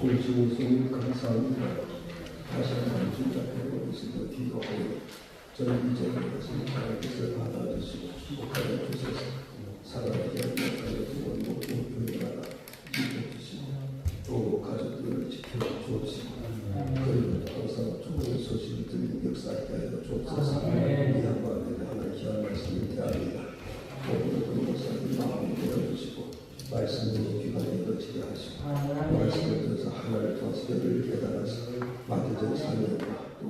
주님 주님 감사합니다. 다시 한번 주님 앞에 모시고 기도하고 저는 이제 그것을 하나님께서 받아주시고 축복하여 주셔서 사랑하게 하여 주시고 교회마다 지켜주시고 또 가족들을 지켜주시고 그리고 항상 좋은 소식을 들리는 역사하게 하여 주옵소서. 이 양반들의 하나님 귀한 말씀을 대합니다. 오늘도 목사님 마음을 열어주시고 말씀으로 귀관에 거치게 하시고 말씀을 들어서 하나를 통해서 깨달아서 맡겨진 사명과 또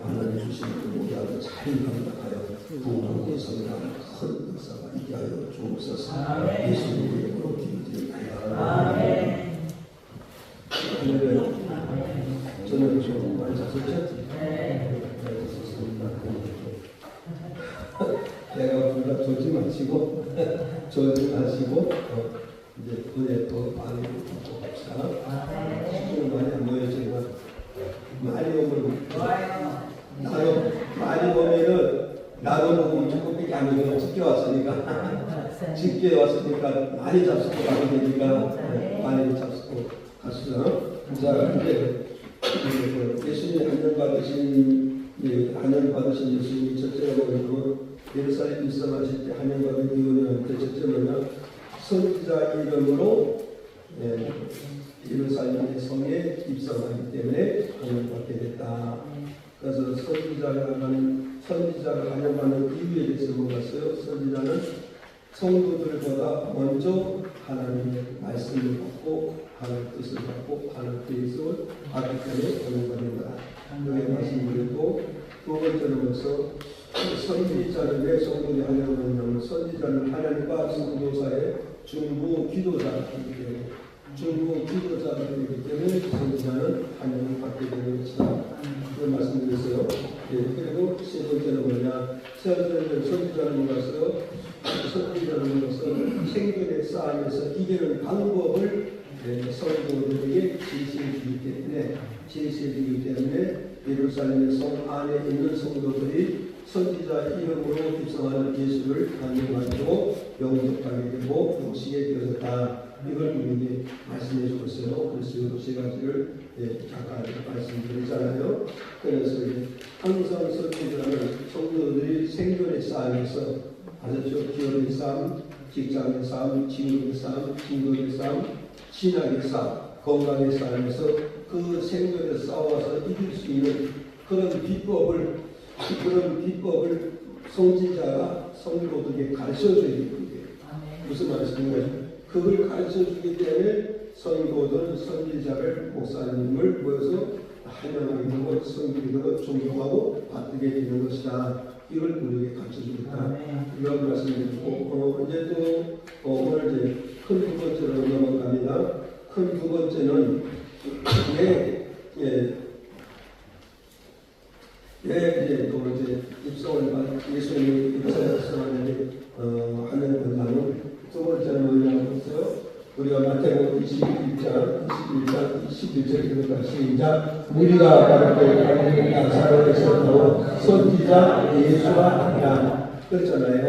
하나님 주신 그 모양을 잘 감당하여 부흥하고 성장하는 큰 역사가 있게 하여 주옵소서. 예수님의 이름으로 기도드립니다. 저는 좀 많이 잤었죠? 내가 불가 졸지 마시고 졸지 마시고 이제 은혜 더 많이 받고 갑시다. 수준은 많이 안 모여지만 많이 오면 나도 많이 오면은 나도 보고 조금밖에 안 오면 집게 왔으니까 집게 왔으니까 많이 잡수고 가면 되니까 많이 잡수고 가시죠. 자 이제 예수님 한영 받으신 예수님이 첫째로 보이고 예루살렘 입성하실 때 한영받은 이유는 첫째 뭐냐 선지자 이름으로 예루살렘의 성에 입성하기 때문에 한영받게 됐다. 그래서 선지자를 한영받는 이유에 대해서 물었어요. 선지자는 성도들보다 먼저 하나님의 말씀을 받고 하나님의 뜻을 받고 하나님의 계획을 받기 때문에 한영받는다. 그게 말씀드렸고 두 번째로서 선지자는 왜 성도들이 하려면 선지자는 하나님과 성도 사이의 중보 기도자이기 때문에 선지자는 하나님을 받게 되는 것이다. 그걸 말씀드렸어요. 그리고 세 번째는 뭐냐? 세 번째는 선지자는 뭐라서 생존의 싸움에서 이기는 방법을 성도들에게 제시해 주기 때문에 예루살렘의 성 안에 있는 성도들이 선지자 이름으로 입성하는 예수를 반영하고 영접하게 되고 모시게 되었다. 이걸 우리에게 말씀해 주었어요. 그래서 세 가지를 잠깐 말씀드리잖아요. 그래서 항상 선지자는 성도들이 생존의 싸움에서 아셨죠? 기업의 싸움, 직장의 싸움, 진로의 싸움, 진도의 싸움, 신학의 싸움, 건강의 싸움에서 그 생존에 싸워서 이길 수 있는 그런 비법을 선지자가 성도들에게 가르쳐줘야 됩니다. 무슨 말씀인가요? 그걸 가르쳐주기 때문에 성도들은 선지자를 목사님을 모여서 환영하게 되고 성도들을 존경하고 받게 되는 것이다. 이걸 우리에게 가르쳐주겠다. 이런 말씀드리고 이제 또 오늘 이제 큰 두 번째로 넘어갑니다. 큰 두 번째는 이제 또 이제 입성을 예수님이 입성하는 하는 권장은 두 번째는 뭐냐면 우리가 마태복음 21장 21절 시작 우리가 바로 나사렛에 있었다고 선지자 예수와 함께한 그렇잖아요.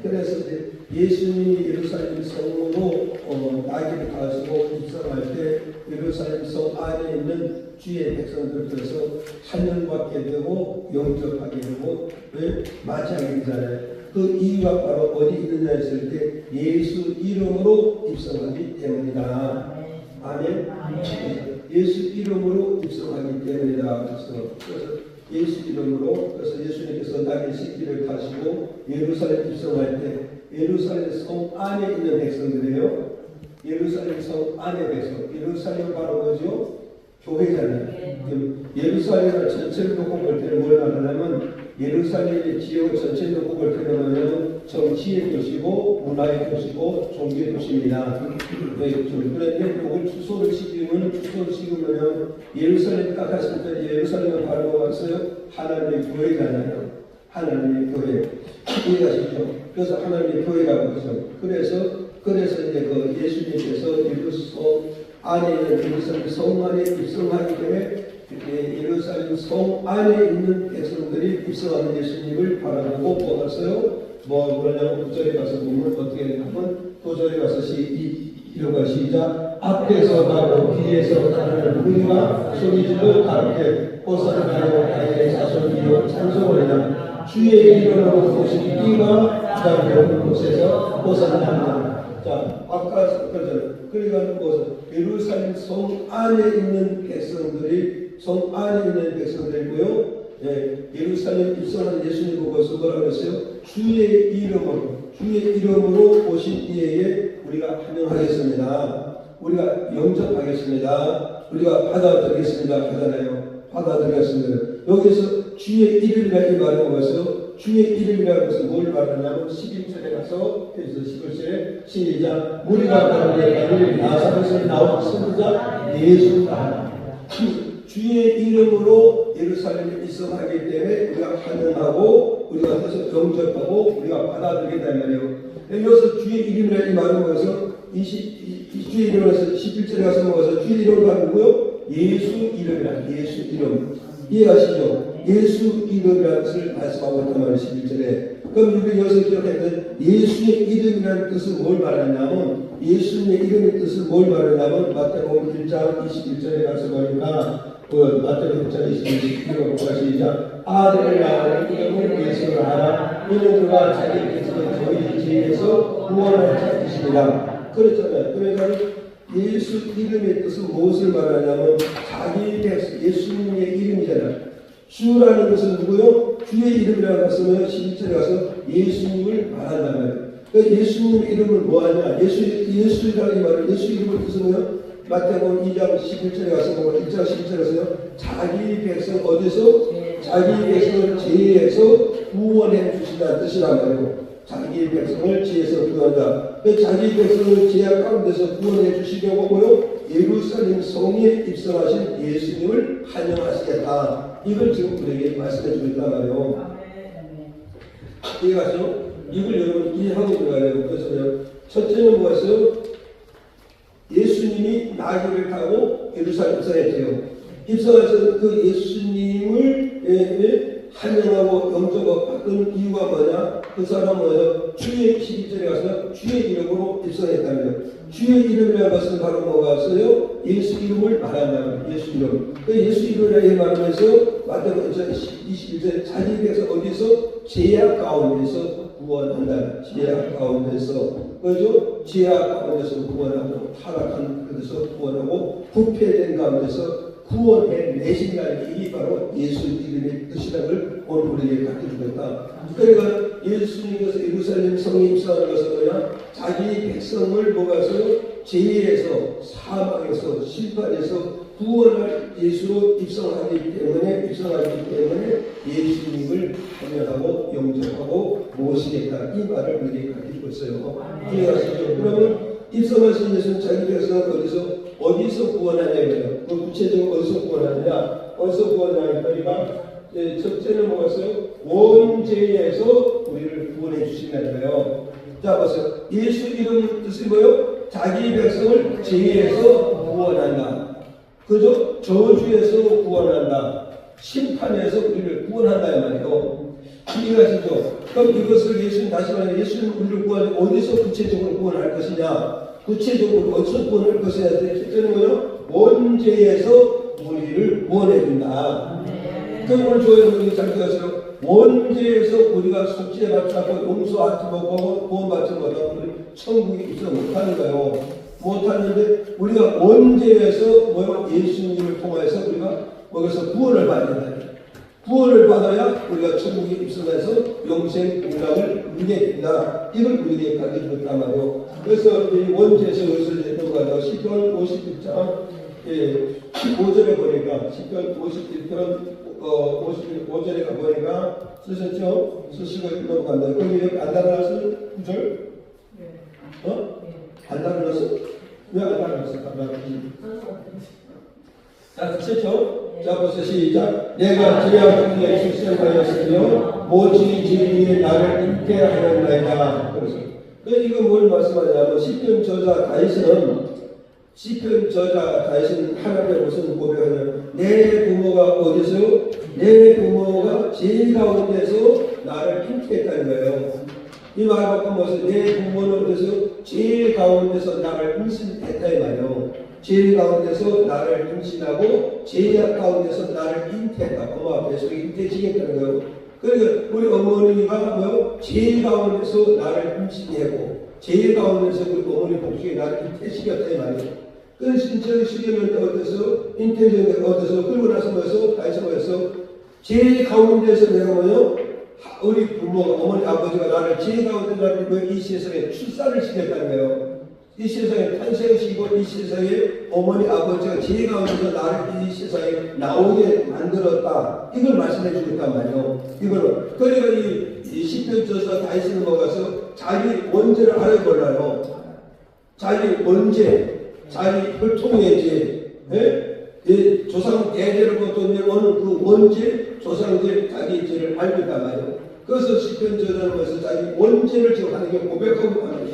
그래서 이제 예수님이 예루살렘 성으로 나귀를 가지고 입성할 때 예루살렘 성 안에 있는 주의 백성들께서 환영받게 되고 영접하게 되고 맞이하게 되잖아요. 그 이유가 바로 어디 있느냐 했을 때 예수 이름으로 입성하기 때문이다. 아멘. 예수 이름으로 입성하기 때문이다. 그래서 예수 이름으로 그래서 예수님께서 나귀 새끼를 타시고 예루살렘 입성할 때 예루살렘 성 안에 있는 백성들이에요. 예루살렘 성 안의 백성. 예루살렘 바로 뭐죠? 교회잖아요. 예루살렘을 전체를 놓고 볼 때는 뭘 말하냐면 예루살렘의 지역을 전체를 놓고 볼 때는 뭐냐면 정치의 도시고 문화의 도시고 종교의 도시입니다. 그런데 이걸 주소를 찍으면 예루살렘 깎았을 때 예루살렘은 바로 뭐였어요? 하나님의 교회잖아요. 하나님의 교회. 이해하시죠? 그래서 하나님의 교회라고 하죠. 그래서 이제 그 예수님께서 예루살렘 안에 있는 예루살렘 성 안에 입성하기 때문에 예루살렘 성 안에 있는 백성들이 입성하는 예수님을 바라보고 보았어요. 뭐냐면 9절에 가서 보면 어떻게 하면 9절에 가서 시작 앞에서 가고 뒤에서 소리질러 가롭게 호산나요 나의 자손이여 찬송하리라. 주의 이름으로 오신 이가 부담되는 곳에서 호산나리라. 자, 아까 그러니까 무엇은 예루살렘 성 안에 있는 백성들이 성 안에 있는 백성들이고요. 예루살렘 입성한 예수님 보고서 뭐라고 했어요? 주의 이름으로 오신 이에게 우리가 환영하겠습니다. 우리가 영접하겠습니다. 우리가 받아들이겠습니다. 하잖아요. 받아들이겠습니다. 여기서 주의 이름이라는 말을 보면서 주의 이름이라는 것은 뭘 말하냐면 11절에 가서 그래서 11절에 시작 우리가 가는데 나사렛에서 나온 선지자 예수다. 주의 이름으로 예루살렘에 입성하기 때문에 우리가 환영하고 우리가 그래서 영접하고 우리가 받아들이겠다는 말이에요. 여기서 주의 이름이라는 말을 보면서 주의 이름에서 11절에 가서 먹어서 주의 이름을 가지고요. 예수 이름이라 예수 이름 이해하시죠? 예수 이름이라는 것을 말씀하고 있단 말이에요. 11절에. 그럼 우리 여기서 기억했는데 예수의 이름이라는 뜻은 뭘 말하냐면 예수님의 이름의 뜻을 뭘 말하냐면 마태복음 1장 21절에 가서 보니까 마태복음 1장 21절에 보니까 시작 아들을 낳은 이름을 예수를 하라. 이는 그가 자기 백성을 저희 죄에서 구원할 자 뜻이니라. 그렇잖아요. 그러니까 예수 이름의 뜻은 무엇을 말하냐면 자기 백성 예수님의 이름이잖아요. 주라는 것은 누구요? 주의 이름이라고 했으면 11절에 가서 예수님을 말한단 말이에요. 그러니까 예수님 이름을 뭐하냐? 예수라는 말은 예수 이름을 뜻은 뭐요? 마태복음 2장 11절에 가서 1장 11절에 가서요. 자기 백성 어디서? 자기 백성을 죄에서 구원해 주신다는 뜻이란 말이에요. 자기 백성을 죄에서 구원한다. 자기 백성을 죄 가운데서 구원해 주시려고 뭐요? 예루살렘 성에 입성하신 예수님을 환영하시겠다. 이걸 지금 우리에게 말씀해 주고 있단 말이에요. 이해가죠? 이걸 여러분 이해하고 들어가야 돼요. 그래서 첫째는 뭐였어요? 예수님이 나귀를 타고 예루살렘 입성했대요. 입성해서 그 예수님을 환영하고 영접받은 이유가 뭐냐? 그 사람은 주의 12절에 가서 주의 이름으로 입성했다면 주의 이름이라는 것은 바로 뭐가 있어요? 예수 이름을 말한다면 예수 이름. 그 예수 이름을 말하면서 마태복음 21절 자기 백성 어디서? 죄악 가운데서 구원한다. 죄악 가운데서 그죠? 죄악 가운데서 구원하고 타락한 곳에서 구원하고 부패된 가운데서 구원해 내신다는 게 바로 예수 이름의 뜻이라는 걸 오늘 우리에게 가르쳐주고 있다. 그러니까 예수님께서 예루살렘 성에 입성하는 것은 뭐냐? 자기 백성을 먹어서 죄에서 사망에서 심판에서 구원할 예수로 입성하기 때문에 예수님을 환영하고 영접하고 모시겠다. 이 말을 우리에게 가르치고 있어요. 이해하시죠? 그러면 입성하신 예수는 자기 백성을 어디서 구원하냐고요. 그 구체적으로 어디서 구원하느냐? 어디서 구원하냐니까 첫째는 뭐였어요? 원죄에서 우리를 구원해 주신다는 거예요. 자, 보세요. 예수 이름 뜻이 뭐요? 자기 백성을 죄에서 구원한다. 그죠? 저주에서 구원한다. 심판에서 우리를 구원한다 이 말이에요. 이해하시죠? 그럼 이것을 예수님 다시 말해 예수님 우리를 구원해 어디서 구체적으로 구원할 것이냐? 구체적으로 어디서 구원할 것이냐? 첫째는 뭐요? 원죄에서 우리를 구원해 준다. 그럼 오늘 저희 잘 들었어요. 원죄에서 우리가 속죄받지 않고 용서하지 못하고 구원받지 못하고 천국에 입성 못하는 거예요. 못하는데 우리가 원죄에서 뭐요? 예수님을 통해서 우리가 거기서 구원을 받는다. 구원을 받아야 우리가 천국에 입성해서 영생 공락을 누리게 된다. 이걸 우리에게 가르쳐주고 있단 말이에요. 그래서 이 원죄에서 여기서 넘어가다가 시편 51장 15절에 보니까 시편 51편 55절에 가보니까 쓰셨죠? 쓰시고 넘어간다. 그럼 여기 안 달아놨어? 9절? 안 달아놨어? 왜 안 달아놨어? 자, 쓰셨죠? 자, 보세요. 시작. 내가 죄악 중에 출생하였으며 모진 죄 위에 나를 잉태 하였나이다. 그래서 이거 뭘 말씀하냐면 시편 저자 다윗은 하나님의 무슨 고백하냐면 내 부모가 어디서요? 내 부모가 죄 가운데서 나를 잉태했다는 거예요. 이 말 바꾸면서 내 부모는 어디서요? 죄 가운데서 나를 임신했다 이 말이에요. 죄 가운데서 나를 임신하고 죄악 가운데서 나를 잉태했다. 엄마 앞에서 잉태시켰다는 거예요. 그러니까 우리 어머니가 뭐 죄 가운데서 나를 임신하고 죄 가운데서 우리 어머니 복수에 나를 잉태시켰다 이 말이에요. 그래서 진짜 시계면 어때서 잉태전에 어때서 그러고 나서 뭐였어? 다시 뭐였어? 죄 가운데서 내가 뭐요? 우리 부모가 어머니 아버지가 나를 죄 가운데 나를 이 세상에 출산을 시켰다는 거예요. 이 세상에 탄생시키고 이 세상에 어머니 아버지가 죄 가운데서 나를 이 세상에 나오게 만들었다. 이걸 말씀해 주고 있단 말이에요. 이거는 그러니까 이 시편저서 다윗은 뭐가서 자기 원죄를 알아 몰라요. 자기 원죄, 자기 혈통의 죄, 예? 조상 대대로부터 내려오는 그 원죄, 조상들 자기 죄를 알고 있단 말이에요. 그래서 시편저서는 그래서 자기 원죄를 지금 하는 게 고백하고 있다는 것을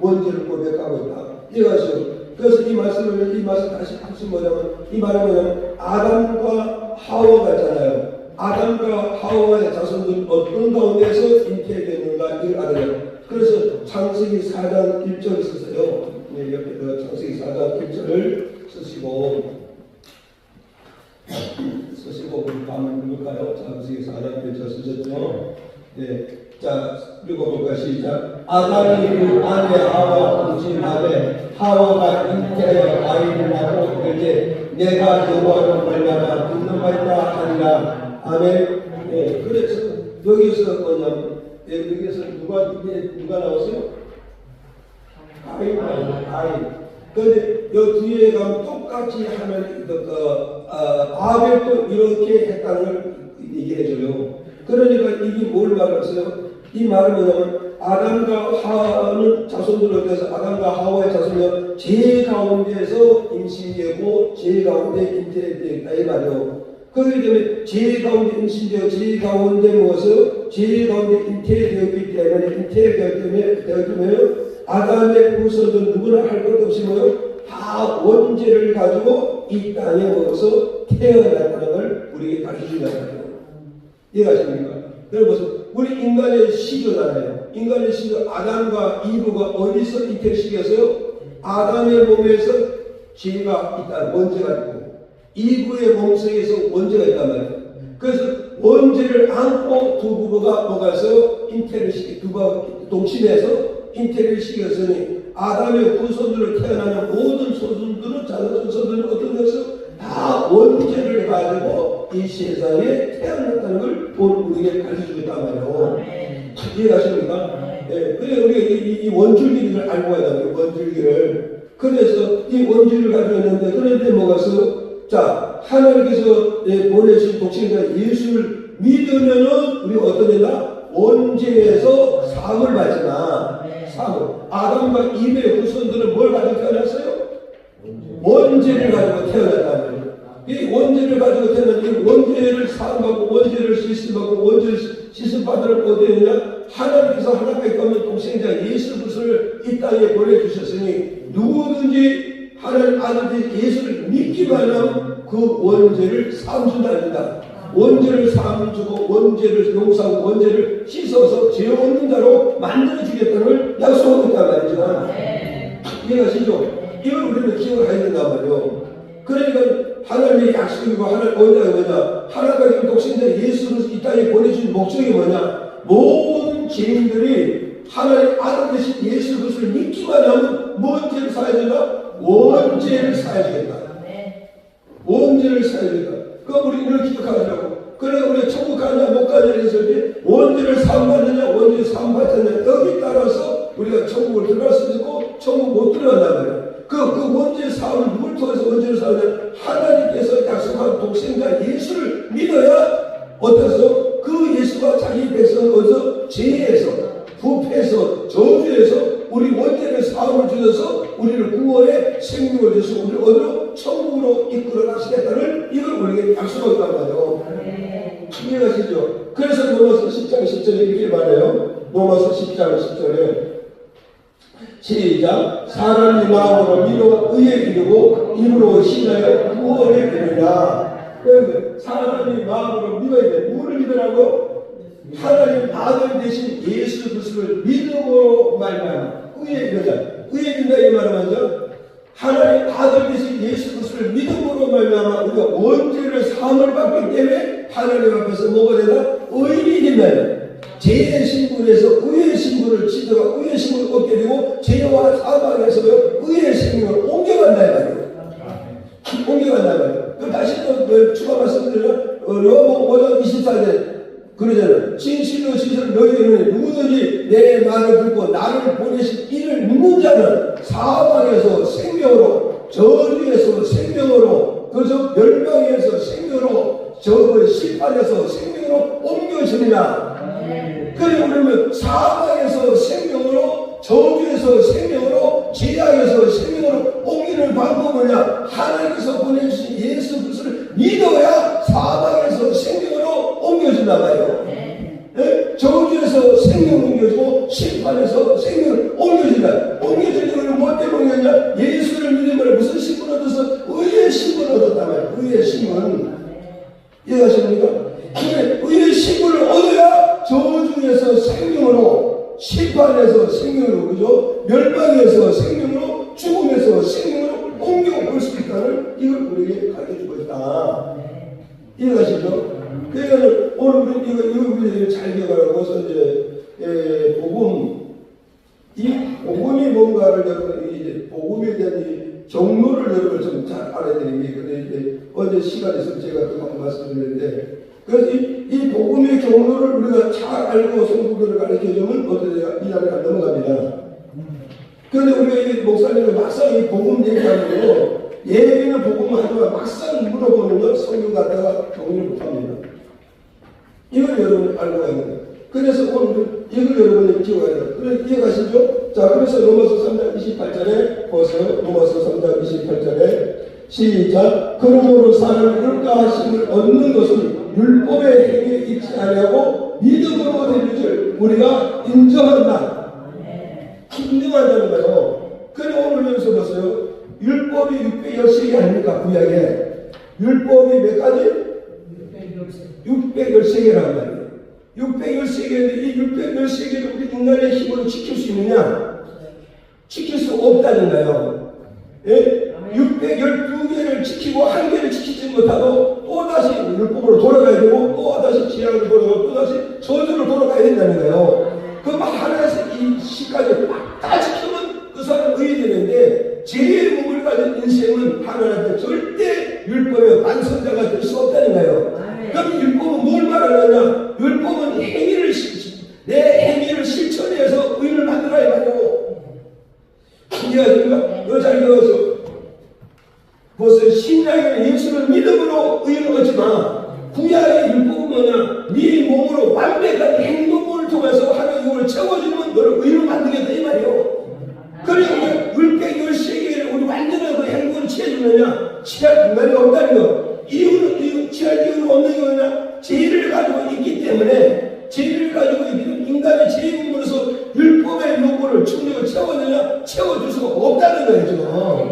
원죄를 고백하고 있다. 이해가시죠? 그래서 이 말씀 다시 무슨 뭐냐면 이 말은 뭐냐면 아담과 하와가 있잖아요. 아담과 하와의 자손들은 어떤 가운데서 잉태되는가 이걸 알아요. 그래서 창세기 4장 1절을 썼어요. 네, 옆에 창세기 4장 1절을 쓰시고 우리 다음 읽을까요? 창세기 4장 1절 쓰셨죠? 네. 자, 읽어볼까 시작. 아담이 그 아내 하와 임신하되 하와가 잉태하여 아이를 낳고 이르되 내가 여호와를 말미암아 듣는 바 있다 하니라. 아멘. 네. 그래서 여기서 뭐냐면 여기서 누가 나왔어요? 가인 나와요. 가인. 그런데 여 뒤에 가면 똑같이 하면 아벨도 이렇게 했다는 걸 얘기해줘요. 그러니까 이게 뭘 말하세요? 이 말은 뭐냐면 아담과 하와는 자손들로 돼서 아담과 하와의 자손은 죄 가운데서 임신되고 죄 가운데 잉태되었다 이 말이요. 그렇기 때문에 죄 가운데 임신되어 죄 가운데 모아서 죄 가운데 잉태되었기 때문에 아담의 후손들 누구나 할 것 없이 뭐요? 다 원죄를 가지고 이 땅에 모아서 태어났다는 걸 우리에게 가르쳐준다는 거예요. 이해가십니까? 여러분, 우리 인간의 시조잖아요. 인간의 시조, 아담과 이브가 어디서 잉태시켜서 아담의 몸에서 죄가 있다, 원죄가 있고, 이브의 몸속에서 원죄가 있단 말이에요. 그래서 원죄를 안고 두 부부가 뭐가서 잉태를 두부가 동침해서 잉태를 시켰으니 아담의 후손들로 태어나는 모든 소손들은 자손들은 어떤 것을 다 원죄를 가지고 이 세상에 태어났다는 걸 우리에게 가르쳐주고 있단 말이에요. 이해하십니까? 예. 그래 우리가 이 원줄기를 알고 가야 돼요. 원줄기를. 그래서 이 원줄기를 가지고 있는데 그런데 뭐가서 자 하나님께서 보내신 독생자 예수를 믿으면은 우리가 어떤 데다 원죄에서 사함을 받지만 사함을 아담과 이브의 후손들은 뭘 가지고 태어났어요? 원죄를 가지고 태어났다는 거예요. 이 원죄를 가지고 태어났는데 원죄를 사함받고 원죄를 씻음받고 원죄를 씻음받으러 어디에 있냐? 하나님께서 하나님의 없는 독생자 예수 그리스도를 이 땅에 보내주셨으니 누구든지 하나님 아들 예수를 믿기만 하면 그 원죄를 사함준다. 원죄를 사함주고 원죄를 용서하고 원죄를 씻어서 죄 없는 자로 만들어주겠다는 걸 약속하고 있단 말이죠. 이해가시죠? 이걸 우리는 기억을 해야 된단 말이에요. 그러니까 하나님의 약속이고 하나님 언약이 뭐냐? 하나님의 독생자 예수를 이 땅에 보내준 목적이 뭐냐? 모든 죄인들이 하나님 아들 대신 예수 그리스도를 믿기만 하면 뭔 죄를 사야 된다? 원죄를 사야 되겠다. 원죄를 사야 되겠다. 그럼 우리 이걸 기억하자고. 그래 우리 천국 가냐 못 가냐 했을 때 원죄를 사함받느냐 원죄를 사함받느냐 여기 따라서 우리가 천국을 들어갈 수 있고 천국 못 들어간단 말이야. 그 원죄 사함을 누굴 통해서 원죄를 사느냐? 하나님께서 약속한 독생자 예수를 믿어야 어때서 그 예수가 자기 백성을 어디서 죄에서 부패에서 저주에서 우리 원죄를 사함을 주셔서 우리를 구원해 생명을 주셔서 우리를 어디로 천국으로 이끌어 가시겠다는 이걸 우리에게 약속하고 있단 말이에요. 이해가시죠? 그래서 로마서 10장 10절에 이렇게 말해요. 로마서 10장 10절에 시작. 사람이 마음으로 믿어 의에 이르고 입으로 신하여 구원에 이르리라. 사람이 마음으로 믿어야 돼. 누구를 믿으라고? 하나님 아들 대신 예수 그리스도를 믿음으로 말미암아 의에 이르자. 의에 이른다 이 말은 먼저 하나님 아들 되신 예수 그리스도를 믿음으로 말미암아 우리가 원죄를 사함을 받기 때문에 하나님 앞에서 뭐가 되나? 의인이 된다는 죄의 신분에서 의의 신분을 지도가 의의 신분을 얻게 되고 죄와 사망에서 의의 생명을 옮겨간다 이 말이에요. 옮겨간다 이 말이에요. 그럼 다시 또 추가 말씀드리면 요한복음 5장 24절 그러잖아요. 진실로 진실로 너희는 누구든지 내 말을 듣고 나를 보내신 이를 믿는 자는 사망에서 생명으로 저주에서 생명으로 그저 멸망에서 생명으로 저 심판에서 생명으로 옮겨지리라. 그래 그러면 사망에서 생명으로 저주에서 생명으로 죄악에서 생명으로 옮기는 방법은 뭐냐? 하나님께서 보내주신 예수 그리스도를 믿어야 사망에서 생명으로 옮겨진다 말이에요. 네? 저주에서 생명을 옮겨지고 심판에서 생명을 옮겨진다. 옮겨지는 이유는 뭐 때문이냐? 예수를 믿으면 무슨 신분 얻어서 의의 신분을 얻었단 말이에요. 의의 신분. 이해하십니까? 그래 의의 신분을 얻어야 저주에서 생명으로 심판에서 생명으로 그죠? 멸망에서 생명으로 죽음에서 생명으로 옮겨올 수 있다는 이걸 우리에게 가르쳐주고 있다. 이해가시죠? 그러니까 오늘 우리 잘 기억하라고 해서 이제 복음 이 복음이 뭔가를 여러분 이제 복음에 대한 이 종로를 여러분 좀 잘 알아야 되는 게 근데 이제 어제 시간이 있어서 제가 또 한번 말씀드렸는데 그래서 이 복음의 경로를 우리가 잘 알고 성도들을 가르쳐주면 어떻게 이 안에 넘어갑니다. 그런데 우리가 이 목사님을 막상 이 복음 얘기하는 거 예비는 복음을 하지만 막상 물어보는 건 성경 갖다가 정리를 못합니다. 이걸 여러분이 알고 가야 됩니다. 그래서 오늘 이걸 여러분이 기억해야 돼요. 그래서 이해가시죠? 자, 그래서 로마서 3장 28절에 보세요. 로마서 3장 28절에 시작. 그러므로 사람이 율가 하심을 얻는 것은 율법의 행위에 있지 아니하고 믿음으로 되는 줄 우리가 인정한다. 인정한다는 거예요. 그래 오늘 여기서 보세요. 율법이 613개 아닙니까? 구약에. 율법이 몇 가지? 613개라는 말이에요. 613개인데 이 613개를 우리 인간의 힘으로 지킬 수 있느냐? 지킬 수 없다는 거예요. 예? 612개를 지키고 한 개를 지키지 못하고 또다시 율법으로 돌아가야 되고 또다시 지향으로 돌아가고 또다시 저주로 돌아가야 된다는 거예요. 그럼 하나에서 이 시까지 다 지키면 그 사람은 의인이 되는데 죄의 몸을 가진 인생은 하나님한테 절대 율법의 완성자가 될 수 없다는 거예요. 그럼 율법은 뭘 말하느냐? 율법은 내 행위를 실천해서 의인을 만들어야 말이고 이해하십니까? 이거 잘 배워서 보세요. 신약의 예수를 믿음으로 의인을 얻지만 구약의 율법은 뭐냐? 네 몸으로 완벽한 행동을 통해서 하나님 이걸 채워주면 너를 의인을 만들겠다 이 말이에요. 그러니까 율법의 우리 완전한 그 행동을 취해주느냐? 취할 공간이 없다는 거. 이유는 취할 이유가 없는 게 뭐냐? 죄를 가지고 있기 때문에 죄를 가지고 있는 인간의 죄의 몸으로서 율법의 요구를 충분히 채워주냐? 채워줄 수가 없다는 거죠.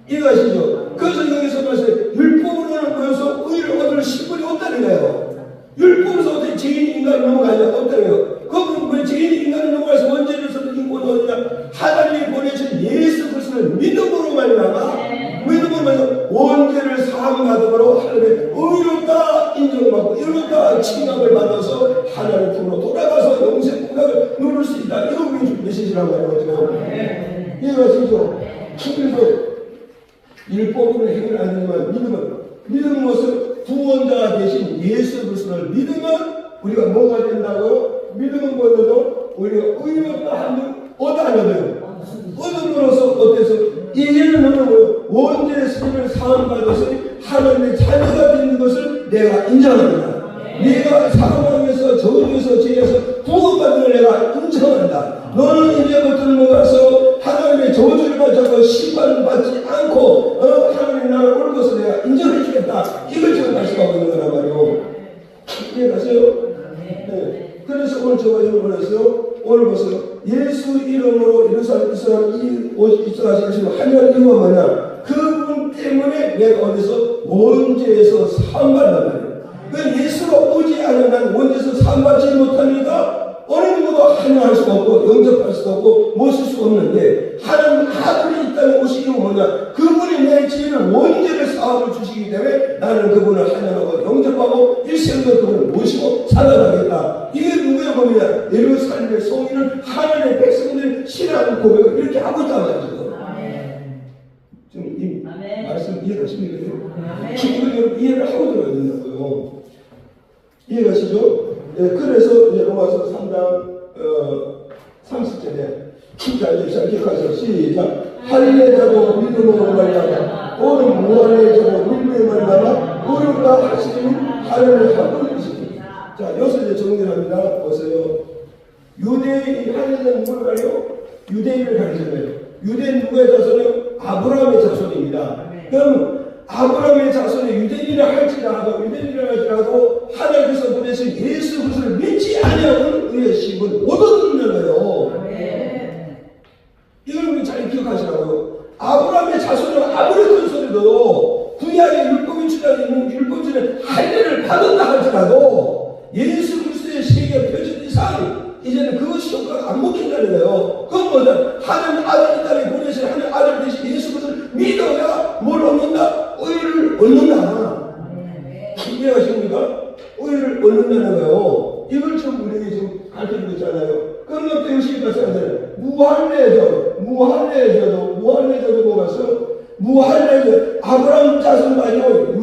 이해가시죠? 그래서 여기서 말해서 율법으로는 보여서 의를 얻을 신분이 없다는 거예요. 율법으로서 어떻게 죄인이 인간을 넘어가냐? 없다는 거예요. 그럼 왜 죄인이 인간을 넘어가서 원죄로서도 인권이 어디냐? 하나님이 보내신 예수 그리스도를 믿음으로 말미암아 믿음으로 말미암아 원죄를 사함받음으로 하나님의 의롭다 인정받고 의롭다 칭함을 받아서 하나님 품으로 돌아가서 영생 공락을 누릴 수 있다. 이거 우리 메시지라고 하죠. 이해가시죠? 그래서 율법으로 행을 안 하지만 믿음은 무엇을 구원자 대신 예수 그리스도를 믿으면 우리가 뭐가 된다고요? 믿음은 뭐냐면 우리가 의롭다 하는 얻어내요. 얻음으로써 어때서 이제는 너는 원죄의 스님을 사함받았으니 하나님의 자녀가 되는 것을 내가 인정한다. 네가 사망에서 저주에서 죄에서 구원받는 내가 인정한다. 너는 이제부터는 뭐가서 하나님의 저주를 받고 심판을 받지 않고 하나님 나라를 올 것을 내가 인정해 주겠다. 이걸 지금 말씀하고 있는 거란 말이에요. 이해가세요? 네. 그래서 오늘 제가 이걸 보냈어요. 오늘 보세요. 예수 이름으로 이스라엘 이스라엘 하면 이유가 뭐냐? 그분 때문에 내가 어디서 원죄에서 사함받는단 말이에요. 그 예수가 오지 않은 한 원죄에서 사함받지 못하니까 어느 누구도 하나할 수가 없고 영접할 수가 없고 모실 수가 없는데 하나님 아들이 땅에 오신 이유는 뭐냐? 그분이 내 지혜를 원죄를 사업을 주시기 때문에 나는 그분을 환영하고 영접하고 일생도 그분을 모시고 살아가겠다. 이게 누구의 법이냐? 예루살렘의 성인은 하나님의 백성들이 신앙 고백을 이렇게 하고 있단 말이죠. 지금 이 말씀 이해가십니까? 기독교 여러분 이해를 하고 들어야 된다고요. 이해가시죠? 네, 그래서 이제 로마서 3장 30절에 자 기억하세요. 시작. 할례자도 믿음으로 말미암아 오는 무할례자도 믿음에 말미암아 어렵다 하시니 하나님의 합분이십니다. 자 여기서 이제 정리합니다. 보세요. 유대인 할례자는 누구를 가려? 유대인을 가리잖아요. 유대인 누구의 자손이요? 아브라함의 자손입니다. 그럼 아브라함의 자손이 유대인이라 할지라도 하나님께서 보내신 예수 그리스도를 믿지 아니하는 의의 심은 못 얻는 거예요. 이걸 우리 잘 기억하시라고요. 아브라함의 자손은 아무리 큰 소리도 구약의 율법이 주장하는 율법주는 할례를 받았다 할지라도 예수 그리스도의 세계가 펴진 이상 이제는 그것이 효과가 안 먹힌다는 거예요. 그건 뭐냐? 하나님 아들 이 땅에 보내신 하나님 아들 대신 예수 그리스도를 믿어야 뭘 얻는다? 의를 얻는다. 이해하십니까? 의를 얻는다는 거예요. 이걸 지금 우리에게 지금 가르쳐주고 있잖아요. 그럼 또 열심히 가르쳐야 무할례자도 뭐가서 무할례자 아브라함 자손도 아니고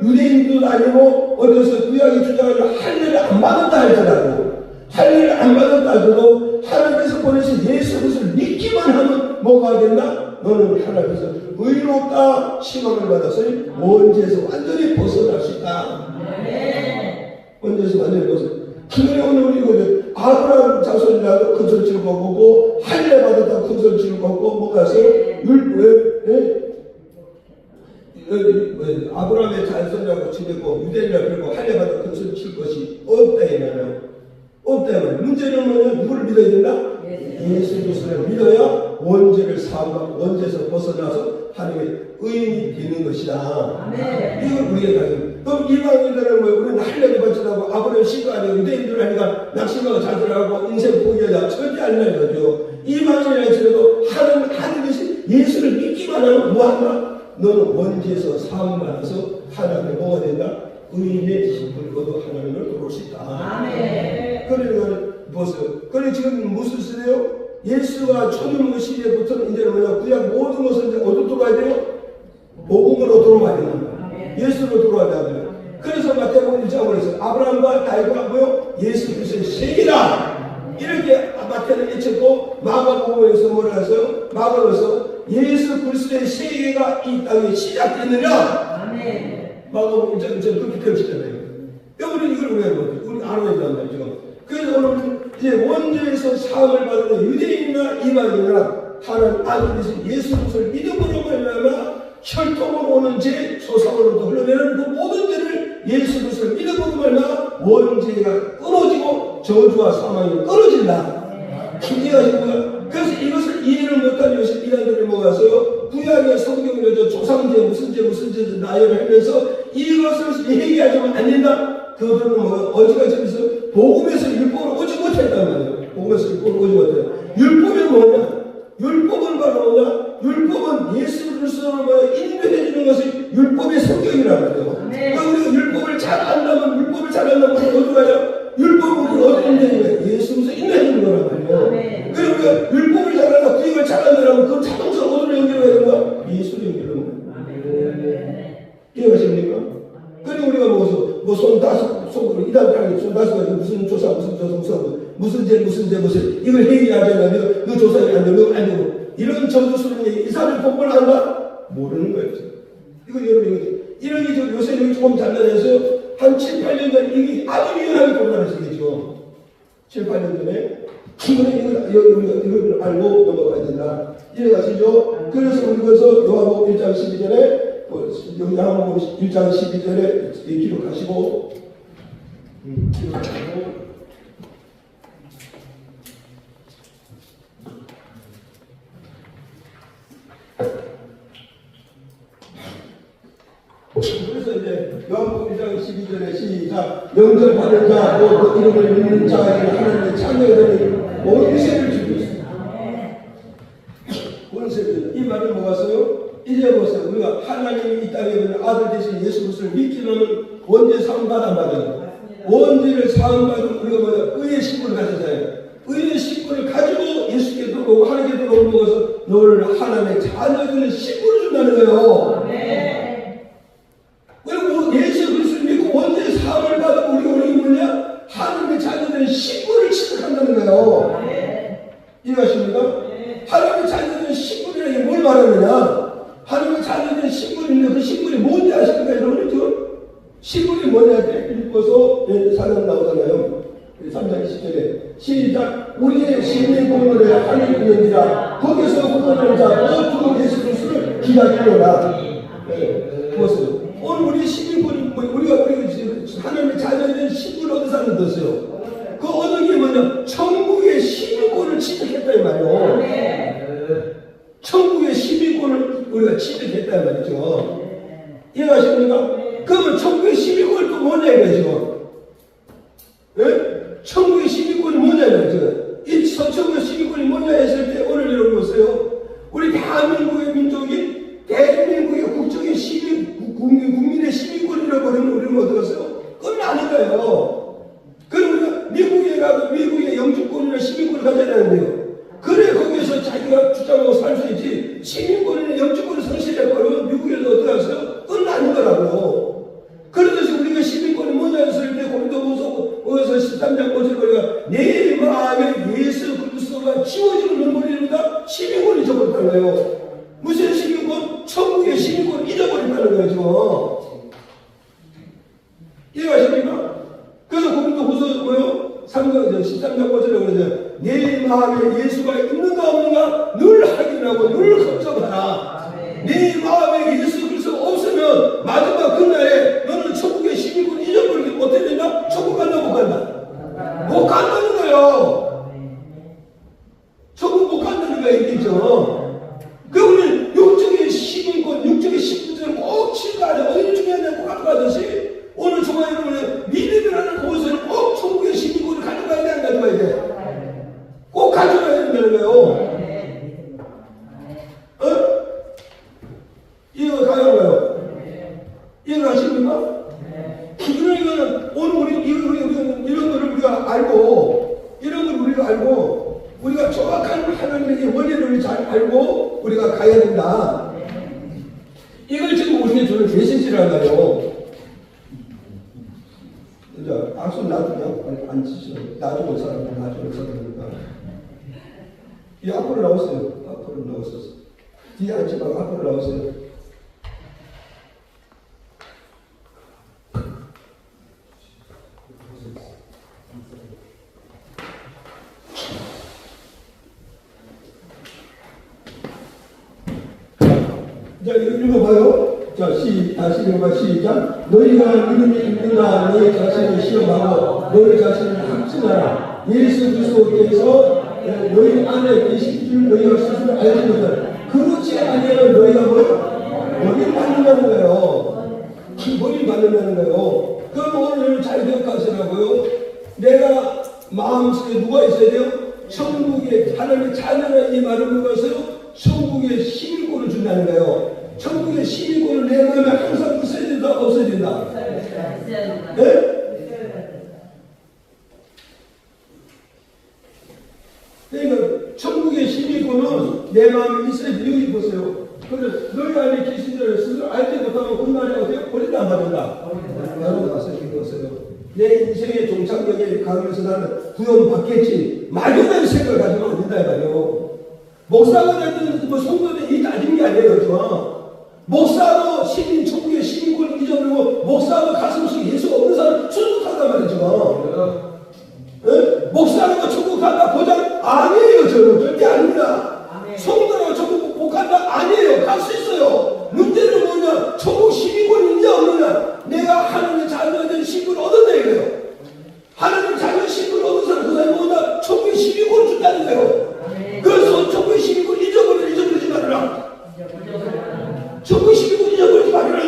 유대인도 아니고 어디서 구약이 주장하는 할례를 안 받았다 할지라도 할례를 안 받았다 하더라도 하나님께서 보내신 예수 그리스도를 믿기만 하면 뭐가 된다? 너는 하나님께서 의롭다 칭함을 받아서 원죄에서 완전히 벗어날 수 있다. 원죄에서 완전히 벗어날 수 있다. 그래 오늘 우리 아브라함 자손이라도 큰 소리치를 먹고 할례 받았다고 큰 소리치를 먹고 뭐가 있어요? 아브라함의 자손이라고 치고 유대인이라고 그러고 할례 받았다고 큰 소리칠 것이 없다 이 말이에요. 없다 이 말이에요. 문제는 뭐냐? 누구를 믿어야 된다? 예수 그리스도를 믿어야 원죄를 사함받고 원죄에서 벗어나서 하나님의 의인이 되는 것이다. 이걸 우리가 가지고 그럼 이방인들은 뭐 우리는 할례를 받으라고 아브라함 신가 아니고 유대인들 하니까 낙심하고 자살하고 인생 포기하자 절대 아니라는 거죠. 이방인이라 할지라도 하나님께서 예수를 믿기만 하면 뭐한다? 너는 원죄에서 사함받아서 하나님의 뭐가 된다? 의인의 신분을 얻어 하나님을 돌아올 수 있다. 그러니까 보세요. 그래 지금 무슨 시대요? 예수가 초림의 시대부터는 이제는 뭐냐? 구약 모든 것은 이제 어디로 들어와야 돼요? 복음으로 들어와야 되는 거예요. 예수로 들어와야 돼요. 그래서 마태복음 1장으로 해서 아브라함과 다윗과 뭐요? 예수 그리스도의 세계다. 이렇게 마태는 외쳤고 마가복음에서 뭐라 했어요? 마가복음에서 예수 그리스도의 세계가 이 땅에 시작됐느냐? 마가복음 1장 그렇게 펼치잖아요. 우리는 이걸 왜 해요? 우리 알아야 된단 말이죠. 그래서 오늘 이제 원죄에서 사함을 받는 유대인이나 이방인이나 하나님 아들이신 예수 그리스도를 믿음으로 말미암아 혈통으로 오는 죄, 소상으로부터 흘러내는 그 모든 죄를 예수 그리스도를 믿음으로 말미암아 원죄가 끊어지고 저주와 사망이 끊어진다. 이해하십니까? 그래서 이것을 이해를 못한 요새 이단들이 모아서 구약의 성경을 조상죄 무슨 죄 나열을 하면서 이것을 얘기하자면 안 된다. 그들은 뭐 어디가 저기서 복음에서 율법을 오지 못했단 말이에요. 복음에서 율법을 오지 못해요. 율법이 뭐냐? 율법은 바로 뭐냐? 율법은 예수 그리스도를 인도해 주는 것이 율법의 성격이란 말이에요. 그러니까 우리가 율법을 잘 안다면 어디 가요? 율법을 어디 인도해 줘요? 예수 그리스도 인도해 주는 거란 말이에요. 그리고 우리가 율법을 잘한다, 구약을 잘한다면 그 자동차로 어디로 연결해야 되는 거야? 예수로 연결하는 거야. 이해가십니까? 그리고 우리가 뭐손 다섯 손으로 이단하게 손 다섯 가지고 무슨 조사 무슨 죄 이걸 회개하잖아요. 너 조사가 안 되고 안 되고 이런 정도수는 이 사람이 복권을 한다 모르는 거예요. 이거 여러분 이런 게 요새 여기 조금 단단해서요. 한 7, 8년 전에 이게 아주 유연하게 돌아다녔었겠죠. 7, 8년 전에 이걸 알고 넘어가야 된다. 이해가시죠? 그래서 우리가 요한복음 1장 12절에 요한복음 1장 12절에 기록하시고 그래서 이제 요한복음 1장 12절에 시작 영접하는 자 또 그 이름을 믿는 자에게 하나님의 참여되는 원세를 주고 있습니다. 원세를 이 말은 이제 보세요. 우리가 하나님이 이 땅에 있는 아들 되신 예수 그리스도를 믿기는 원죄 사함 받아 말이에요. 원죄를 사함 받은 우리가 뭐냐? 의의 신분을 가졌잖아요. 의의 신분을 가지고 예수께 들어오고 하나님께 들어오는 것은 너를 하나님의 자녀들의 신분을 준다는 거예요. 그리고 예수 그리스도를 믿고 원죄 사함을 받은 우리 뭐냐? 하나님의 자녀들의 신분을 취득한다는 거예요. 이해하십니까? 하나님의 자녀들의 신분이라는 게 뭘 말하느냐? 하나님의 자녀들의 신분이 있는 그 신분이 뭔지 아십니까? 여러분, 저 신분이 뭐냐? 빌립보서 4장 나오잖아요. 3장 10절에 시작. 우리의 신의 공로를 하나님이니라. 거기서 구원을 잡고 주 예수 그리스도를 기다리려라. 무엇을? 오늘 우리의 신분이 우리가 하나님의 자녀의 신분을 얻은 사람은 어떠세요? 그 얻은 게 뭐냐? 천국의 시민권을 취득했다 이 말이에요. 천국의 시민권을 우리가 취득했다 이 말이죠. 이해가십니까? 그러면 천국의 시민권이 또 뭐냐 이거죠? 예? 천국의 시민권이 뭐냐 이거죠? 이 천국의 시민권이 뭐냐 했을 때 오늘 여러분 보세요. 우리 대한민국의 민족이 대한민국의 국적의 시민, 국민의 시민권을 잃어버리면 우리는 어떡하세요? 그건 아닌 거예요. 그럼 우리가 미국에 가도 미국의 영주권이나 시민권을 가져야 되는데요. 그래 거기에서 자기가 주장하고 살 수 있지 시민권이나 영주권을 상실해버리면 미국에서 어떡하세요? 그건 아닌 거라고. 그래서 우리가 시민권이 뭐냐 했을 때 고린도후서 13장 5절 우리가 내 마음에 예수 그리스도가 지워지는 눈물입니다. 시민권이 잊어버렸다는 거예요. 무슨 시민권? 천국의 시민권을 잊어버린다는 거죠. 이해가십니까? 그래서 고린도후서 뭐요? 13장 5절에 그러죠. 내 마음에 예수가 있는가 없는가 늘 확인하고 늘 걱정하라. 내 마음에 예수 그리스도가 없으면 마지막 그날에 너는 천국의 시민권을 잊어버리게 못해 된다? 천국 간다 못 간다? 못 간다는 거예요. 천국 못 간다는 거야 얘기죠. 그 우리는 육적의 시민권, 육적의 신분증을 꼭 취득하자. 어디 중요하냐고 꼭 가져가듯이 오늘 정말 여러분은 믿음이라는 그것을 꼭 천국의 시민권을 가져가야 돼, 안 가져가야 돼? 꼭 가져가야 된다는 거예요. 이거 가요? 이거 아십니까? 그러니까 오늘 우리 이런 거를 우리가 알고, 이런 걸 우리가 알고, 우리가 정확한 하나님의 원리를 잘 알고 우리가 가야 된다. 이걸 지금 우리가 저는 메시지를 하나요. 자, 악수 놔두냐? 안 치시죠. 놔두고 사람들, 놔두고 사람들니까. 이 앞으로 나오세요. 앞으로 나오세요. 뒤에 앉지 말고 앞으로 나오세요. 자, 읽어봐요. 자, 다시 읽어봐. 시작. 너희가 믿음이 있는가 너희 자신을 시험하고 너희 자신을 확증하라. 예수 그리스도께서 너희 안에 계신 줄 너희가 스스로 알지 못하라. 그렇지 아니하면 너희가 머리를 받는다는 거예요. 머리를 받는다는 거예요. 그럼 오늘 잘 기억하시라고요. 내가 마음속에 누가 있어야 돼요? 천국의 하나님의 자녀는 이 말을 보면서요. 천국의 시민권을 준다는 거예요. 천국의 시민권을 내 마음에 항상 있어야 된다, 없어야 된다? 네? 그러니까 천국의 시민권은 내 마음에 있어야 돼. 여기 보세요. 그런데 너희 안에 계신 자를 스스로 알지 못하면 그날에 어떻게 버린다 안 받는다? 여러분 가서 읽었어요. 내 인생의 종착역에 가면서 나는 구원받겠지. 막연한 생각을 가지면 안 된다 말이에요. 목사가 됐든 뭐 성도들 이 따지는 게 아니에요. 그죠? 목사도 천국의 시민권을 잊어버리고 목사도 가슴속에 예수가 없는 사람 출국한단 말이죠. 네? 목사가 천국 간다 보장 아니에요. 저는 절대 아닙니다. 성도가 천국 못 간다 아니에요. 갈 수 있어요. 문제는 뭐냐? 천국 시민권이 있냐 없느냐? 내가 하나님의 자녀된 신분을 얻었다 이거예요. 하나님 자녀 신분을 얻은 사람 그 사람이 뭐냐? 천국의 시민권을 준다는 거예요. 그래서 천국의 시민권 잊어버리지 말아라. 천국의 시민권 잊어버리지 말아라.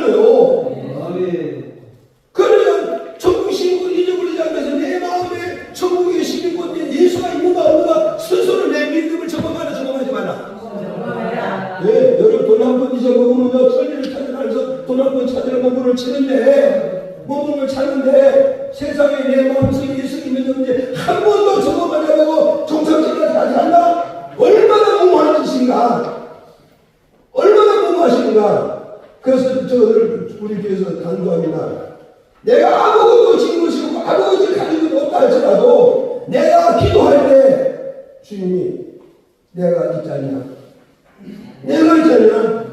몸부림을 치는데, 몸부림을 찾는데 세상에 내 마음속에 예수 믿는지 한 번도 점검을 해보고 종착지까지 가지 않나? 얼마나 무모한 짓인가? 얼마나 무모하신가? 그래서 저를 우리 교회에서 간구합니다. 내가 아무것도 지은 것이 없고 아무것도 가진 것도 없다 할지라도 내가 기도할 때 주님이 내가 있지 않냐? 내가 있지 않냐?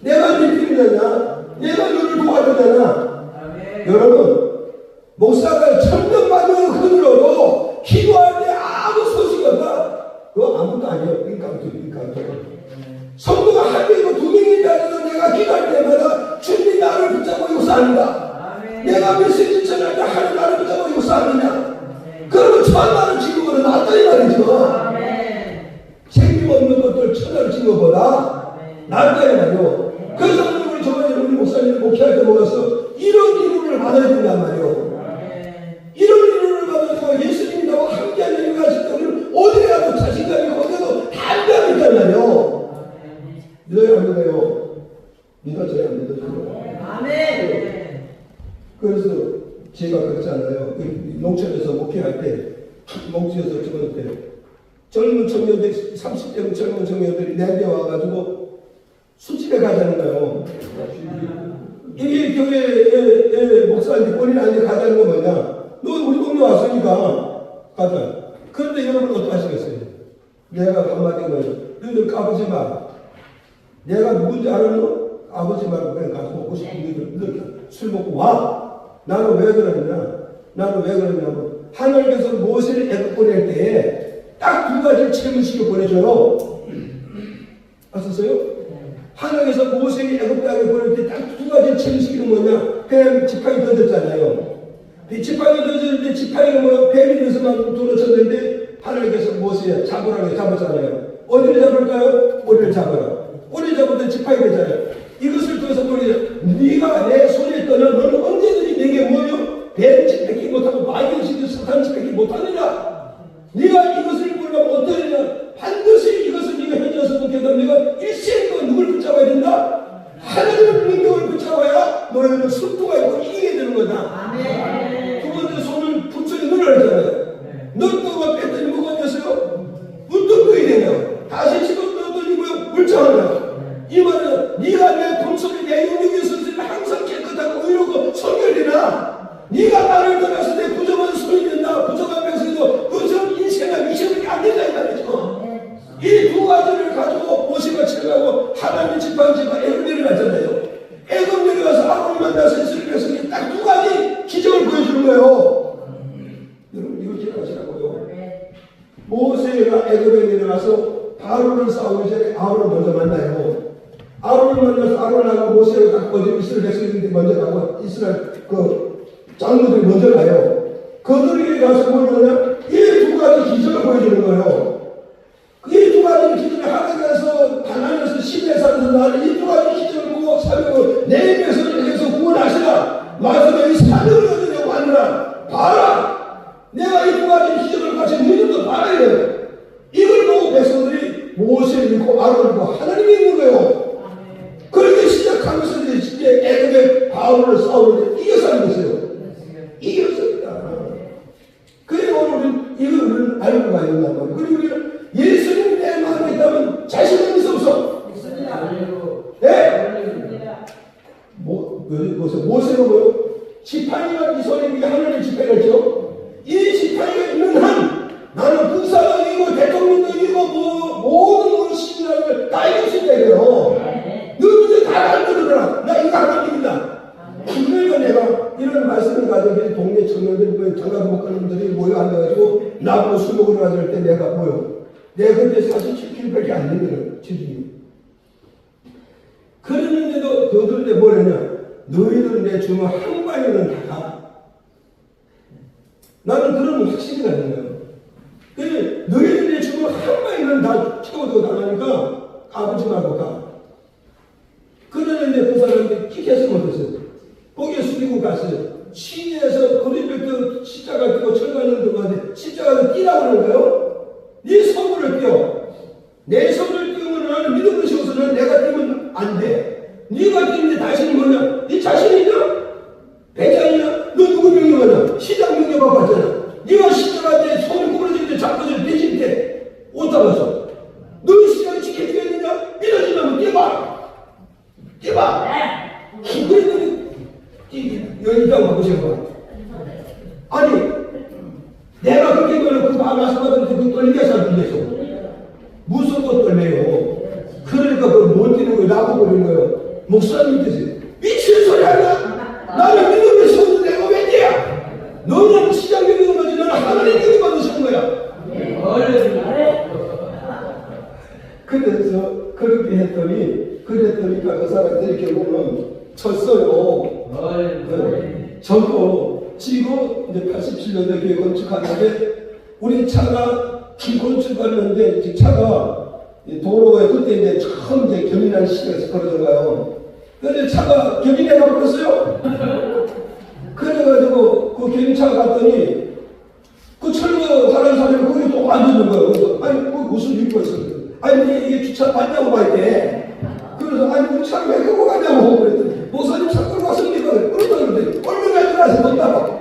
내가 네 필요하냐? 내가 너를 도와주잖아. 여러분, 목사가 천년만년 흔들어도 기도할 때 아무 소식이 없다. 그거 아무것도 아니에요. 빈깡통. 성도가 한 명이고 두 명이 되어도 내가 기도할 때마다 주님이 나를 붙잡고 역사합니다. 내가 메시지 전할 때 하나님 나를 붙잡고 역사합니다. 그러면 천하를 지금은 낫다 이 말이죠. 책임 없는 것들 천하를 지은 것보다 낫다 이 말이요. 그래서 우리 저번에 우리 목사님을 목회할 때 모아서 이런 이름을 받아야 된단 말이에요. 이런 이름을 받아서 예수님이 나와 함께하는 이유가 있을 때 우리는 어디에 가도 자신감이 어디에도 담대함이 있단 말이에요. 믿어요 안 믿어요? 믿어져요 안 믿어져요? 아멘. 그래서 제가 그랬잖아요. 농촌에서 목회할 때 목주에서 저번 때 젊은 청년들 30대 젊은 청년들이 내게 와가지고 수집에 가자는 거예요. 이게 교회 목사한테 본인한테 가자는 거 뭐냐? 너 우리 동네 왔으니까 가자. 그런데 여러분 어떡하시겠어요? 내가 한마디 거예요. 너희들 까보지 마. 내가 누군지 알았노? 까보지 말고 그냥 가서 먹고 싶은 너희들 술 먹고 와. 나는 왜 그러냐면 하나님께서 모세를 애굽 보낼 때에 딱 두 가지를 체험시켜 보내줘요. 아셨어요? 하나님께서 모세를 애굽 땅에 보낼 때 딱 두 가지를 체험시키는 뭐냐? 뱀 지팡이 던졌잖아요. 지팡이 던졌는데 지팡이가 뭐 뱀이 돼서만 돌아쳤는데 하나님께서 모세야 잡으라고 잡았잖아요. 어디를 잡을까요? 꼬리를 잡아라. 꼬리 잡을 때 지팡이 되잖아요. 이것을 통해서 네가 내 손에 떠나 너는 언제든지 내게 뭐요? 뱀 짚eki 못하고 마귀신도 사탄 짚eki 못하느냐? 네가 이것을 보려면 어떠느냐? 반드시 이것을 네가 현지에서 목회하면 네가 일생도 누굴 붙잡아야 된다? 하나님의 능력을 붙잡아야 너희는 승부가 있고 이기게 되는 거다. 아멘. 두 번째 손을 부처에 넣으라잖아요. 넣었다가 뺐더니 뭐가 됐어요? 문득 그이 되냐? 다시 집어넣었더니 뭐야? 물장하냐? 이 말은 네가 내 품속에 내 영역에 있을 항상 깨끗하고 의롭고 성결이나 네가 나를 떠났을 때 부정한 소리 된다. 부정한 백성도 부정 인생과 미션이 안 된다 이 말이죠. 이 두 가지를 가지고 모세가 체험하고 하나님 지팡이가 애굽 내려가잖아요. 애굽 내려가서 아론을 만나서 이스라엘 백성이 딱 두 가지 기적을 보여주는 거예요. 여러분 이거 기억하시라고요. 모세가 애굽에 내려가서 바로를 싸우기 전에 아론을 먼저 만나요. 아론을 만나서 아론하고 모세가 딱 먼저 이스라엘 백성들이 먼저 가고 이스라엘 장로들이 먼저 가요. 그들에게 가서 보여주냐? 이 두 가지 기적을 보여주는 거예요. 이 두 가지 기적을 하나님께서 하나님께서 시내산에서 나를 이 두 가지 기적을 보고 사명을 내 백성을 위해서 구원하시라. 마지막에 이 산을 얻으려고 하느라 봐라. 내가 이 두 가지 기적을 같이 너희들도 봐야 돼요. 이걸 보고 백성들이 모세를 믿고 아론을 믿고 하나님이 있는 거예요. 그렇게 시작하면서 이제 애굽의 바울을 싸우는데 이겨서 있어요. 이겼습니다. 그래 오늘 이걸 알고 가야 된단 말이에요. 그리고 우리는 예수님 내 마음에 있다면 자신은 있어 없어? 있습니다. 네? 모세가 뭐요? 지팡이가 이 손에 이게 하나님의 지팡이가 있죠? 이 지팡이가 있는 한 나는 군사도 이기고 대통령도 이기고 모든 시민을 다 이길 수 있다 이거요. 너희들 다 만들어라. 나 이거 하나 이긴다. 그러니까 내가 이런 말씀을 가지고 동네 청년들, 장가도 못 가는 분들이 모여 앉아가지고 나보고 술 먹으러 가질 때 내가 뭐요? 내가 그때 47kg밖에 안 되거든, 체중이. 그랬는데도 너희들 뭐냐냐? 너희들은 내 주먹 한 방에는 다 가. 나는 그런 확신이 가는 거예요. 근데 너희들 내 주먹 한 방에는 다 채워도 나가니까 까부지 말고 가. 그러는데 그 사람들이 끼겠으면 어땠어요? 고개 숙이고 갔어요. 시내에서 그림벨트 십자가 끼고 철관을 들어가는데 십자가를 끼라고 하는 거예요. 네 손을 띄워. 내 손을 띄우면 나는 믿음을 씌워서 내가 띄우면 안 돼. 네가 띄는데 다시는 뭐냐? 네 자신 있냐? 배짱이냐? 너 누구 명령하냐? 시장 명령하고 왔잖아. 네가 시장한테 손을 구부러질 때 잡고들 배질 때 어디다 가서 너 시장을 지켜주겠느냐? 믿어준다면 뛰어봐. 뛰어봐. 그랬더니 여기다고 바꾸세요. 아니 내가 그렇게 말하고 그 말씀하던데 그 떨리게 살면서 무슨 거 떨려요? 그러니까 그걸 못 뛰는 거예요. 나보고 그러는 거예요. 목사님 뜻이 미친 소리 하냐? 나는 믿음의 손을 내가 왜 뛰어? 너는 시장 경영을 가지 너는 하나님 경영 받으시는 거야. 그래서 그렇게 했더니 그랬더니까 그 사람들이 결국은 쳤어요. 저도 지금 이제 87년도에 교회 건축하는데 우리 차가 건축하는데 차가 도로에 그때 이제 처음 이제 경인하는 시기에서 걸어들어가요. 근데 차가 경인에 가버렸어요. 그래가지고 그 경인차가 갔더니 그 철거하는 사람이 거기 또 앉아있는 거예요. 그래서 아니 그 무슨 일이 있어요? 아니 이게 주차 맞냐고 봐야 돼. 그래서 아니 우리 차를 왜 끌고 가냐고 그랬더니 목사님 차 끌고 왔습니까? 그러더니 얼마나 들어가서 돈 닦아.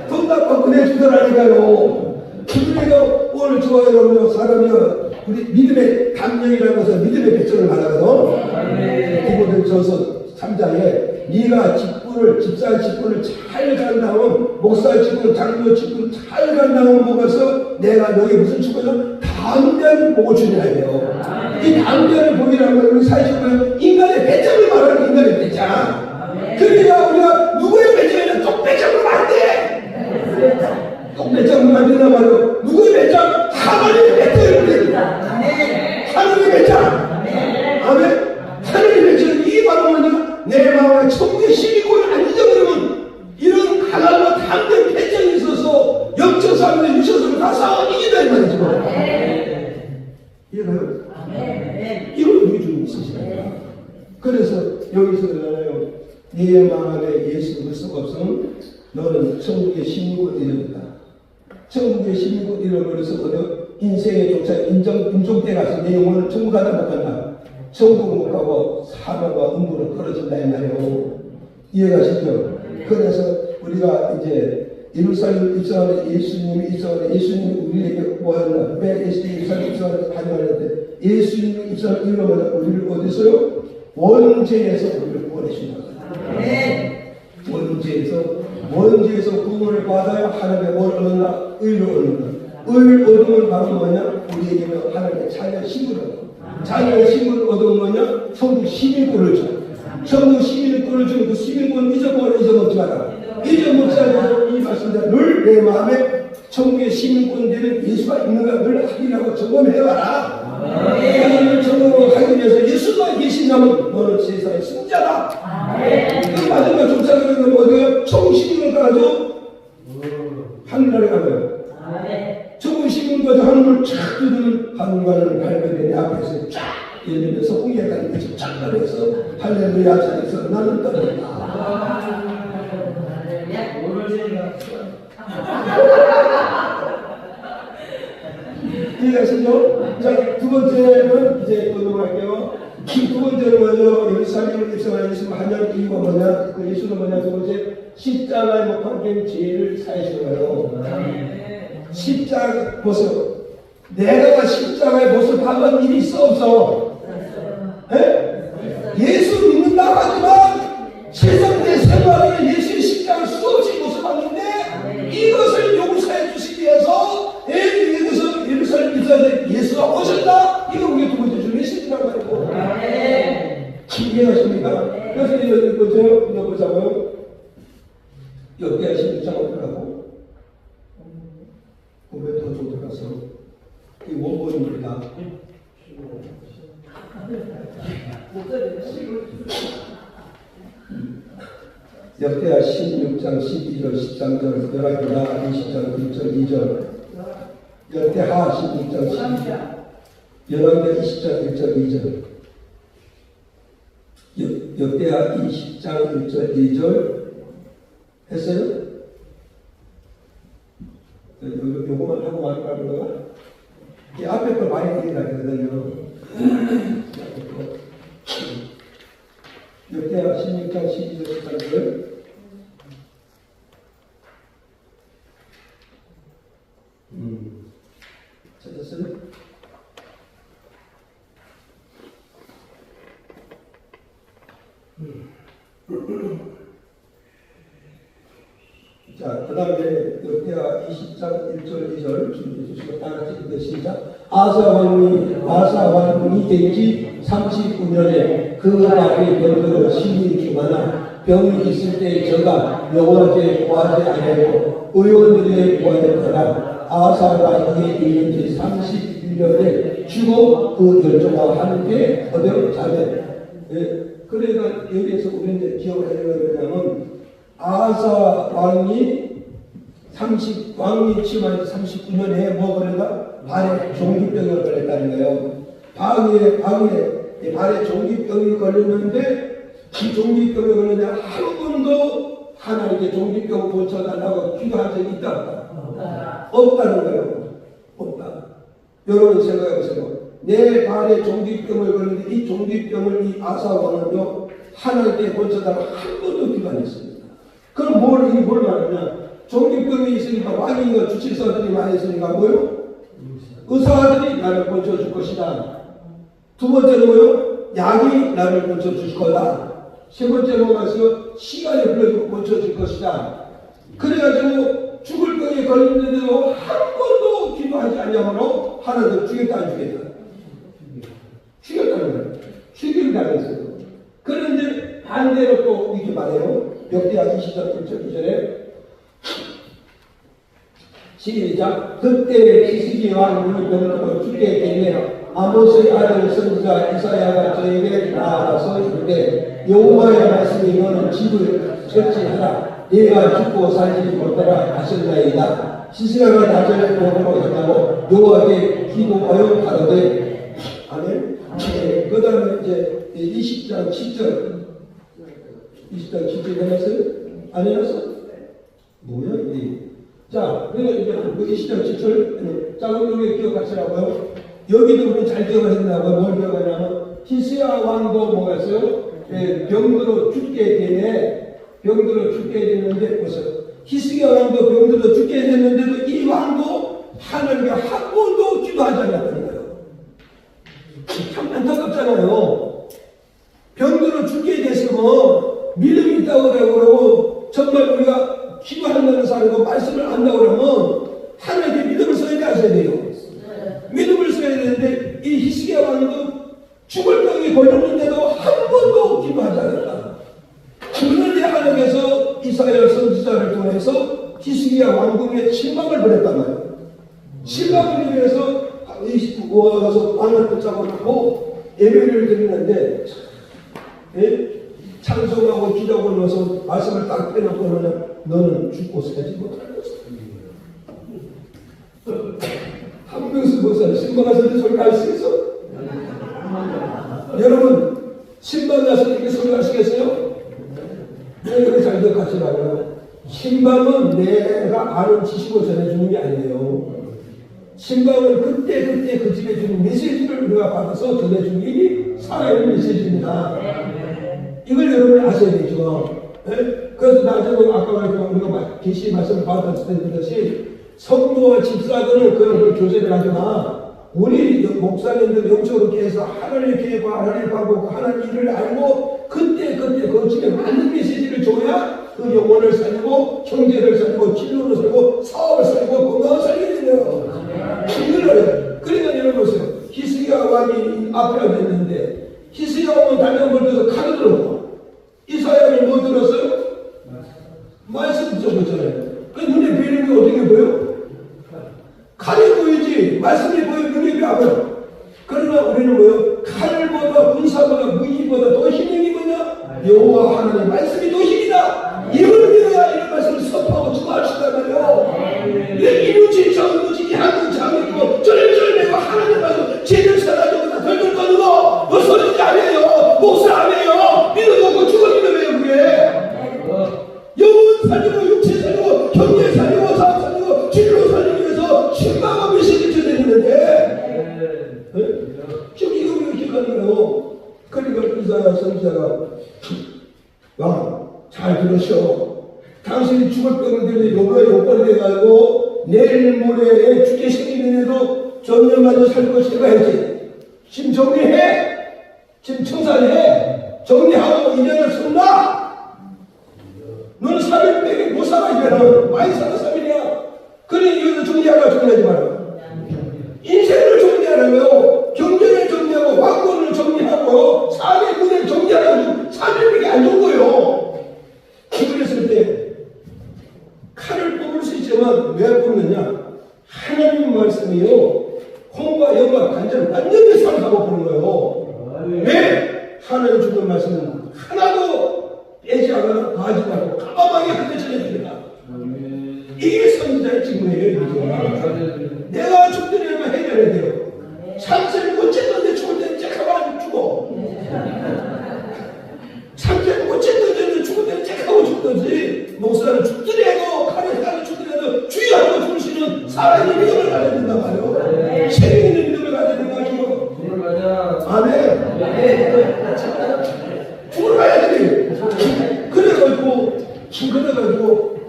돈 닦아 보내주더라니까요. 그러니까 오늘 좋아요 여러분 사람이요 우리 믿음의 감령이라고 해서 믿음의 배천을 말하거든. 디모데 전서 3장에 네가 직분을 집사의 직분을 잘 간다면 목사의 직분을 장로의 직분을 잘 간다면 먹어서 내가 너에게 무슨 축복을 담대한 복을 주냐 해요. 이 담대한 복이라는 건 우리 사회적으로 인간의 배짱을 말하는 인간의 배짱. 그러니까 우리가 누구의 배짱이냐 똑배짱으로 안 돼. 똑배짱으로 안 된단 말이에요. 누구의 배짱? 하나님의 배짱을 됩니다. 하나님의 배짱. 아멘. 하나님의 배짱은 이게 바로 뭐냐? 내 마음에 천국의 시민권을 안 잊어버리면 이런 강함과 담대한 배짱이 있어서 영적 삶에 유셔서를 다 싸워 이긴다 이 말이죠. 이해가요? 이걸 우리 주님 있으시니까. 그래서 여기서 그러잖아요. 네 마음에 예수 그리스도가 없으면 너는 천국의 시민권을 잃어버린다. 천국의 시민권을 잃어버려서 인생의 족차 인종대 가서 내 영혼을 천국 가다 못 간다. 천국을 못 가고 사망과 음부로 떨어진다 이 말이에요. 이해가시죠? 그래서 우리가 이제 예루살렘 입성하는 예수님이 입성하는 예수님이 우리에게 뭐하나 왜 예루살렘 입성하는 다녀왔는데 예수님이 입성하는 이유가 뭐냐? 우리를 어디서요? 원죄에서 우리를 구원해주신 거예요. 원죄에서 구원을 받아야 하나님의 뭘 얻는다? 의를 얻는다. 의를 얻으면 바로 뭐냐? 우리에게는 하나님의 자녀의 신분을 얻어. 자녀의 신분을 얻으면 뭐냐? 천국 시민권을 줘. 천국 시민권을 주는 그 시민권을 잊어먹지 마라. 잊어먹지 않아서 이 말씀대로 늘 내 마음에 천국의 시민권 되는 예수가 있는가 늘 확인하고 점검해봐라. 하나님을 점검하기 위해서 예수가 계신다면 너는 세상의 승자다. 그 마지막 족사기는 어디가 천국 시민을 가지고 하늘나라에 가요. 천국 시민을 가지고 하늘을 쫙 뜯으면 하늘과는 발견되니 앞에서 쫙 열리면서 홍해가 이렇게 쫙 떨어져서 할렐루야 자리에서 나는 떨어진다. 이해가시죠? 자, 두 번째는 이제 넘어갈게요. 두 번째는 뭐죠? 예루살렘을 입성한 예수 한양 이유가 뭐냐? 그 예수는 뭐냐? 두 번째 십자가에 못 박힌 죄를 사하시는 거예요. 십자가 보세요. 내가 십자가에 못을 박은 일이 있어 없어? 예수 믿는다고 하지만 세상 내 생활에 예수의 십자가를 수없이 못을 박는데 이것을 용서해 주시기 위해서 여기서 예루살렘 입성한 예수가 오셨다. 이거 우리 두 번째 주 메시지란 말이고. 이해하십니까? 그래서 여기 보세요. 이거 보자고요. 여기 하신 입장 어떡하고? 왜 더 좋더라서? 이 원본입니다. 역대하 16장 12절 13절 11장 20장 1절 2절 역대하 16장 12절 열왕기하 20장 1절 2절 역대하 20장 1절 2절 했어요? 요거만 하고 말하는 거가 이 앞에 걸 많이 얘기하거든요. 역대하 16장 12절 13절. 찾았어요? 자, 그 다음에 역대하 20장 1절 2절 준비해 주시고 다 같이 읽어 시작. 아사 왕이 된지 39년에 그 날이 병들어 심히 죽으나 병이 있을 때 저가 여호와께 구하지 아니하고 의원들에게 구하였더라. 아사가 이에 이른지 31년에 죽어 그 열조와 함께 거듭 자매. 그러니까 여기에서 우리는 기억을 해야 되냐면 아사 왕이 왕이 취임한 39년에 뭐 걸렸다? 발에 종기병을 걸렸다는 거예요. 발에 종기병이 걸렸는데 이 종기병이 걸렸는데 한 번도 하나님께 종기병 고쳐달라고 기도한 적이 있다 없다? 없다는 거예요. 없다. 여러분 생각해보세요. 내 발에 종기병을 걸렸는데 이 종기병을 이 아사 왕은요 하나님께 고쳐달라고 한 번도 기도 안 했습니다. 그럼 뭘 말하냐? 종기병이 있으니까 왕이가 주치의사들이 많이 있으니까 뭐요? 의사들이 나를 고쳐줄 것이다. 두 번째는 뭐요? 약이 나를 고쳐줄 거다. 세 번째로 가서 시간이 흘러서 고쳐줄 것이다. 그래가지고 죽을 병에 걸렸는데도 한 번도 기도하지 않냐므로 하나도 죽였다 안 죽였다? 죽였다는 거예요. 죽이를 당했어요. 그런데 반대로 또 이렇게 말해요. 역대하 20장 1절 2절에 시작. 그때 히스기야 왕이 병들어 죽게 되며 아모스의 아들 선지자 이사야가 저에게 나아가서 이르되 여호와의 말씀이 너는 집을 철지하라. 네가 죽고 살지 못하라 하셨나이다. 히스기야가 낮을 병으로 했다고 여호와께 기도하여 가로되 아멘. 그 다음에 이제 20장 7절 20장 7절 해놨어요? 안 해놨어? 뭐야 이게? 자, 그러니까 이제 그 20장 7절 작은 쪽에 기억하시라고요. 여기도 우리 잘 기억을 했나고요. 뭘 기억하냐면 히스기야 왕도 뭐가 있어요? 병들어 죽게 되네. 병들어 죽게 됐는데 벌써 히스기야 왕도 병들어 죽게 됐는데도 이 왕도 하나님께 한 번도 기도하지 않았다는 거예요. 참 안타깝잖아요. 병들어 죽게 됐으면 믿음이 있다고 그러고 정말 우리가 기도한다는 사람이고 말씀을 안다고 그러면 하나님께 믿음을 써야 돼, 하셔야 돼요. 믿음을 써야 되는데 이 히스기야 왕도 죽을 병이 걸렸는데도 한 번도 기도하지 않았다. 그런데 하나님께서 이사야 선지자를 통해서 히스기야 왕궁에 신방을 보냈단 말이에요. 신방을 위해서 와서 왕을 붙잡아 놓고 예배를 드리는데 찬송하고 기도하고 나서 말씀을 딱 빼놓고 너는 죽고 살지 못할 것이다. 한명수 목사님 신방 가서 이렇게 소리 할 수 있어? 여러분 신방 가서 이렇게 소리 할 수 있겠어요? 네, 잘 기억하시라고요. 신방은 내가 아는 지식을 전해주는 게 아니에요. 신방은 그때 그 집에 주는 메시지를 우리가 받아서 전해주는 게 살아있는 메시지입니다. 이걸 여러분이 아셔야 되죠. 네? 그래서 나중에 아까 말했지만 우리가 계시 말씀을 받았을 때 그것이 성도와 집사들은 그런 교제를 하지만 우리 목사님들 영적으로 계해서 하나님의 계획과 하나님의 방법과 하나님의 일을 알고 그때 그 집에 맞는 메시지를 줘야 그 영혼을 살리고 형제를 살리고 진로를 살리고 사업을 살리고 건강을 살리게 돼요. 이걸 그러니까 여러분 보세요. 히스기야 왕이 앞에 앉았는데 히스기야 왕은 달려온 걸 들어서 칼을 들었고 이사야는 뭐 들었어요? 말씀 들었잖아요. 그 눈에 보이는 게 어떻게 보여? 칼이 보이지 말씀이 보여 눈에 안 보여. 그러나 우리는 뭐요? 칼보다 군사보다 무기보다 더 힘이 뭐냐? 여호와 하나님의 말씀이 더 힘이다. 이걸 믿어야 이런 말씀을 선포하고 주고하신단 말이에요. 이루지 정무지 향이 장이고 쩔쩔매고 하나님 말씀 제대로 살아가고 덜덜 떠는 거 소리지 아니에요. 목사 아니에요. 믿음 없고 죽어 믿음이에요 그게. 영혼 살리고 육체 살리고 경제 살리고 사업 살리고 진로 살리기 위해서 신방과 메시지를 전해주는데 지금 이거 왜 이렇게 가는 거예요? 그러니까 이사야 선지자가 잘 들으셔. 당신이 죽을 병들이 요번에 돼가지고 내일 모레에 죽게 생기는 애도 전년마저 살 것이라 해야지. 지금 정리해. 지금 청산해. 정리하고 이년을 쓴다. 너는 3일밖에 못 살아. 이제는 많이 살아 3일이야. 그래 이거는 정리하라. 정리하지 마라. 인생을 정리하라고요. 경제를 정리하고 왕권을 정리하고 사회 문제를 정리하라고 3일밖에 안 준 거예요. 그랬을 때 칼을 뽑을 수 있지만 왜 뽑느냐? 하나님 말씀이요. 콩과 연과 간장을 완전히 삼가고 보는 거예요. 왜? 하나님 주는 말씀은 하나도 빼지 않거나 더하지 말고 까마하게 그대 전해줍니다. 이게 선지자의 직무예요. 내가 죽더라면 해결해야 돼요. 참새를 못 쨌는데 죽을 때는 째하고 죽어. 참새를 못 쨌는데 죽을 때는 째하고 죽든지 목사는 죽더라도 칼에 칼을 죽더라도 주의하고 죽을 수 있는 살아있는 믿음을 가져야 된단 말이에요. 책임 있는 믿음을 가져야 된다. 아멘. 죽으러 가야지. 그래가지고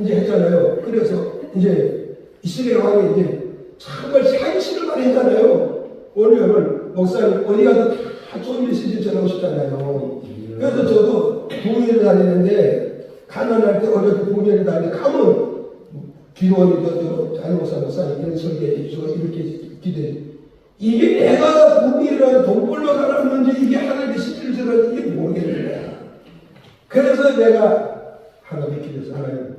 이제 했잖아요. 그래서 이제 이스라엘 왕이 이제 정말 상식을 많이 했잖아요. 오늘 목사님 어디 가서 다 좋은 메시지 전하고 싶잖아요. 그래서 저도 부흥회를 다니는데 가난할 때 어려도 부흥회를 다니는데 가면 기도원이도 장목사님 이런 설계해 주고 이렇게 기대해. 이게 내가 부흥회를 돈 벌러 가라는지 이게 하나님의 실질을 전하는지 이게 모르겠는 거야. 그래서 내가 하나님께 기도해서 하나님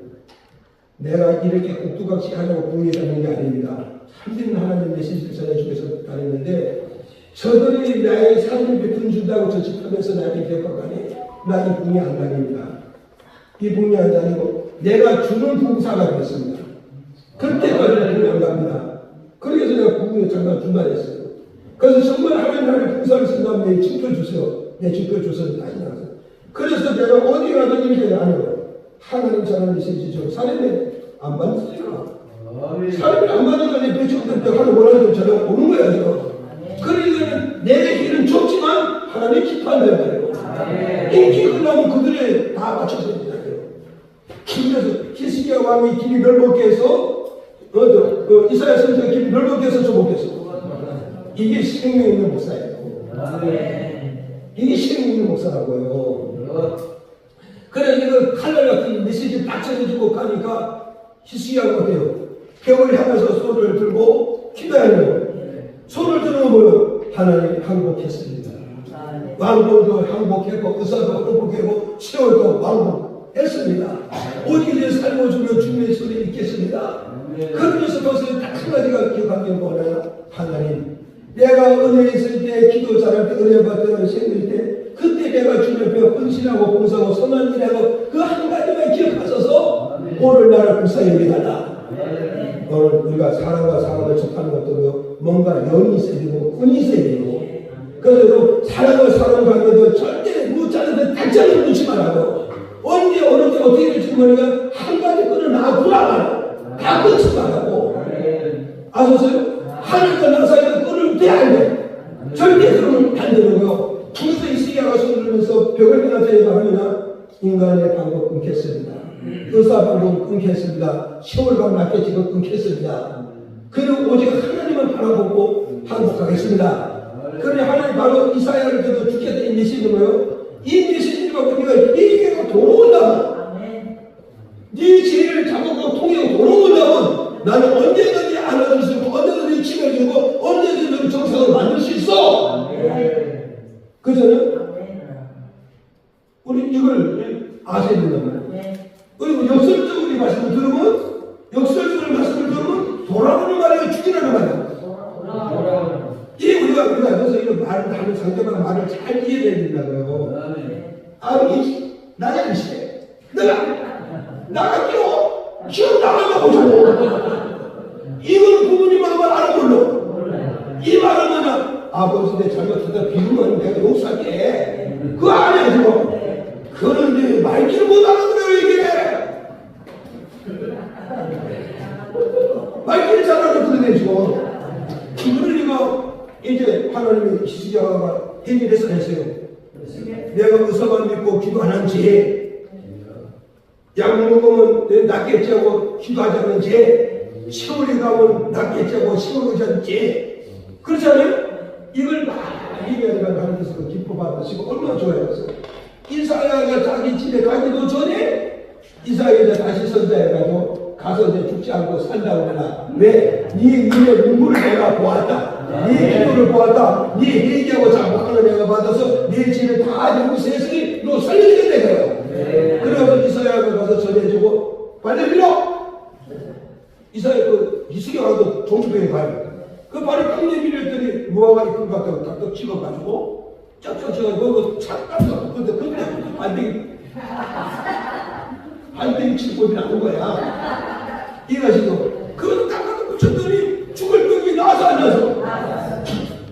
내가 이렇게 꼭두각시 하려고 부흥회 다니는 게 아닙니다. 참된 하나님 메시지를 전해주기 위해서 다녔는데 저들이 나의 삶을 베푼 준다고 저 집하면서 나에게 대박하니 나 이 부흥회 안 다닙니다. 이 부흥회 안 다니고 내가 주는 부흥사가 되었습니다. 그때까지는 부흥회 안 갑니다. 그래서 내가 부흥회 잠깐 중단했어요. 그래서 정말 하나님 나를 부흥사를 쓴다면 내 증표 주세요. 내 증표 줘서 다시 나왔어요. 그래서 내가 어디 가든 이렇게 안 해요. 하나님 전하는 메시지죠. 사람이 안 받으니까. 사람이 안 받으니까 내 배척될 때 하는 원하는 전화가 오는 거야, 지금. 그러니까 내 길은 좁지만 하나님 기뻐한다는 말이에요. 인기 흘러면 그들에 다 맞춰서 있잖아요. 그래서 히스기야 왕이 길이 넓게 해서, 이사야 선지가 길이 넓게 해서 좁게 했어. 이게 생명 있는 목사예요. 이게 생명 있는 목사라고요. 그래, 이거 칼날 같은 메시지 딱 전해주고 가니까 히스기야가 어때요? 벽을 향해서 손을 들고 기도하는 손을 들으면 뭐요? 하나님 항복했습니다. 왕복도 항복했고 의사도 항복했고 시월도 왕복했습니다. 오직 이제 살고 죽으면 죽는 소리 있겠습니다. 그러면서 거기서 딱 한 가지가 기억하는 게 뭐냐면 하나님 내가 은혜 있을 때 기도 잘할 때 은혜 받을 생길 때 그때 내가 주님 앞에 헌신하고 봉사하고 선한 일하고 그 한 가지만 기억하셔서 오늘 나를 불쌍히 여기달라. 오늘 우리가 사람과 사람을 접하는 것도 뭔가 연이 있어야 되고 은이 있어야 되고 그래도 사람과 사람 관계도 절대 묻자는데 단짝을 놓지 말라고 언제 어느 때 어떻게 될지 모르니까 한 가지 끈을 놔두라고 다 끊지 말라고 아셨어요? 하늘과 나 사이에 끈을 떼야 돼. 절대 그러면 안 되는 거요. 그래서 이스기야가 손을 들면서 벽을 끊었다니까 하면 인간의 방법 끊겠습니다. 의사 방법 끊겠습니다. 시월과 맞게 지금 끊겠습니다. 그리고 오직 하나님을 바라보고 항복하겠습니다. 그래 하나님 바로 이사야를 그래도 죽겠다 이 메시지는 뭐예요? 이 메시지가 우리가 이게 돌아온다면 네 죄를 잡아가고 통해서 돌아온다면 나는 언제든지 안아줄 수 있고 언제든지 치료해주고 언제든지 정상을 만들 수 있어. 그잖아요? 우리 이걸 아셔야 된단 말이에요. 그리고 역설적으로 이 말씀을 들으면 역설적으로 말씀을 들으면 돌아오는 말이에요. 죽이라는 말이에요. 이게 우리가 그래서 이런 말을 하는 상대방 말을 잘 이해해야 된다고요. 나가 이시해. 나가 키워 나가면 오자고. 이건 부모님 말을 안 몰라. 이 말은 뭐냐? 아버지 내 잘못하다 비우면 내가 욕살게. 그거 아니야 지금. 그런데 말귀를 못 알아들어요 이게. 말귀를 잘 알아들어야 지금. 그러니까 이제 하나님이 히스기야가 해결해서 했어요. 내가 의사만 믿고 기도 안 한지 약 먹으면 낫겠지 하고 기도하자는 죄, 세월이 가면 낫겠지 하고 세월하자는 죄. 그렇잖아요? 이걸 많이 배우면 하나님께서 기뻐받으시고 얼마나 좋아했어요. 이사야가 자기 집에 가기도 전에 이사야가 다시 선자해가지고 가서 이제 죽지 않고 산다고 해라. 왜? 네 눈의 눈물을 내가 보았다. 네 기도를 보았다. 네 회개하고 자복하는 내가 받아서 네 집에 다 용서했으니 너 살려주겠다 이거예요. 그래서 이사야가 가서 전해주고 빨리 밀어. 이사야 그 이스기야도 종교에 가요. 그 발이 깡내 밀렸더니 무화과 잎을 갖다가 딱딱 찍어가지고 쫙쫙 찍어가지고 착각하고 근데 반대기 치고 나온 거야. 이해가시죠? 그걸 딱딱 붙였더니 죽을 병이 나와서 앉아서.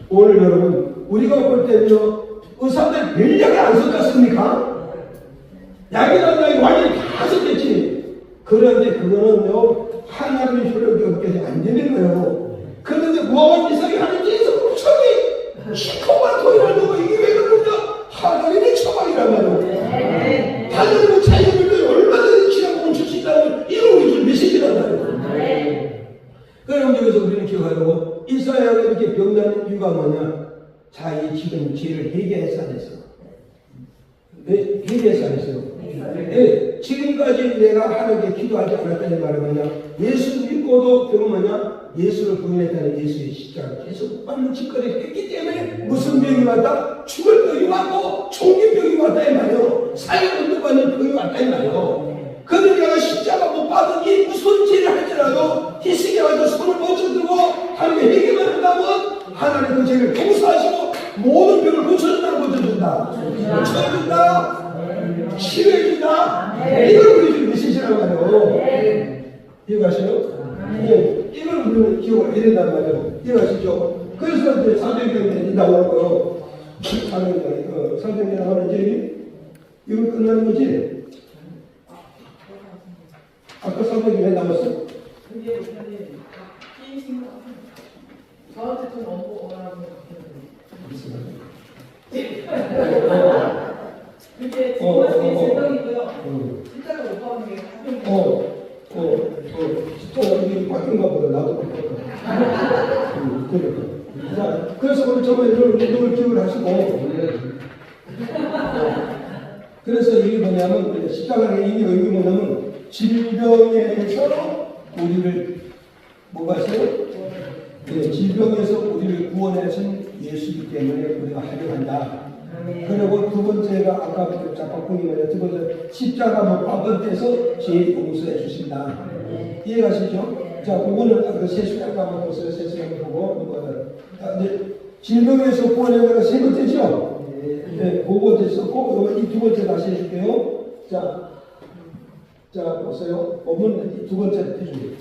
오늘 여러분 우리가 볼 때는요 의사들 별약이 안 섞었습니까? 약이라는 약이 완전히 다 섞였지. 그런데 그거는요 하나님의 효력이 없게 안 되는 거예요. 그런데 무화과 비싸게 하는 데에서 무척이 시커먼 토이를 넣고 이게 왜 그러냐? 하나님의 처방이란 말이에요. 하나님의 자유를 얼마든지 지나고 멈출 수 있다는 이걸 우리 줄 메시지란 말이에요. 그럼 여기서 우리는 기억하려고 이사야가 이렇게 병나는 이유가 뭐냐? 자기 지금 죄를 회개해서 안 했어. 왜 회개해서 안 했어요? 네, 지금까지 내가 하나님께 기도하지 않았다는 말은 뭐냐? 예수 믿고도 결국 뭐냐? 예수를 부인했다는 예수의 십자가 계속 받는 짓거리를 했기 때문에 무슨 병이 왔다? 죽을 병이 왔고 총기병이 왔다 이 말이요. 사형을 받는 병이 왔다 이 말이요. 그런데 내가 십자가 못 받은 이 무슨 죄를 할지라도 희생해 가지고 손을 먼저 들고 하나님의 회개만 한다면 하나님 그 죄를 용서하시고 모든 병을 고쳐준다고 고쳐준다. 고쳐준다. 치료해준다. 이걸 우리 지금 메시지라고 하요. 이해가시죠? 이걸 우리는 기억을 해야 된단 말이에요. 이해가시죠? 그래서 이제 사도행전에 나오는 거, 사도행전에 나오는 이제 이걸 끝나는 거지? 아까 사도행전에 남았어? 그게 저한테 좀 원고라고 그게 정말 질병이고요. 진짜로 못 받는 게 가끔 진짜 이게 바뀐가 보다. 나도 바뀌었다. 자, 그래서 우리 저번에 이걸 기억을 하시고 그래서 이게 뭐냐면 십자가의 의미가 이게 뭐냐면 질병에서 우리를 뭐가 있어요? 네, 질병에서 우리를 구원하신 예수이기 때문에 우리가 하려한다. 그리고 두 번째가 아까 작가풍이 말이야. 두 번째 십자가 못 박은 데서 죄 용서해 주신다. 이해가시죠? 자, 그거는 그 세수장 한번 보세요. 세수장 보고 이제 질병에서 구원해가 세 번째죠. 네, 그거 됐었고 이 두 번째 다시 해줄게요. 자 보세요. 오늘 두 번째 해줄게요.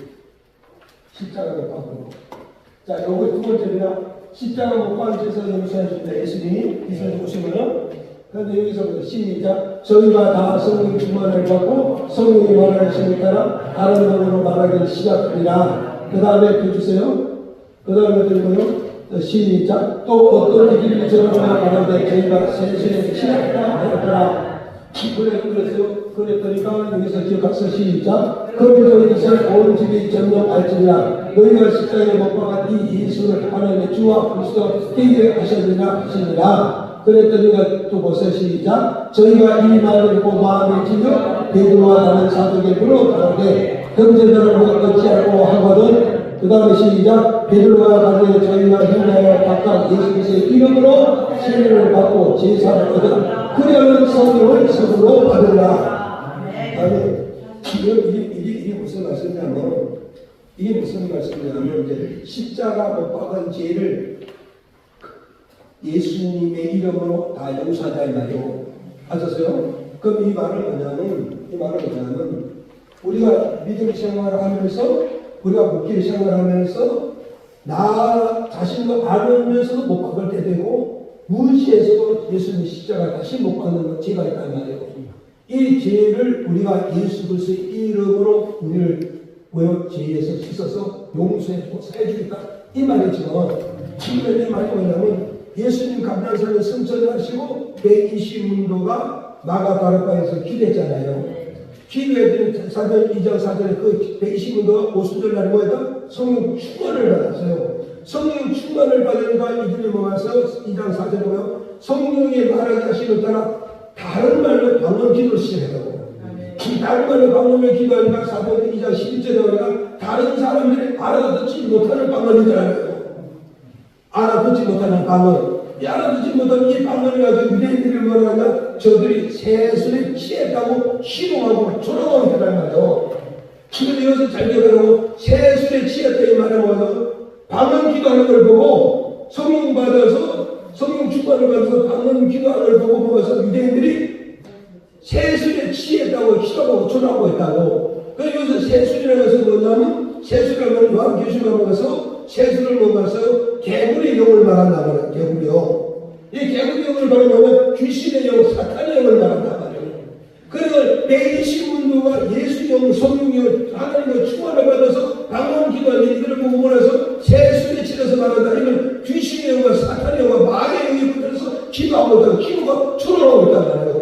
십자가 못 박은 거. 자, 요거 두 번째는 십자가 못 박은 데서 용서해 준다. 예수님이 이사를 보시면은 그런데 여기서부터 시작. 저희가 다 성령 충만을 받고 성령이 말하는 것을 따라 다른 언어로 말하기를 시작하리라. 그 다음에 펴주세요. 그 다음에 들고요. 시작. 또 어떤 일이 저런 말하는데 저희가 세세에 시작하라 하였더라. 그랬더니까 여기서 기억하서 시작. 그러면서 이제 온 집이 점령 알지니라. 너희가 십자가에 못 박은 이 예수를 하나님의 주와 그리스도 되게 하시니라. 그랬더니 또 보세요. 시작. 저희가 이 말을 듣고 마음에 찔려 베드로와 다른 사도에게 물어보는데 형제들을 어찌 알고 하거든. 그 다음에 시작. 베드로가 가르쳐 저희가 형제와 각각 예수께서의 이름으로 세례를 받고 제사를 얻어 그러면 성령을 선으로 받으라. 아니 이게 무슨 말씀이냐면 이제 십자가 못 박은 죄를 예수님의 이름으로 다 용서하자 이 말이요. 아셨어요? 그럼 이 말은 뭐냐면 우리가 믿음 생활을 하면서 우리가 목회 생활을 하면서 나 자신도 알면서도 못 박을 때 되고 무시해서도 예수님 십자가 다시 못 박는 죄가 있단 말이에요. 이 죄를 우리가 예수 그리스도의 이름으로 우리를 죄에서 씻어서 용서해주고 사해주겠다 이 말이죠. 지금 이 말이 뭐냐면 예수님 감난산에 승천을 하시고 120문도가 마가다락방에서 기도했잖아요. 기도해드린 사도행 2장 4절에 그 120문도가 5순절 날이 뭐였다? 성령 충만을 받았어요. 성령 충만을 받으니까 이들이 모아서 2장 4절에 보면 성령이 말하게 하시는 따라 다른 말로 방언 기도를 시작했다고. 다른 말로 방언을 기도하니까 사도행 2장 11절에 보니까 다른 사람들이 알아듣지 못하는 방언이더라고요. 알아듣지 못하는 방언. 알아듣지 못하는 이 방언을 가지고 유대인들이 뭐라 하냐? 저들이 세술에 취했다고 희롱하고 조롱하고 있다는 말이에요. 근데 여기서 잘 기억하라고 세술에 취했다 이 말을 뭐죠? 방언 기도하는 걸 보고 성령 받아서 성령 충만을 받아서 방언 기도하는 걸 보고 보면서 유대인들이 세술에 취했다고 희롱하고 조롱하고 있다고. 그래서 여기서 세술이라는 것은 뭐냐면 세술이라는 요한계시록에 가서 세술을 먹어서 개구리 영을 말한다고 하는 개구리 영. 이 개구리 영을 말하면 귀신의 영, 사탄의 영을 말한단 말이에요. 그래서 베이시문도가 예수 영, 성령 영, 하나님의 충만을 받아서 방언 기도하는 이들을 보고 몰아서 세술에 치러서 말한다. 이건 귀신의 영과 사탄의 영과 마의 영이 붙어서 기도하고 있다고 기도가 초월하고 있단 말이에요.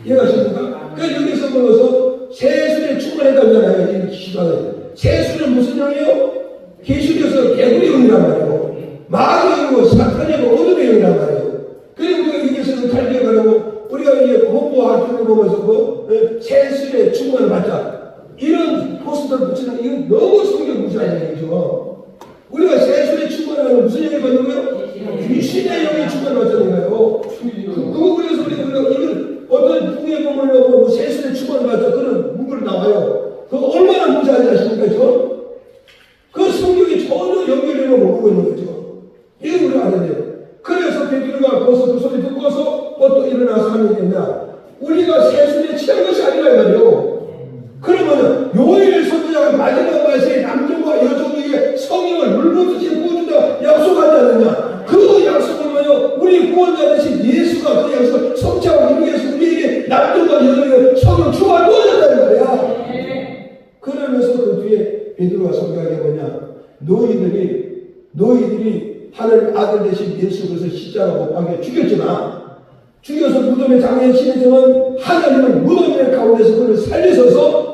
이해가십니까? 그래서 여기서 보면서 세술에 충만했다잖아요. 이 기도하는. 세술은 무슨 영이요? 계시록에서 개구리 영이란 말이고 마의 영이고 사탄의 영이고 어둠의 영이란 말이에요. 그리고 우리가 여기서는 탈기하려고 우리가 이제 홍보할 때를 보면서 뭐 세술에 충만을 받자 이런 포스터를 붙이는 이건 너무 성경 무시하는 얘기죠. 우리가 세술에 충만하면 무슨 영이 받는 거예요? 귀신의 영이 충만받자는 거예요. 그거 그래서 우리가 이걸 어떤 북에 보면 뭐 세술에 충만을 받자 그런 문구를 나와요. 그거 얼마나 무시하지 아십니까? 그 성경이 전혀 연결되는 걸 모르고 있는 거죠. 이거 우리가 알아야 돼요. 그래서 베드로가 거기서 그 소리 듣고서 또 일어나서 하는 게 뭐냐. 우리가 세술에 취한 것이 아니라 말이요. 그러면 요일 선지자가 마지막 말세에 남종과 여종에게 성령을 물부듯이 부어준다 약속하지 않느냐. 그 약속은 뭐요? 우리 구원자 되신 예수가 그 약속을 성취하고 이루기 위해서 우리에게 남종과 여종에게 성령 충만을 부어줬다는 거야. 그러면서 그 뒤에 베드로가 설교하는 게 뭐냐? 너희들이 하나님 아들 되신 예수 그리스도 십자가 못 박혀 죽였지만 죽여서 무덤에 장례치르지만 하나님은 무덤의 가운데서 그를 살리셔서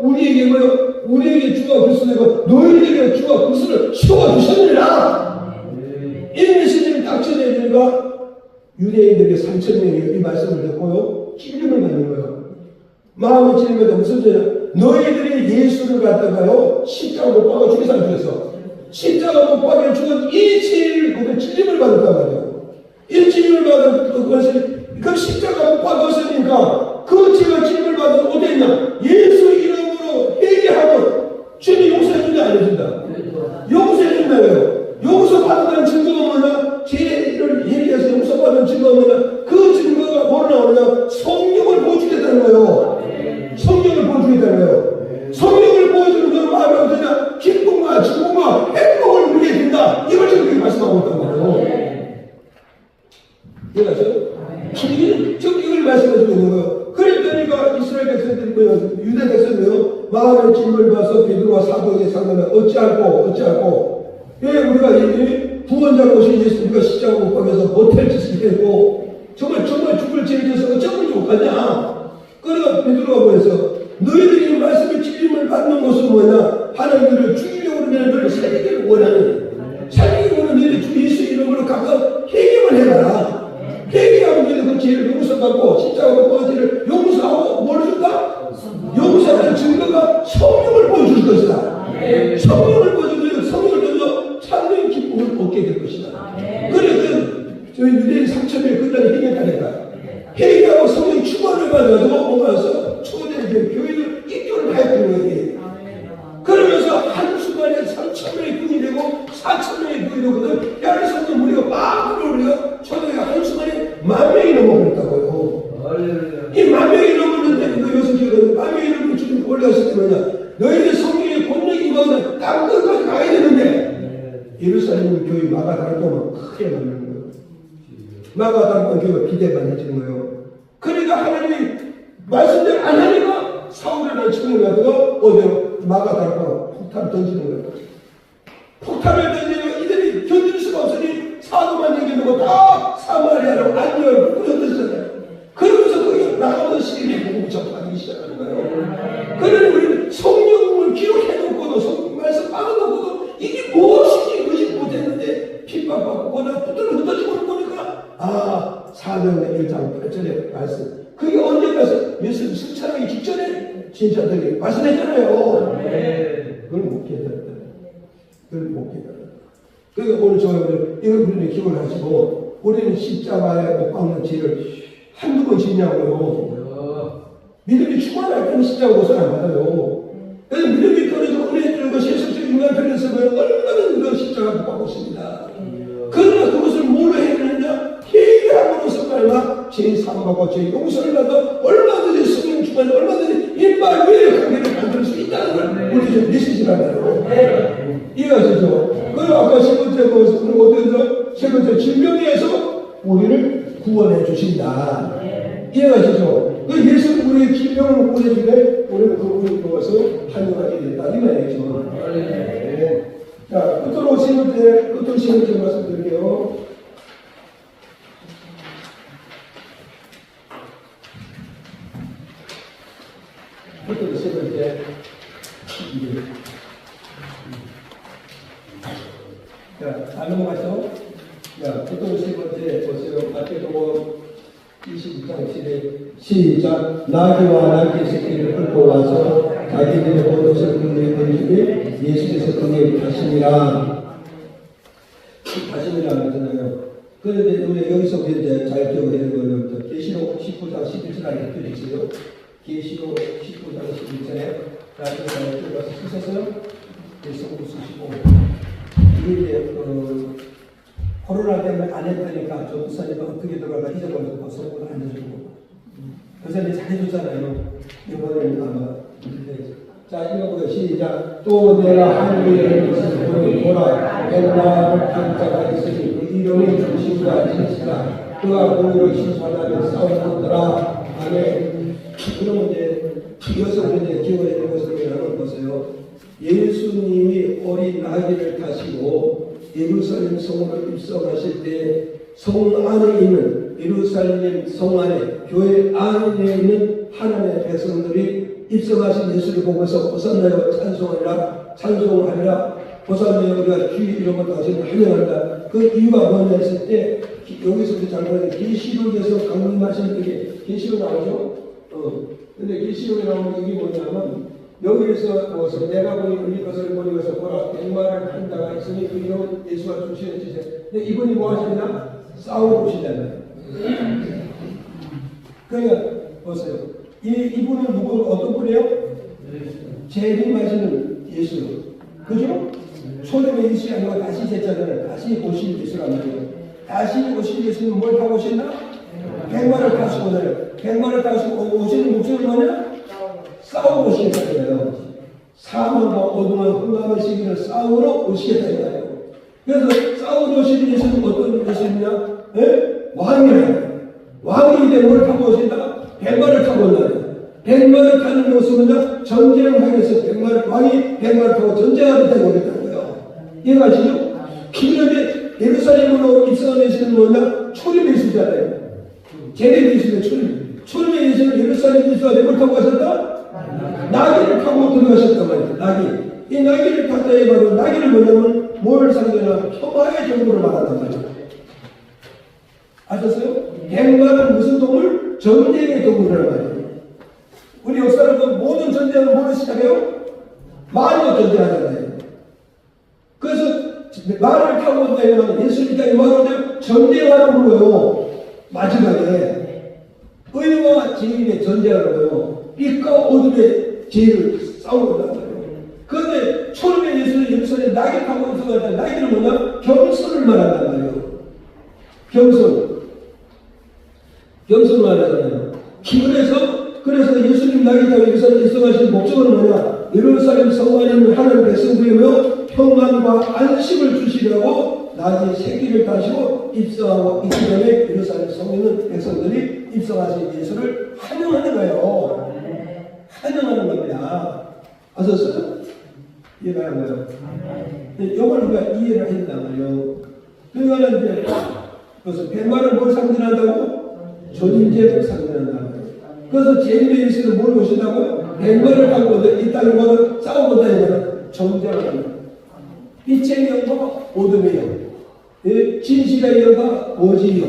우리에게 뭐요? 우리에게 주가 그리스도 되고 너희에게 주가 그리스도를 세워주셨느니라. 이 메시지를 딱 전해주니까 유대인들에게 3,000명이 이 말씀을 듣고요 찔림을 받는 거예요. 마음의 찔림에도 무슨 소리냐? 너희들이 예수를 갖다가요 십자가 못 박아 죽인 사람 중에서 십자가 못 박아 죽은 이 죄를 찔림을 받았단 말이에요. 이 찔림을 받은 것을 그 십자가 못 박았으니까 그 죄가 찔림을 받아서 어디 했냐? 예수 이름으로 회개하면 죄를 용서해준다 안 해준다? 용서해준다고요. 용서받는다는 증거가 뭐냐? 죄를 회개해서 용서받는 증거가 뭐냐? 그 증거가 뭐로 나오느냐? 성령을 보여주겠다는 거예요. 성령을 보여주겠다는 거예요. 성령을 보여주는 그 마음이 어떠냐? 기쁨과 즐거움과 행복을 누리게 된다. 이걸 지금 말씀하고 있단 말이에요. 이해가죠? 지금 이걸 말씀해주고 있는 거예요. 그랬더니까 이스라엘 백성들이 유대 백성들이요 마음의 찔림을 봐서 베드로와 사도에게 상담해 어찌할꼬 왜 우리가 이 구원자로 오신 예수 우리가 십자가 못 박아서 못할 짓을 했고 정말 죽을 죄를 져서 어쩌면 좋겠냐. 그러니까 베드로가 뭐했어? 너희들이 말씀의 찔림을 받는 것은 뭐냐? 하나님을 죽이려고 그러면 너를 살리기를 원하는 너희들 주 예수 이름으로 가서 회개만 해봐라. 회개하면 너희들 그 죄를 용서받고 십자가 못 박은 죄를 용서하고 뭘 줄까? 용서하는 증거가 성령을 보여줄 것이다. 성령을 보여주면 성령을 통해서 참된 기쁨을 얻게 될 것이다. 그래 저희 유대인 3,000명이 끝까지 회개하니까 회개하고 성령 충만을 받아서 모아서 초대된 교회를 입교를 하였던 거예요. 그러면서 한순간에 3,000명이 군이 되고 4,000명이 군이 되거든. 야를 성령 우리가 막 들어오려 초대가 한순간에 10,000명이 넘어버렸다고요. 이 10,000명이 넘었는데 그 요새 기억은 10,000명이 넘고 지금 올라갔을 때 뭐냐? 너희들 성령의 권력이 임하거든 땅 끝까지 가야 되는데 예루살렘 교회 마가다락방은 크게 만나는 거예요. 마가다락방 교회가 비대만해지는 거예요. 그러니까 하나님이 말씀대로 안 하니까 사울이라는 친구를 가다가 어디로 마가다락방 폭탄을 던지는 거예요. 폭탄을 던지면 이들이 견딜 수가 없으니 사도만 얘기하고 다 사마리아로 안녕을 끊어졌잖아요. 그러면서 거기 나가면서 시리에 복음을 접하기 예수를 승천하기 직전에 진짜들이 말씀했잖아요. 그걸 못 깨달았다. 그걸 못 깨달았다. 그러니까 오늘 여러분이 기억을 하시고 우리는 십자가에 못 박는 죄를 한두 번 짓냐고요. 믿음이 충만할 때는 십자가 고생 안 받아요. 그래서 믿음이 떨어지고 은혜 들고 세속적 인간 편에서 얼마나 그 십자가 못 받고 있습니다. 그러나 그것을 뭘로 해결했냐? 회개함으로써 말마 죄 사함하고 죄 용서를 받아 얼마든지 성령 충만해 얼마든지 일반 외의 관계를 만들 수 있다는 걸 우리 좀 믿으시라고요. 이해하시죠? 그리고 아까 세 번째 것은 어떤 세 번째 질병에서 우리를 구원해 주신다. 이해하시죠? 그 예수는 우리의 질병을 구해주되 우리는 그분을 도와서 환영하게 된다. 이 말이죠. 자, 끝으로 세 번째 말씀드릴게요. 끝으로 세 번째. 자, 다 넘어가죠? 자, 끝으로 세 번째 보세요. 마태복음 22장 시작. 나귀와 나귀 새끼를 끌고 와서 자기들의 포도주를 그에게 던지니 예수께서 그에게 다시니라. 다시니라 하잖아요. 그런데 우리 여기서 이제 잘 기억해야 되는 거는 계시록 19장 11절 안에 펴주세요. 계시록 19장 11절에 나중에 들어가서 쓰셔서 계속 쓰시고 이게 코로나 때문에 안 했다니까 저 목사님은 어떻게 들어가나 잊어버렸고 소문을 안 해주고 그래서 이제 잘해주잖아요. 이번에는 아마 자 읽어보세요. 시작. 또 내가 하늘의 것을 보라 백마를 탄 자가 있으니 그 이름이 중심과 진실이라 그가 공의로 심판하며 싸우는더라. 아멘. 그러면 이제 이어서 이제 기억해야 되는 것을 우리는 보세요. 예수님이 어린 아기를 타시고 예루살렘 성으로 입성하실 때 성 안에 있는 예루살렘 성 안에 교회 안에 있는 하나님의 백성들이 입성하신 예수를 보고서 호산나여 찬송하리라 호산나여 우리가 주의 이름을 가지고 환영한다. 그 이유가 뭐냐 했을 때 여기서 잠깐 계시록에서 강림하신 그게 계시록 나오죠. 근데 계시록에 나오는 이게 뭐냐면 여기에서 내가 보니 우리 것을 보니 것을 보라 백마를 탄 자가 있으니 그 이름은 예수가 주시는 주세요. 근데 이분이 뭐 하시냐? 싸우고 오시잖아요. 그러니까 보세요. 이분은 어떤 분이에요? 재림하시는 예수. 그죠? 초대의 예수가 아니고 다시 제자잖아요. 다시 오실 예수란 말이에요. 다시 오실 예수는 뭘 타고 오신다? 백마를 타시고 오잖아요. 백마를 타시고 오시는 목적은 뭐냐? 싸우러 오시겠다는 사망과 어둠과 흑암의 시기를 싸우러 오시겠다 이거예요. 그래서 싸우러 오시는 예수는 어떤 예수냐? 왕이에요. 왕이 이제 뭘 타고 오신다? 백마를 타고 온다. 백마를 타는 것은 전쟁을 위해서 왕이 백마를 타고 전쟁하겠다고 그랬다는 거예요. 이해가시죠? 그런데 예루살렘으로 입성한 예수는 뭐냐? 초림 예수잖아요. 제대 예수는 초림의 예수는 예루살렘 예수가 뭘 타고 가셨다? 나귀를 타고 들어가셨단 말이에요. 나귀. 이 나귀를 탔다에 바로 나귀를 뭐냐면 뭘 상징하냐? 평화의 정보를 말한단 말이에요. 아셨어요? 백마는 무슨 동물? 전쟁의 동물이란 말이에요. 우리 역사는 그 모든 전쟁을 뭐로 시작해요? 말로 전쟁하잖아요. 그래서 말을 타고 온다면 예수님과 이 말을 전쟁하는 거예요. 마지막에 의와 진리의 전쟁하는 거예요. 빛과 어둠의 죄를 싸우는단 말이에요. 그런데 초림의 예수는 예루살렘 나귀 타고 있어가 나귀는 뭐냐? 겸손을 말한단 말이에요. 겸손을 말하잖아요. 그래서 예수님 나귀 타고 예루살렘에 입성하신 목적은 뭐냐? 예루살렘 성 안에 있는 하나님 백성들이며 평안과 안식을 주시려고 나귀의 새끼를 타시고 입성하고 있기 때문에 예루살렘 성에 있는 백성들이 입성하신 예수를 환영하는 거예요. 환영하는 겁니다. 아셨어요? 이해가 안 가요? 이걸 우리가 이해를 해야 된단 말이에요. 그러니까 이제 그래서 백마는 뭘 상징한다고? 존재를 상징한단 말이에요. 그래서 제일의 예수는 뭘 보신다고요? 백마를 타고 이 땅을 보는 싸우고 다니는 존재를 합니다. 빛의 영과 어둠의 영, 진실의 영과 거짓의 영,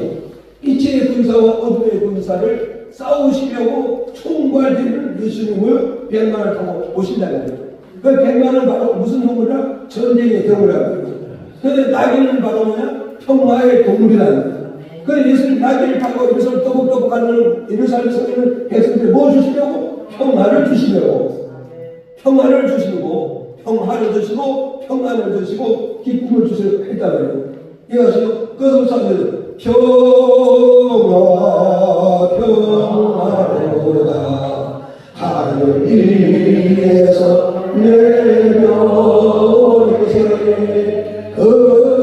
빛의 군사와 어둠의 군사를 싸우시려고 총괄되는 예수님을 100만을 타고 오신다는 거예요. 그 100만은 바로 무슨 동물이라? 전쟁의 동물이라고. 그런데 나귀는 바로 뭐냐? 평화의 동물이라는 거예요. 그래서 예수님 나귀를 타고 여기서 떠벅떠벅 가는 예루살렘에서 있는 백성들 뭐 주시려고? 평화를 주시려고. 평화를 주시고, 평화를 주시고, 평안을 주시고, 기쁨을 주시려고 했단 말이에요. 이것이 그것부터 평화 하늘 위에서 내려오세 그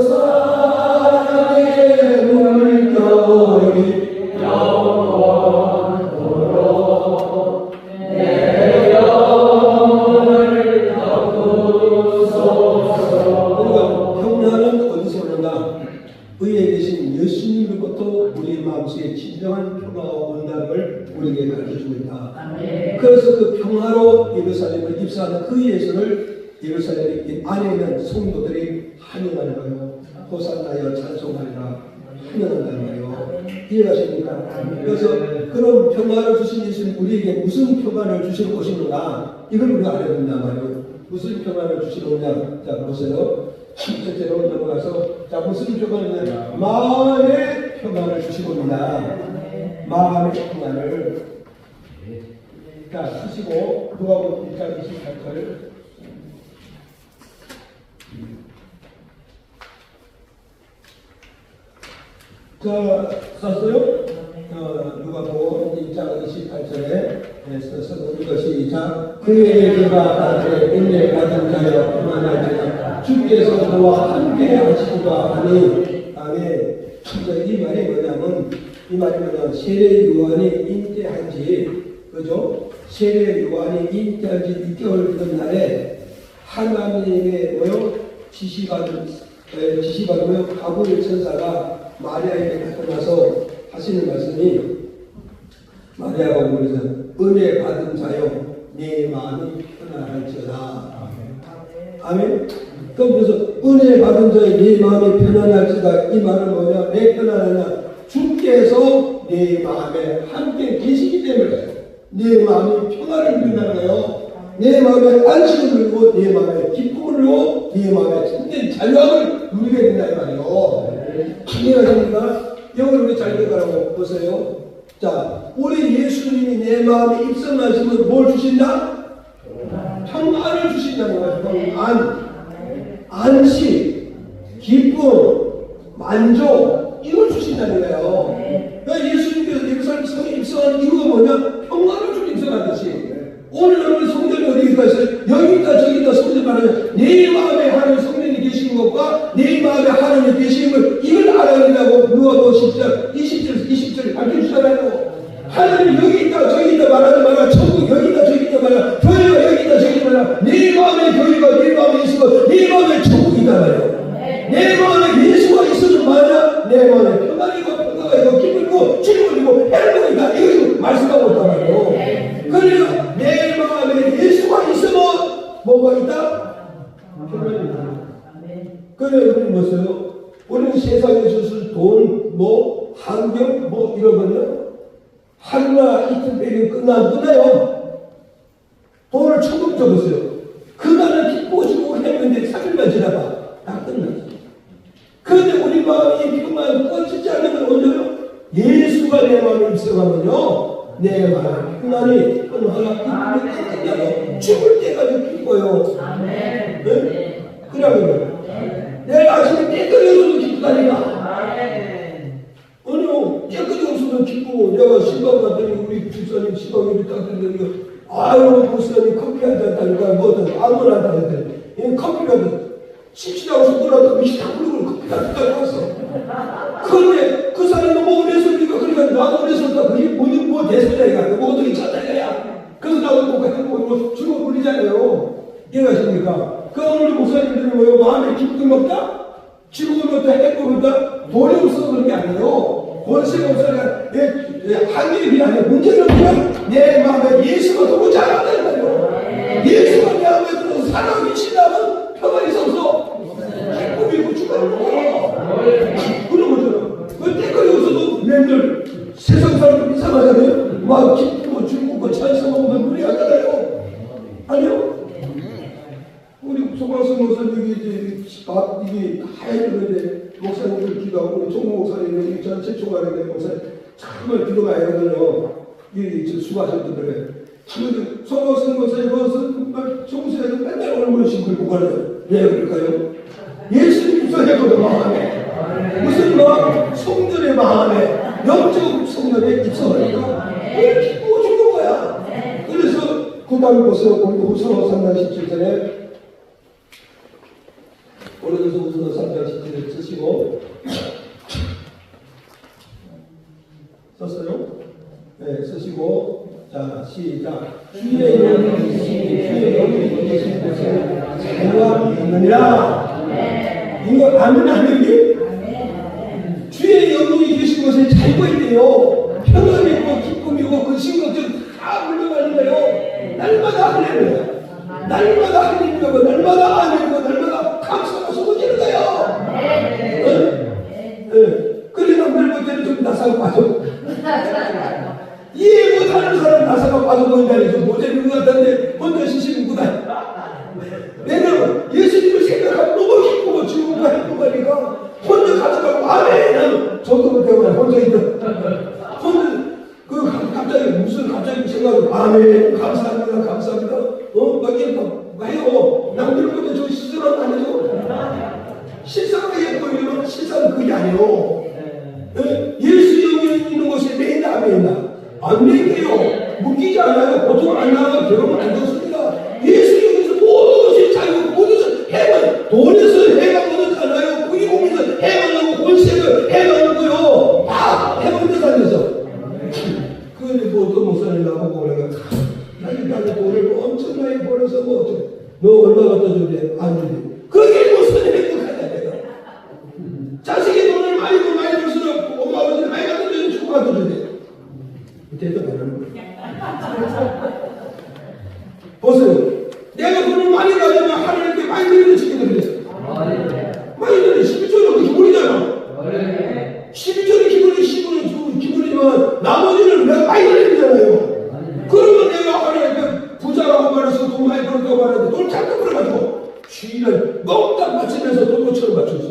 사랑의 물결이 영원토록 내려올 덮으소서. 평화는 어디서 오는가? 의에 계신 예수님으로부터 우리 마음속에 진정한 평화가 온다는 걸 우리에게 가르쳐주고 있다. 아멘. 그래서 그 평화로 예루살렘을 입사하는 그 예수를 예루살렘 안에 있는 성도들이 환영하는 거예요. 호산나여 찬송하리라 환영한다는 거예요. 이해가십니까? 그래서 그런 평화를 주신 예수님 우리에게 무슨 평화를 주시러 오시는가? 이걸 우리가 알아야 된단 말이에요. 무슨 평화를 주시러 오냐? 자 보세요. 첫째로 넘어가서 자 무슨 평화냐? 마음의 평화를 주시고 옵니다. 마음의 평화를 자 쓰시고 누가복음 1장 28절 자 썼어요? 누가복음 1장 28절에 써서 이것이 시작 그의 그가 나중에 은혜 받은 자여 평안할지라 주께서 너와 함께 하시리라 하니 아멘. 이 말이 뭐냐면 세례 요한이 잉태한지 그죠? 세례 요한이 잉태한지 6개월 된 날에 하나님의 지시받으며 가브리엘 천사가 마리아에게 나타나서 하시는 말씀이 마리아가 그래서 은혜 받은 자여 내 마음이 편안할지어다. 아멘. 그래서 은혜 받은 자여 내 마음이 편안할지어다. 이 말은 뭐냐? 왜 편안하냐? 주께서 내 마음에 함께 계시기 때문에 내 마음이 평안을 누린다는 거예요. 내 마음에 안식을 누리고 내 마음에 기쁨을 누리고 내 마음에 참된 자유함을 누리게 된다 이 말이에요. 이해하십니까? 영어를 우리 잘 읽어가라고 보세요. 자, 우리 예수님이 내 마음에 입성하시면 뭘 주신다? 평안을 주신다는 거예요. 평안, 안식, 기쁨, 만족 이걸 주신다는 거예요. 그러니까 예수님께서 예루살렘 성에 입성하는 이유가 뭐냐? 평안을 좀 입성하듯이 오늘 우리 성전이 어디 있어요? 여기 있다 저기 있다 성전 말하면 내 마음에 하나님 성전이 계시는 것과 내 마음에 하나님이 계시는 걸 이걸 알아야 된다고 누가복음 10장 20절 밝혀주잖아요. 하나님 여기 있다 저기 있다 말하지 마라. 천국 여기 있다 저기 있다 말라. 교회가 여기 있다 저기 있다 말라. 내 마음에 교회가 내 마음에 예수가 내 마음에 천국이 있다 말이에요. 내 마음에 예수가 있어도 말이야 내 마음에 평안이고 평화가 있고 기쁨이고 즐거움이고 행복이다. 이것을 말씀하고 있단 말이에요. 그러니까 내 마음에 예수가 있으면 뭐가 있다? 평안이 있다. 그래 우리는 뭐어요? 우리는 세상에서 돈, 환경, 이런 거는 하루나 이틀 빼면 끝나요. 돈을 천국 적었어요. 그날은 기쁘고 즐거워 했는데 3일만 지나봐. 다 끝났어. 그런데 우리 마음이 평안 꺼지지 않는 건 언제요? 예수가 내 마음에 입성하면요. 내 마음에 평안이 평화가 기쁨이 끝나요. 죽을 때까지 기뻐요. 네? 그러면 내일 아침에 깨끗해서도 기쁘다니까. 어느 깨끗해서도 기쁘고 내가 시방 갔더니 우리 집사님 시방이 딱 들더니 아유 목사님 커피 한잔 따니까 아무나 안 따는데 커피가 씩씩하고 속도라도 미식한 부르고 커피가 딱 왔어. 그런데 그 사람이 뭐 오래서니까 그러니까 나도 오래서다 그게 뭐 대소자이가 뭐 어떻게 찾아야 그래서 나도 뭐 행복하고 즐거워 부리잖아요. 이해가십니까? 그 오늘 목사님들은 뭐예요? 마음에 기쁨이 없다? 즐거움이 없다? 행복이 없다? 돈이 없어서 그런 게 아니에요. 원세 목사가 한계이 아니에요. 문제는 그냥 내 마음에 예수가 너무 잘한다는 거예요. 예수가 내 마음에 들어서 살아계신다면 평안이 있어서 기쁨이 있고 축하를 먹어. 그런 거잖아. 그 때까지 없어도 맨날 세상 사람들 이상하잖아요. 막 이게 하얘지는데 목사님들 기도하고 우리 총무 목사님은 이 전체 총괄의 목사님 정말 기도가 이러거든요. 이 수고하셨던데 서로 쓴 것에 그것은 총수에서 맨날 얼굴을 싱글고 가는 왜 그럴까요? 예수님 입성했거든 마음에 무슨 뭐 성전의 마음에 영적 성전에 입성하니까 왜 기쁘고 죽는 거야. 그래서 그 다음에 보세요. 고린도후서 3장 17절에 고린도후서 3장 17절 쓰시고 썼어요? 네, 쓰시고 자 시작. 주의 영이 계신 곳에 평안이 있느니라. 이거 아멘 하면요? 주의 영이 계신 곳에 자유가 있대요. 평안이고 기쁨이고 그 신것들 다 물려가는 거예요. 날마다 할렐루야. 날마다 할렐루야고 날마다 아멘이고 날마다 감사가 쏟아지는 거예요. 그래 남들 못해는 좀 나사가 빠져. 이해 못하는 사람 나사가 빠져보인다니 좀 못되는 것 같은데 혼자 시시는구나. 왜냐면 예수님을 생각하면 너무 기쁘고 즐겁고 행복하니까 혼자 가득하고 아멘 저도 못해봐요. 혼자 있는 혼자 갑자기 무슨 갑자기 생각을 아멘 감사합니다 감사합니다 막 이렇게 해요. 남들 보다 저 실수는 안 해요. 실수가 예뻐요. 실수는 그게 아니에요. 예수 영이 있는 곳에 매인다 안 매인다 안 매게요. 묶이지 않아요. 보통 안 나와요. 결혼 안 좋습니다. 예수 영에서 모든 것이 자유고 모든 것이 해방 돈에서 해방 얻었잖아요. 부유공에서 해방하고 권세를 해방하고요. 다 해방되잖아요. 그런데 뭐 어떤 목사님 나보고 내가 나는 돈을 엄청나게 벌어서 너 얼마 갖다 줘야 아니 그게 무슨 행복하냐 내가. 자식이 돈을 많이 벌수록 엄마 아버지를 많이 갖다 줘야 축구 갖다 줘야 돼. 대답 안 하는 거야. 보세요. 내가 돈을 많이 가지면 하나님께 많이 드리는 친구들이 많이 드리는 11조는 그 기본이잖아. 11조는 기본이지만 나머지는 내가 많이 드리잖아요. 그러면 내가 하나님께 부자라고 말해서 돈 많이 벌었다고 말하는데 돈 잠깐 벌어가지고 주일날 멍딱 맞추면서 돈 5천원 맞췄어.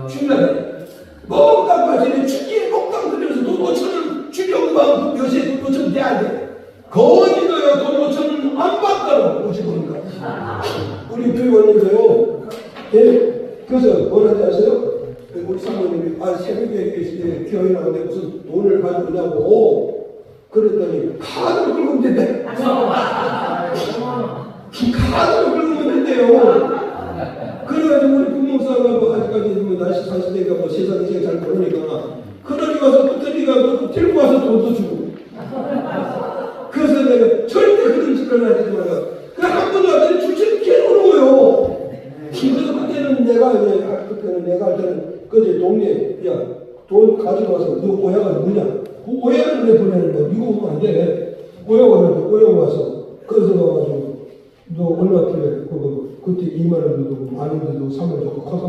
주일날 멍딱 맞추면 주기에 멍딱 들면서 돈 5천원 주려고 몇시에 돈 5천원 돼야 돼. 거기도요 돈 5천원 안 받다고 오지 보니까 우리 교회원님도요. 예, 그래서 뭐라는지 아세요? 우리 사모님이 새벽에 계실 때 교회 나오는데 무슨 돈을 가지고 오냐고 그랬더니 카드로 긁으면 된대. 카드로 긁으면 된대요. 그래가지고 우리 부모사가 뭐 아직까지 뭐 날씨 40대가 뭐 세상 인생 잘 모르니까 그러니 와서 또들이가 뭐 들고 와서 돈도 주고. 그래서 내가 절대 그런 짓을 하지 말라. 그래 한 번도 왔더니 줄줄 깨우는 거예요. 그래서 그때는 내가 할 때는 그제 동네 야 돈 가지고 와서 너 오해가 뭐냐? 그 오해를 내 보내는 거야. 이거 오면 안 돼. 오해가 와서 그래서 가가지고 너 얼마 필요해? 그때 2만 원 주고 만 원 주고 3만 원 주고 커서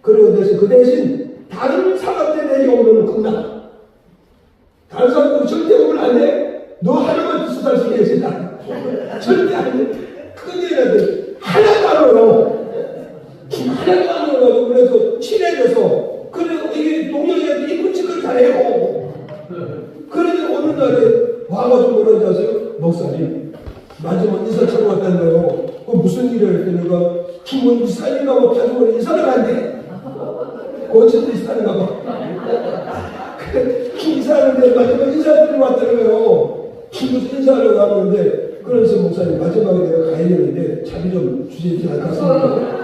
그리고 그 대신 다른 사람들 내게 오면 겁나. 다른 사람들 절대 오면 안 돼. 너 하나만 수달 수 있겠다. 절대 안 돼. 큰일이라도 하나도 안 오요. 하나도 안 오가지고 그래서 친해져서 그래서 이게 동영이한테 이쁜 짓을 잘해요. 그런데 어느 날에 와가지고 뭐라는지 아세요? 목사님 마지막 인사처럼 왔다는 거예요. 무슨 일을 했더니 내가 김원 이사님가 뭐 가지고 인사를 안 돼. 어쨌든 이사님가 봐. 인사하는데 마지막 인사를 왔다는 거예요. 무슨 인사를 가는데 그래서 목사님 마지막에 내가 가야 되는데 자리 좀 주시지 않겠습니까?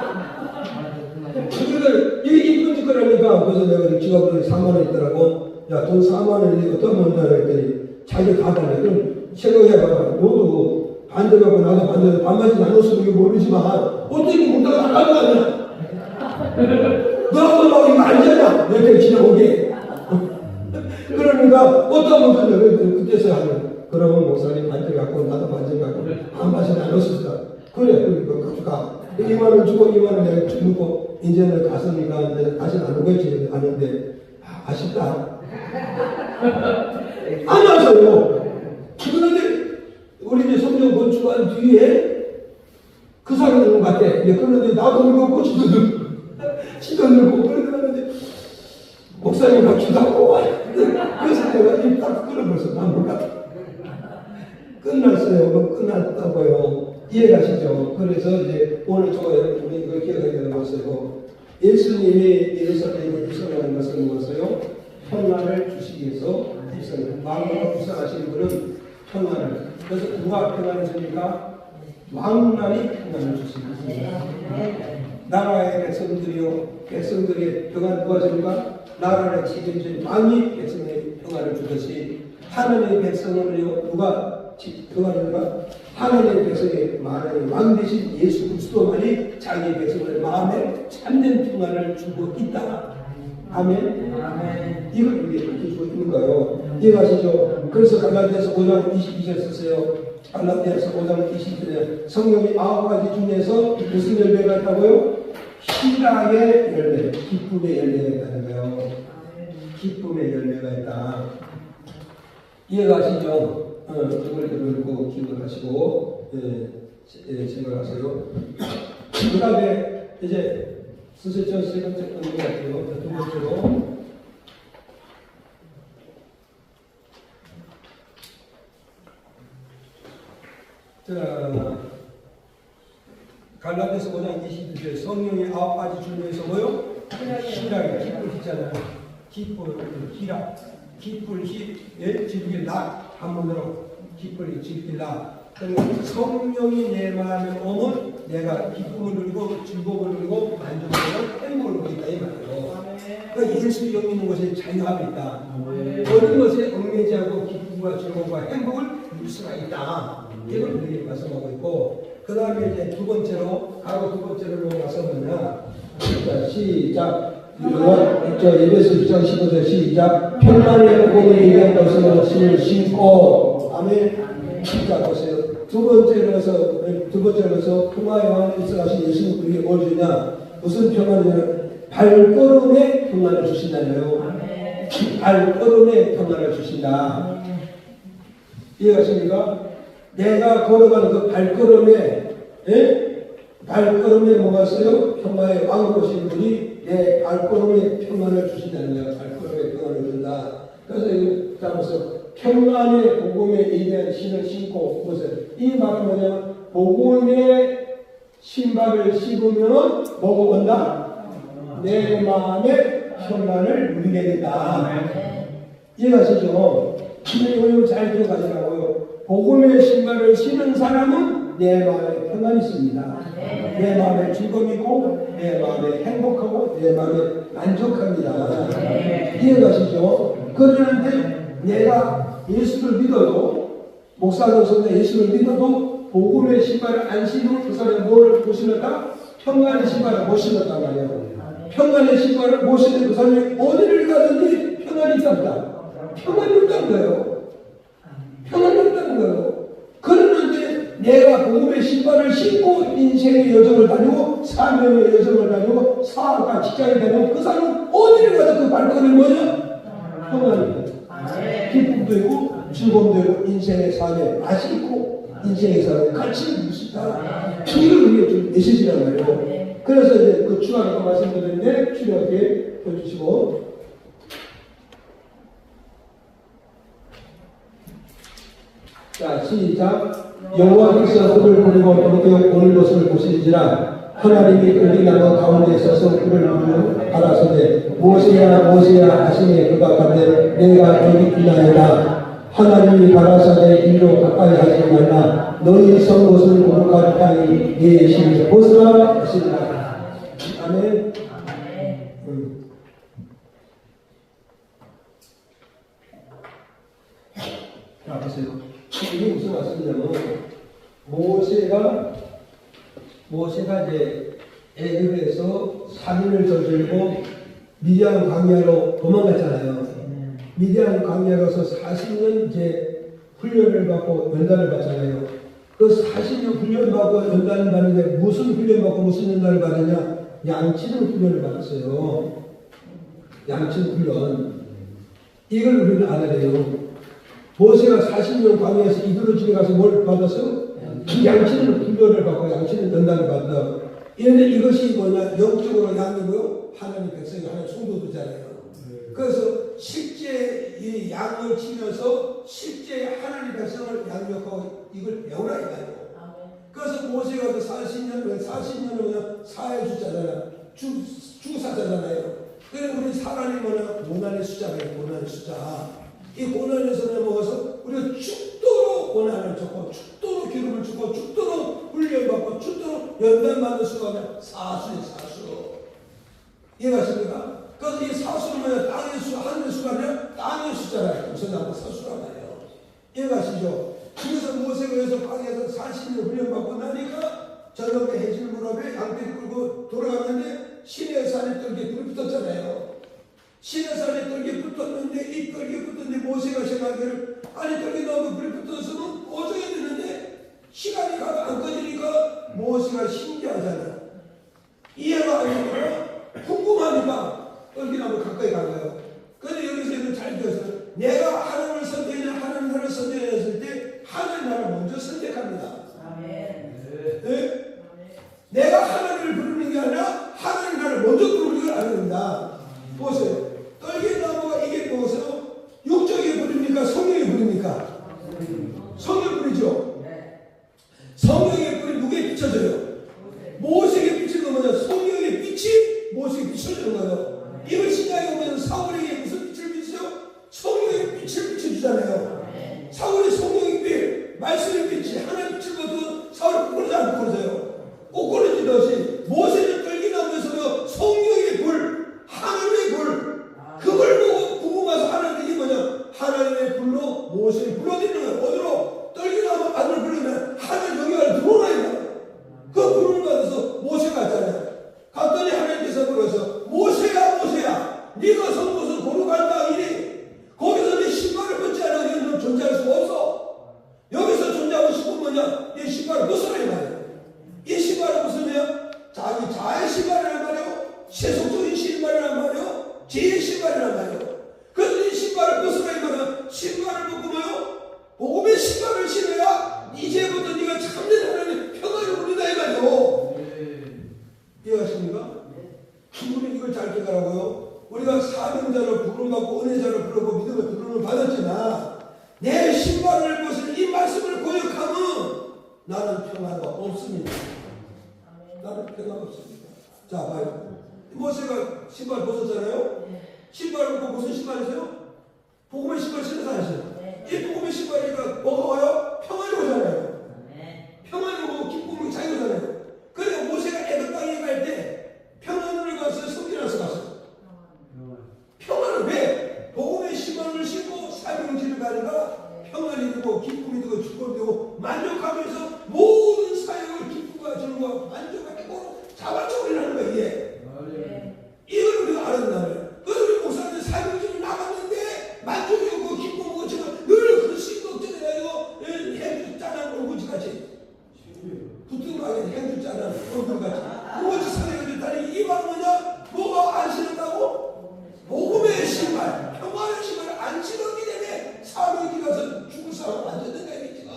그걸 이쁜 짓을 하니까 그래서 내가 지갑에 4만 원 있더라고. 야 돈 4만 원이 어떤 mon다고 했더니 자기가 다 달래. 그럼 생각해봐봐. 너도 반대하고 나도 반대하고 반반씩 나눴으면 이거 모르지만 어떻게 문다가 나간 거 아니야? 너하고 너 이거 알잖아. 여태 지나온 게. 그러니까 어떤 분들은 그때서 하는 그러면 목사님 반대 갖고 나도 반대 갖고 반반씩 나눴었다. 그래 그러니까 가. 2만 원 주고 2만 원 내가 주고 이제는 갔으니까 이제 다시 나누겠지 아는데 아쉽다. 안 와서요. 그런데 우리 이제 성경 건축한 뒤에 그 사람이 있는 것 같아. 그런데 나도 이거 고치거든. 지도 늘고 그러는데 목사님과 기도하고 그래서 내가 입딱 끊어버렸어. 난 몰라. 끝났어요. 끝났다고요. 이해가시죠? 그래서 이제 오늘 저가 여러분이 그걸 기억해야 되는 것이고 예수님이 예루살렘에 입성하는 것은 무엇이요? 평안을 주시기 위해서 입성을 왕으로 입성하시는 분은 평안을 그래서 누가 평안을 줍니까? 왕만이 평안을 주십니다. 나라의 백성들이 평안 누가 줍니까? 나라의 책임진 왕이 백성의 평안을 주듯이 하나님의 백성은요 누가 평안인가? 하나님의 백성의 많은 왕 대신 예수 그리스도만이 자기 백성의 마음에 참된 평안을 주고 있다. 아멘. 이걸 우리에게 가르쳐주고 있는 거예요. 이해가시죠? 그래서 갈라디아서 5장 22절 쓰세요. 갈라디아서 5장 22절 성령이 9가지 중에서 무슨 열매가 있다고요? 희락의 열매, 기쁨의 열매가 있다는 거예요. 기쁨의 열매가 있다. 이해가시죠? 그걸 들고 기억을 하시고 생각하세요. 그 다음에 이제 쓰셨죠? 세 번째 건것 같아요. 두 번째로 자 갈라디아서 5장 22절 성령의 9가지 줄에서 뭐요? 희락이 기쁠 있잖아요. 기쁠 희락 기쁠 즐길 나 한문으로 기쁠이 즐길 나 성령이 내 마음에 오면 내가 기쁨을 누리고 즐거움을 누리고 만족을 누리고 행복을 누리고 있다 이 말이에요. 그러니까 예수 영이 있는 것에 자유함이 있다. 모든 것에 얽매지하고 기쁨과 즐거움과 행복을 누릴 수가 있다. 이걸 우리에게 말씀하고 있고 그 다음에 이제 두 번째로 와서 뭐냐 자 시작 에베소 2장 15절 시작 평안의 복음을 얘기한 것은 신을 신고 아멘. 자 보세요. 두 번째로서 평화의 왕 입성하신 예수님 우리에게 뭘 주냐 무슨 평안이냐 발걸음에 평안을 주신다네요. 발걸음에 평안을 주신다. 이해가십니까? 내가 걸어가는 그 발걸음에 뭐가 있어요? 평화의 왕으로 오신 분이 내 발걸음에 평안을 주신다는 거예요. 발걸음에 평안을 준다. 그래서 이거 보세요. 평안의 복음에 예배한 신을 신고 보세요. 이 말은 뭐냐면 복음의 신발을 신으면 뭐가 온다? 내 마음에 평안을 누리게 된다. 이해가시죠? 이걸 잘 들어가시라고요. 복음의 신발을 신은 사람은 내 마음에 평안이 있습니다. 내 마음에 즐거움이 있고 내 마음에 행복하고 내 마음에 만족합니다. 이해가시죠? 그러는데 내가 예수를 믿어도 목사도 선생 예수를 믿어도 복음의 신발을 안 신으면 그 사람이 뭐를 못 신었다? 평안의 신발을 못 신었단 말이에요. 평안의 신발을 못 신은 그 사람이 어디를 가든지 평안이 있답니다. 평안이 없다는 거예요. 평안이 없다는 거예요. 그러는데 내가 복음의 신발을 신고 인생의 여정을 다니고 사명의 여정을 다니고 사업과 직장을 다니고 그 사람은 어디를 가도 그 발걸음이 뭐냐? 평안입니다. 기쁨도 있고 즐거움도 있고 인생의 삶에 맛이 있고 인생의 삶에 가치를 누릴 수 있다. 이걸 우리가 좀 메시지란 말이에요. 그래서 이제 그 추가로 말씀드렸는데 추가하게 보여주시고 자 시작 여호와께서 그를 부리고 도리어 오는 것을 보시리지라 하나님이 끌기나무 가운데 서서 그를 부르 가라사대 모세야 모세야 하시니 그가 가되 내가 여기 있나이다. 하나님이 가라사대 이리로 가까이 하지 말라. 너희 선 곳은 거룩한 땅이 네 신을 벗으라 하시니라. 아멘. 자 보세요. 이게 무슨 말씀이냐면 모세가 이제 애굽에서 살인을 저지르고 미디안 광야로 도망갔잖아요. 미디안 광야로서 40년 이제 훈련을 받고 연단을 받잖아요. 그 40년 훈련 받고 연단을 받는데 무슨 훈련 받고 무슨 연단을 받느냐? 양치는 훈련을 받았어요. 양치는 훈련. 이걸 우리는 알아야 돼요. 모세가 40년 광야에서 이두로 집에 가서 뭘 받았어? 양치는 훈련을 받고 양치는 연단을 받다. 이런데 이것이 뭐냐? 영적으로 양이고요. 하나님 백성이 하나님 성도들잖아요. 그래서 실제 이 양을 치면서 실제 하나님 백성을 양육하고 이걸 배우라 이거예요. 그래서 모세가 그 40년을 사회주자잖아요. 주사자잖아요. 그래서 우리 사람이 뭐냐? 고난의 숫자예요. 고난의 숫자. 이 고난에서 넘어가서 우리가 죽도록 고난을 줬고 죽도록 기름을 주고 죽도록 훈련받고 죽도록 연단받는 수가 사수예요. 사수. 이해가십니까? 그래서 이 사수는 뭐냐? 땅의 수, 하늘의 수가 아니라 땅의 숫자라요. 무슨 나무 사수란 말이에요. 이해가시죠? 그래서 모세가 여기서 광야에서 40년 훈련받고 나니까 저녁에 해질 무렵에 양떼를 끌고 돌아갔는데 시내산에 떨기에 불이 붙었잖아요. 시내산에 떨기에 붙었는데 이 떨기에 붙었는데 모세가 생각하기를 아니 떨기 나무 불이 붙었으면 꺼져야 되는데 시간이 가도 안 꺼지니까 모세가 신기하잖아요. 이해가 안 되니까 궁금하니까 떨기나무 가까이 간 거예요. 그런데 여기서 이걸 잘 들었어요. 내가 하나님을 선택하냐 하나님 나를 선택했을 때 하나님 나를 먼저 선택합니다. 아멘. 네? 내가 하나님을 부르는 게 아니라 하나님 나를 먼저 부르는 걸 아닙니다. 보세요. 떨기나무가 이게 보세요. 육적이 부릅니까? 성령이 부릅니까? 성령 부르죠. 성령의 불이 누구에 비춰져요? 모세에게 비치는 건 뭐냐? 성령의 빛이 모세에게 비춰주는 거예요. 이걸 신약에 보면 사울에게 무슨 빛을 비치죠? 성령의 빛을 비춰주잖아요. 사울의 성령의 빛, 말씀의 빛이 하나님의 빛을 거두고 사울을 꼬꾸러지 않고 그러세요. 꼬꾸러지듯이 모세는 떨기나무에서 성령의 불, 하나님의 불, 그걸 보고 궁금해서 하나님이 뭐냐? 하나님의 불로 모세를 불러들이는 거예요. 어디로? 떨기나무 안으로 불리면 하나님 영향을 들어오라 이거예요. 그 불을 받아서 모세가 왔잖아요. 갔더니 하나님께서 불러서 모세야 모세야 네가 선 곳을 거룩한다 이래. 거기서 네 신발을 벗지 않아 너는 존재할 수가 없어. 여기서 존재하고 싶으면 뭐냐? 이 신발을 벗어라 이 말이에요. 이 신발을 벗으면 자기 자의 신발이란 말이에요. 세속적인 신발이란 말이에요. 죄의 신발이란 말이에요. 그래서 이 신발을 벗어라 이 말은 신발을 벗고 뭐요? 복음의 신발을 신어야 이제부터 네가 참된 하나님 평안을 누린다 이 말이에요. 이해하십니까? 우리는 이걸 잘 깨달아고요. 우리가 사명자를 부름받고 은혜자를 부르고 믿음의 부름을 받았지만 내 신발을 벗을 이 말씀을 고역하면 나는 평화가 없습니다. 나는 평화가 없습니다. 자 봐요. 모세가 신발 벗었잖아요. 신발을 벗고 무슨 신발이세요? 복음의 신발 신어서 하세요. 이 복음의 신발이니까 뭐가 와요? 평안이 오잖아요. 평안이 오고 기쁨이 자유잖아요. 그래서 모세가 애굽 땅에 갈 때 평안을 가서 성전에서 갔어요. 평안은 왜? 복음의 신발을 신고 사명지를 가니까 평안이 되고 기쁨이 되고 축복이 되고 만족하면서 모든 사역을 기쁨과 즐거움과 만족하고 자발적으로라는 거예요. 이게. 이걸 우리가 알아야 된다고요. 그래서 우리 목사님들 사명지를 나갔는데 만족이 오고 기쁨이 오고 지금 늘 그 신곡전에 가지고 행주 짠한 얼굴같이 붙은 거 아니야. 행주 짠한 얼굴같이 그것이 사역을 했다니 이 말은 뭐냐? 뭐가 안 신었다고? 복음의 신발, 평화의 신발을 안 신었기 때문에 사명지 가서 죽을 사람 안 됐는가 이게 지금.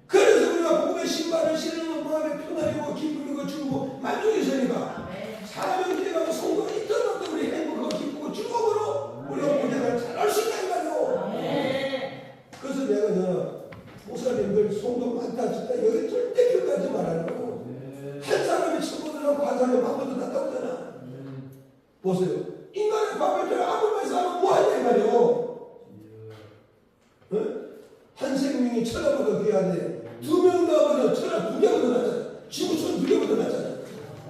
그래서 우리가 복음의 신발을 신으면 마음에 평안이고 기쁨이고 즐거고 만족이 있으니까 사명지에 가서 성도가 있던 없던 우리 행복하고 기쁘고 즐거움으로 우리가 고생을 잘할 수 있다 이 말이요. 그래서 내가 목사님들 성도 많다 진짜 여기 절대 기억하지 말라고. 한 사람이 천번을 하고 한 사람이 만번도 났다 오잖아. 보세요. 인간의 밥을 아무 말씀 하면 뭐하냐 이 말이요. 한 생명이 천하보다 귀한데 2명 나보다 천하 2개보다 낫잖아. 지구촌 2개보다 낫잖아.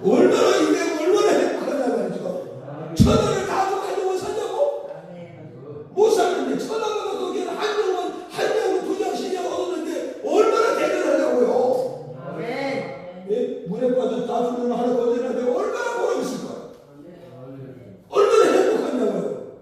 얼마나 이게 얼마나 행복하냐 말이죠. 천하를 다 가지고 산다고? 못 사는데 천하보다 더 귀한 한 명은 한 명은 2장씩이나 얻었는데 얼마나 대단하냐고요. 예? 물에 빠져 다 죽는 하나 거절하는데 얼마나 보람 있을 거야. 얼마나 행복하냐고요.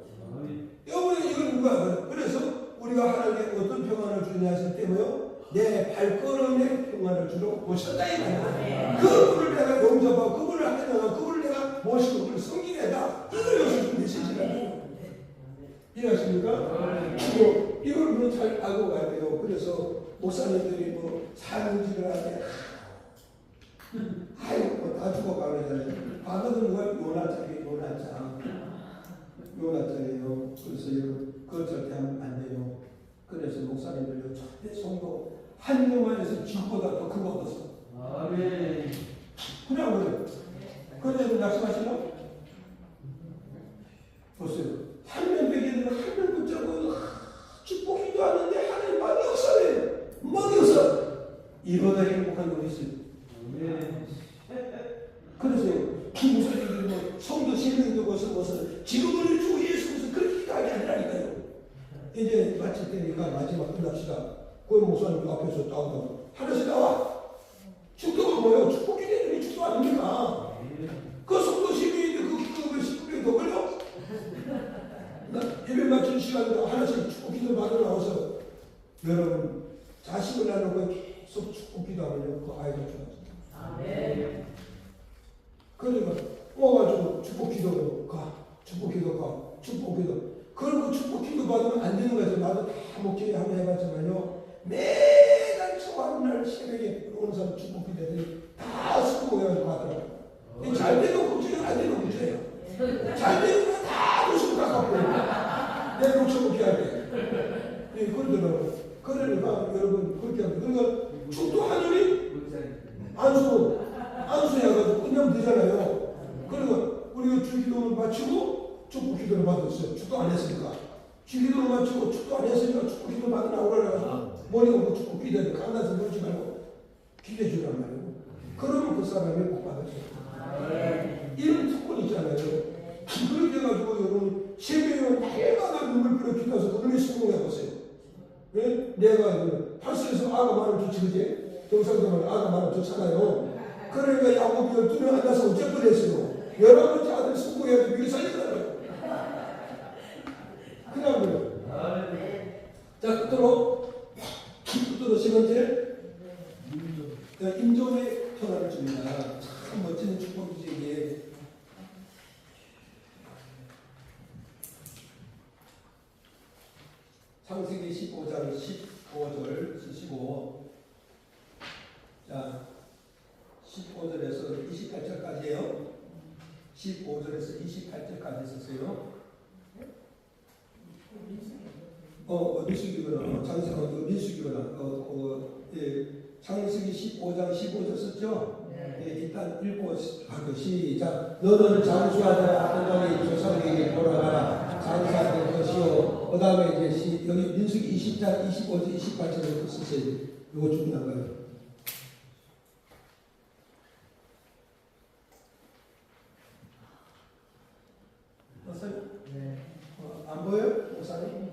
여러분이 이걸 누가 알아요? 그래서 우리가 하나님께 어떤 평안을 주냐 했을 때 뭐요? 내 발걸음에 평안을 주러 오셨다 이 말이야. 그분을 내가 용접하고 그분을 하려고 그분을 내가 모시고 그분을 섬기겠다. 이걸 요즘 메시지라는 이해하십니까? 이걸 우리는 잘 알고 가야 돼요. 그래서 목사님들이 뭐 사명지를 하게 아이고 뭐다 죽어가는 바다는 걸 요나자예요. 그래서 그거 절대 하면 안 돼요. 그래서 목사님들요 절대 성도 한 명만 해서 지구보다 더 큰 거 없었어. 아멘. 그냥 그래요. 그래서 약속하시나? 보세요. 한명 베개는 한명 붙잡고 축복기도 하는데 하나님 많이 없어요. 많이 없어. 이보다 행복한 놈이 있어요. 아멘. 그래서 그 목사님들이 뭐 성도 세명도 무슨 지금을 주고 예수 무슨 그렇게 기도하게 아니라니까요. 이제 마칠 때니까 마지막 끝납시다. 그 목사님 앞에서 나온다고. 하늘에서 나와. 축도가 뭐예요? 축복 기대는 축도 아닙니까? 그 성도 세명인데 그왜 19명이 더 걸려? 예배 마치는 시간에 하나씩 축복 기도 받으러 나와서 여러분 자식을 나누고 계속 축복 기도하면 그 아이가 좋아집니다. 아멘. 그러니까 와가지고 축복 기도 가. 그리고 축복 기도 받으면 안 되는 거죠. 나도 다 목회에 한번 해봤지만요. 매달 초하루날 새벽에 오는 사람 축복 기도들이 다 수고해가지고 하더라고요. 잘 되는 문제예요, 안 되는 문제예요. 잘 되는 건 다 무슨 깎아버려요. 내 목표 목회할 때. 그러더라고요. 그러니까 여러분 그렇게 하면 그러니까 축도 하늘이 안수해가지고 끝내면 되잖아요. 그러니까 우리가 주기도를 마치고 축복 기도를 받았어요. 축도 안 했으니까. 주기도를 마치고 축도 안 했으니까 축복 기도 받으라고 그래가지고 머리가 뭐 축복 기도를 강단에서 놓지 말고 기대해 주란 말이에요. 그러면 그 사람이 복 받았어요. 이런 특권이 있잖아요. 그렇게 해가지고 여러분 세계에 다양한 눈물 뿌려 기도해서 그놈이 성공해보세요. 네? 내가 팔수에서 아가 많으면 좋지 그지? 경상도는 아가 많으면 좋잖아요. 그러니까 야곱이 12명 앉아서 어쩔 뻔했어요. 11번째 아들 성공해서 미리 살리더라고요. 그냥 자, 끝으로 세 번째 인종의 평화를 줍니다. 참 멋진 축복이지 이게. 창세기 15장 15절 쓰시고 자 15절에서 28절까지예요. 15절에서 28절까지 쓰세요. 민수기구나. 민수기구나. 창세기 15장 15절 썼죠? 일단 읽고 하고 시작. 너는 장수하자 하나님의 조상에게 돌아가라. 장사할 것이요. 그 다음에 이제 여기 민수기 20장 25절 28절을 쓰세요. 이거 중요한 거예요. 네. 안 보여요? 목사님?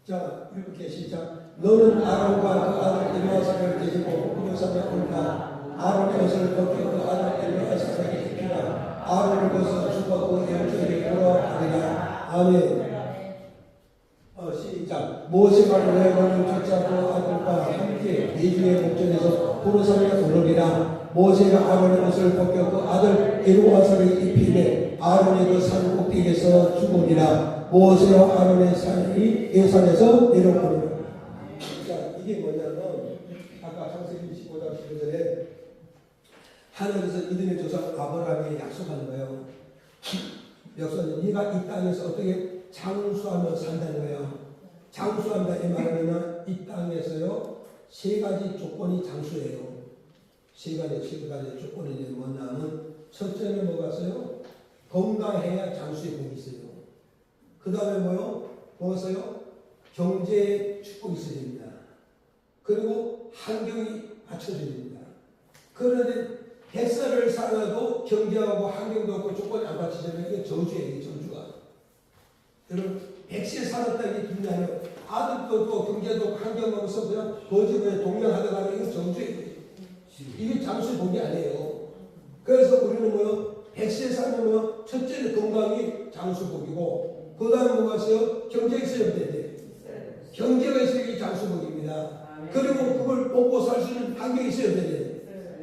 자, 이렇게 시작. 너는 아론과 그 아들 엘리아사를 데리고 구름산에 올라. 아론의 옷을 벗겨 그 아들 엘리아사에게 입히라. 아론을 벗어 죽어 그 영적에게 돌아가리라. 아멘. 시작. 모세가 너를 붙잡고 아들과 함께 내주의 목전에서 구름산에 오르리라. 모세가 아론의 옷을 벗겨 그 아들 엘리아사를 입히되 아론이 그 산 꼭대기에서 죽으리라. 모세와 아론의 산이 예산에서 내려오리라. 자, 이게 뭐냐면 아까 창세기 15장 15절에 하늘에서 이들의 조상 아브라함에게 약속하는 거예요. 약속은 네가 이 땅에서 어떻게 장수하며 산다는 거예요. 장수한다 이 말은 이 땅에서요 세 가지 조건이 장수예요. 세 가지 조건이 뭐냐면 첫째는 뭐가 있어요? 건강해야 장수의 복이 있어요. 그 다음에 뭐요? 뭐였어요? 경제의 축복이 있어야 됩니다. 그리고 환경이 맞춰져야 됩니다. 그런데 100살을 살아도 경제하고 환경도 없고 조건이 안 맞춰지면 이게 저주예요. 저주가. 여러분 100세 살았다 이게 중요해요. 아들도 또 경제도 없고 환경도 없어 그냥 거짓에 동양하다가 이건 저주예요. 이게 장수의 복이 아니에요. 그래서 우리는 뭐요? 100세 살면 뭐 첫째는 건강이 장수복이고 그 다음에 뭐가 있어요? 경제가 있어야 돼요. 경제가 있어야 이게 장수복입니다. 그리고 그걸 먹고 살 수 있는 환경이 있어야 돼요.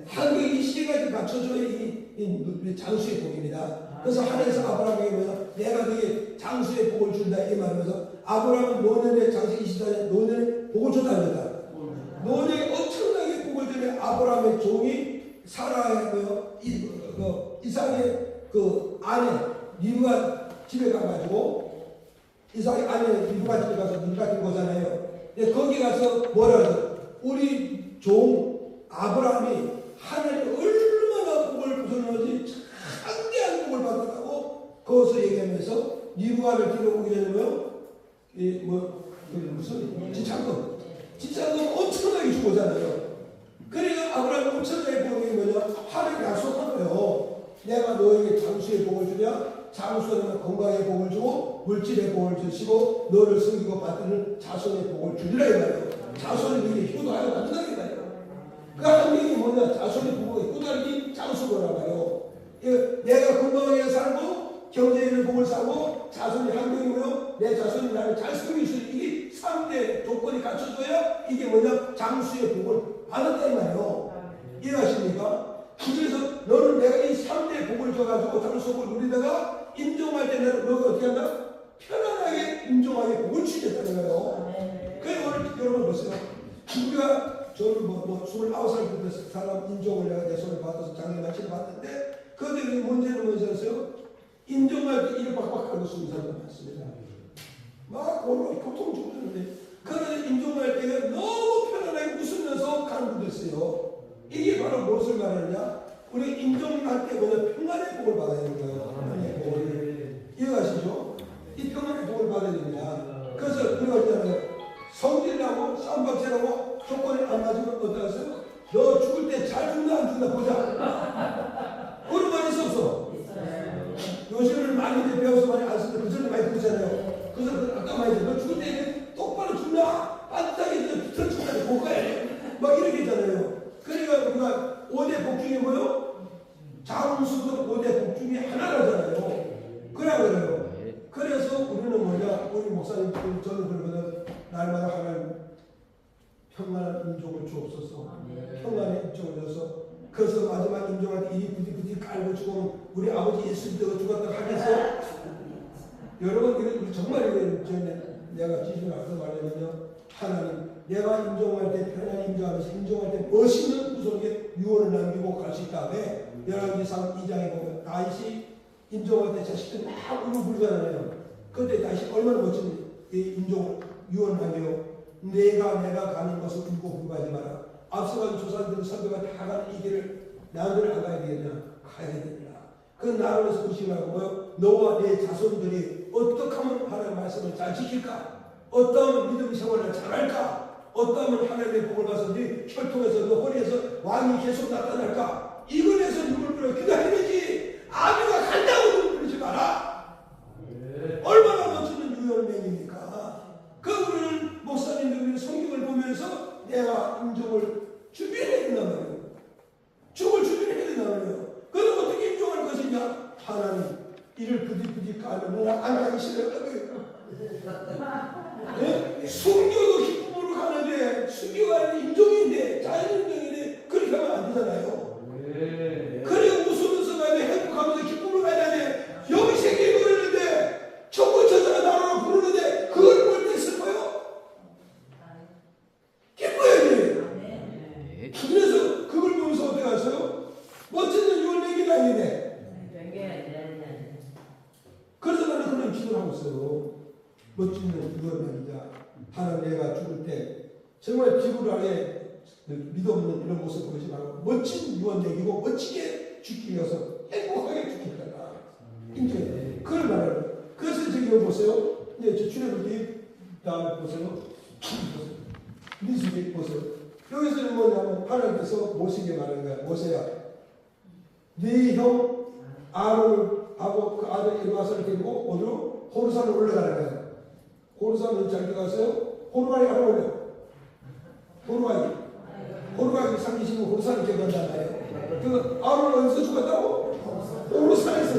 환경이 이 세 가지 갖춰줘야 이 장수의 복입니다. 그래서 하나님께서 아브라함에게 뭐냐? 내가 너에게 장수의 복을 준다 이 말하면서 아브라함은 노년에 장세기 24년 노년에 복을 줬다는 거다. 노년에 엄청나게 복을 전에 아브라함의 종이 사라의 이삭의 그 아내 리브가 집에 가가지고 이삭의 아내 리브가 집에 가서 눈 같은 거잖아요. 근데 거기 가서 뭐라 그러죠? 우리 종 아브라함이 하나님 얼마나 복을 부서넣는지 창대한 복을 받았다고 거기서 얘기하면서 리브가를 데려오게 되면 무슨 지창금 엄청나게 주고잖아요. 그러니까 아브라함이 엄청나게 복이 뭐냐? 하나님이 약속한 거예요. 내가 너에게 장수의 복을 주냐? 장수는 건강의 복을 주고 물질의 복을 주시고 너를 섬기고 받드는 자손의 복을 주리라 이 말이에요. 자손이 이게 효도하여 받는다 이 말이에요. 그 한명이 뭐냐? 자손의 복을 효도하니 장수거란 말이에요. 내가 건강하게 살고 경제의 복을 사고 자손이 한 명이고요. 내 자손이 나를 잘 섬길 수 있는 이게 3대 조건이 갖춰져야 이게 뭐냐? 장수의 복을 받았다 이 말이에요. 이해하십니까? 그래서 너는 내가 이 3대 복을 줘가지고 장수복을 누리다가 임종할 때 너가 어떻게 한다? 편안하게 임종하게 복을 주겠다는 거예요. 그래서 오늘 여러분 보세요. 우리가 저는 29살 때 사람 임종을 내가 내 손을 받아서 장례 마치를 받는데 그런데 문제는 뭐였어요? 임종할 때 이를 박박 하고 쓰는 사람도 많습니다. 막 오늘 고통 주는데 그런데 임종할 때가 너무 편안하게 웃으면서 가는 분도 있어요. 이게 바로 무엇을 말하느냐? 우리 임종할 때 뭐냐? 평안의 복을 받아야 되는 거예요. 평안의 복을. 이해가시죠? 이 평안의 복을 받아야 됩니다. 그래서 우리가 있잖아요. 성질나고 쌈박질하고 조건이 안 맞으면 어떠세요? 너 죽을 때 잘 죽나 안 죽나 보자. 그런 말이 있었어. 요즘을 많이 이제 배워서 많이 안 쓰는데 그 전에 많이 듣잖아요. 그 전에 아까 말했죠. 너 죽을 때 똑바로 죽나? 반짝이 비틀어 죽나? 볼까요? 막 이렇게 했잖아요. 그러니까 우리가 5대 복 중에 뭐요? 장수도 5대 복 중에 하나라잖아요. 그래요. 그래서 우리는 뭐냐? 우리 목사님, 저는 그러거든. 날마다 하나님 평안한 인종을 주옵소서. 평안의 인종을 줘서 그래서 마지막 인종할 때 일이 부디 깔고 죽으면 우리 아버지 예수 믿다가 죽었다고 하겠어요? 여러분 우리 정말 내가 지지를 앞서 말하면요. 하나님 내가 인종할 때 편안히 인종하면서 인종할 때 멋있는 후손에게 유언을 남기고 갈 수 있다. 왜? 열왕기상 2장에 보면 다윗이 인종할 때 자식들 막 울고 불잖아요. 그때 다윗이 얼마나 멋진 인종 유언을 남겨요. 내가 가는 것을 울고 불가지 마라. 앞서간 조상들의 선배가 다 가는 이 길을 나를 안 가야 되겠냐? 가야 되겠냐? 그 나라에서 의심하고 너와 내 자손들이 어떻게 하면 하나님의 말씀을 잘 지킬까? 어떠한 믿음 생활을 잘할까? 어떠한 하나님의 복을 받아서 네 혈통에서 너 허리에서 왕이 계속 나타날까? 이걸 위해서 눈물 흘려 기도해야 되지. 아비가 간다고 눈물 흘리지 마라. 얼마나 멋지는 유언맹입니까? 그 우리는 목사님들 성경을 보면서 내가 인종을 준비해야 된단 말이에요. 죽을 준비를 해야 된단 말이에요. 그럼 어떻게 인종할 것이냐? 하나님 이를 부디 까면 안 가기 싫어요. 네? 순교도 기쁨으로 가는데 순교가 아니라 인종인데 자연인종인데 그렇게 하면 안 되잖아요. 그래 웃으면서 가야 돼. 행복하면서 기쁨으로 가야 돼. 여기 세계에 그러는데 천국 천사가 나라로 부르는데 그걸 볼 때 슬퍼요? 기뻐야지. 그래서 그걸 보면서 어떻게 하세요? 멋진 유언맹이가 아니네. 그래서 나는 그런 기도를 하고 있어요. 멋진 유언맹이다. 하나님 내가 죽을 때 정말 지구를 아예 믿없는 이런 모습 보지 말고 멋진 유언맹이고 멋지게 죽기 위해서 행복하게 죽겠다. 인정해. 그걸 말하는. 그래서 저기 여기 보세요. 이제 저 출애굽기 다음에 보세요. 민수기 보세요. 여기서는 뭐냐면 하나님께서 모세에게 말하는 거야. 모세야, 네 형 아론하고 그 아들 엘리아사를 데리고 어디로? 호르산으로 올라가는 거야. 호르산을 잘 들어가세요. 호르바이 안 올려. 호르바이 상기시면 호르산을 기억한단 말이에요. 그 아론은 어디서 죽었다고? 호르산에서.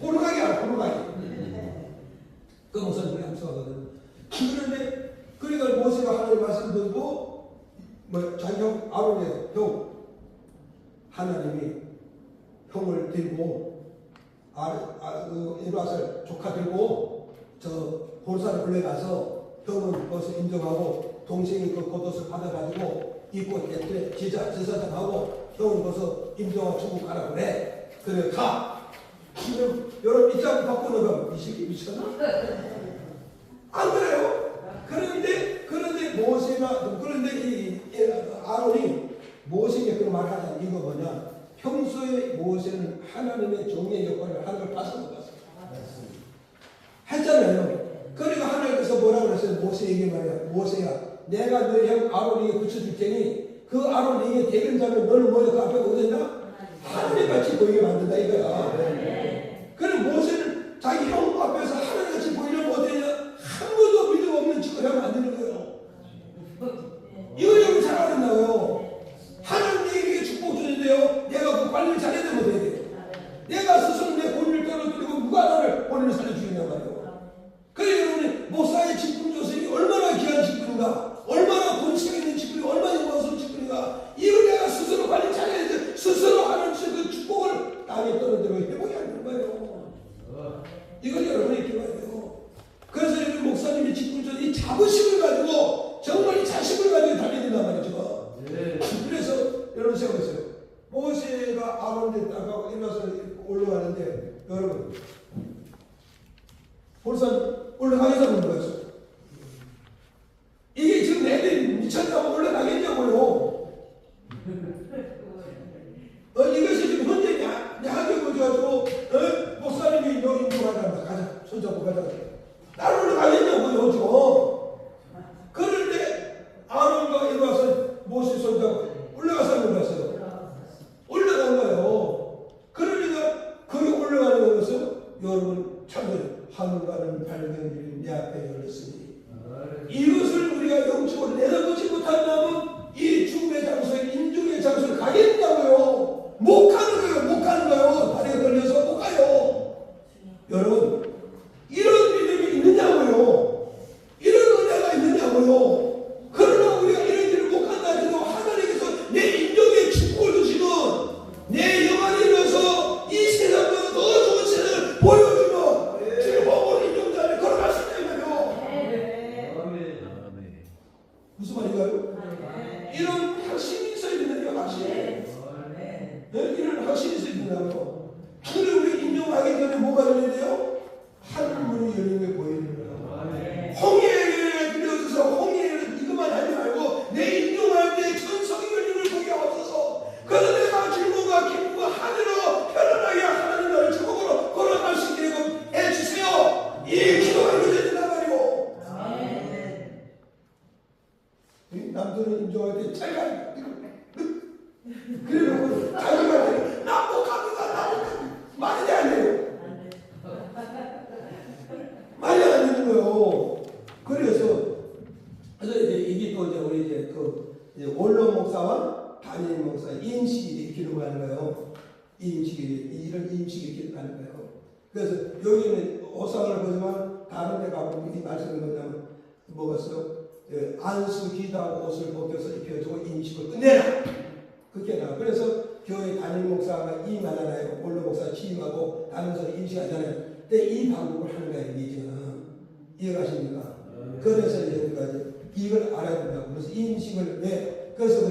호르가이 알아. 호르가이. 그 목사님이 암송하거든. 그런데 그러니까 모세가 하나님 말씀 듣고 자기 형 아론의 형 하나님이 형을 데리고 엘리아살 조카 들고 저 호르산에 올라가서 형은 거기서 인정하고 동생이 그 겉옷을 받아가지고 입고 했더니 제사장하고 형은 벌써 임종아 주고 가라 그래. 그래 가. 지금 여러분 입장 바꾸는 거 이 새끼 미쳤나? 안 그래요? 그런데 모세가 그런데 이 아론이 모세에게 그 말하자 이거 뭐냐? 평소에 모세는 하나님의 종의 역할을 하는 걸 봐서 못 봤어요. 했잖아요. 그러니까 하나님께서 뭐라 그랬어요? 모세에게 말이야. 모세야, 내가 너희 형 아론에게 붙여줄 테니 그 아론에게 대변자면 너는 뭐야? 그 앞에 오겠나? 하나님같이 보이게 만든다 이거야. 그럼 모세는 자기 형 앞에서 하나님같이 보이려면 어떻게 하냐? 한 번도 믿음 없는 짓을 하면 안 되는 거예요. 이걸 여러분 잘 알았나요? 하나님에게 축복 주는데요. 내가 그 관리를 잘해야 되면 어떻게 돼요? 내가 스스로 내 본인을 떨어뜨리고 누가 나를 본인을 살려주겠냐 말이에요. 그래 여러분이 목사의 직분 조성이 얼마나 귀한 직분인가, 얼마나 본책 있는 직분이 얼마나 영광스러운 직분인가, 이걸 내가 스스로 관리 잘해야 돼. 스스로 하는 그 축복을 땅에 떨어뜨리고 회복이 안 되는 거예요. 이걸 여러분이 익혀야 돼요. 그래서 여러분 목사님이 직분 조성 이 자부심을 가지고 정말 이 자식을 가지고 달려야 된단 말이죠. 그래서 여러분 생각해보세요. 모세가 아론에 나가고 일어나서 올라가는데 여러분 벌써 올라가기도 하는 거였어요. 이게 지금 애들이 미쳤다고 올라가겠냐고요. 이것이 지금 현재 내 학교 보셔가지고 목사님이 너 인도하자 가자 손잡고 가자 나를 올라가겠냐고요 지금. 그런데 아론과 일어나서 모세 손잡고 올라가서 올라간 거예요. 그러니까 거기 올라가는 것은 여러분 참으로 하늘과는 밝은 길이 내 앞에 열렸으니 이것을 우리가 영적으로 내다보지 못한다면 이 죽음의 장소에 인중의 장소를 가겠다고요. 못 가는 거예요. 다리가 걸려서 못 가요. 여러분 이런 믿음이 있느냐고요. 이런 은혜가 있느냐고요. 그러나 우리가 이런 길을 못 간다 해도 하나님께서 내 인격에 축복을 주시는 내 영안에 이르러서 이 세상보다 더 좋은 세상을 보여주면 지금 오늘 인종자를 걸어갈 수 있다 이 말이요. 무슨 말인가요? 이런 확신이 있어야 된다니까. 확신. 이런 확신이 있어야 된다고요. 그래 우리 인정하기 전에 뭐가 열려야 돼요? 하늘문이 열린 게 보이는 거예요. 홍해에 들려줘서 홍해에 이것만 하지 말고 내 인정할 때 천성이 열린 걸 보게 하옵소서. 그래서 내가 즐거움과 기쁨과 하늘로 편안하게 하나님 나를 축복으로 걸어갈 수 있게끔 해주세요. 이 기도가 이루어져야 된단 말이오. 남들은 인정할 때 자기가 그래놓고 자기가 나못 갑니다. 말이 안 돼요. 말이 안 되는 거예요. 그래서 이제 이게 또 이제 우리 이제 이제 원로 목사와 담임 목사 임식이 기록하는 거예요. 이런 임식이 기록하는 거예요. 그래서 여기는 오상을 보지만 다른 데 가보면 이 말씀을 뭐냐면 먹었어. 안수 기도하고 옷을 벗겨서 입혀주고 임식을 끝내라. 그렇게 나. 그래서 교회 담임 목사가 임하잖아요. 원로 목사 취임하고 담임 목사 임식하잖아요. 근데 이 방법을 하는 거예요. 이게 지금 이해가십니까? 그래서 이제 우리가 이걸 알아야 된다고. 그래서 임식을 왜? 그래서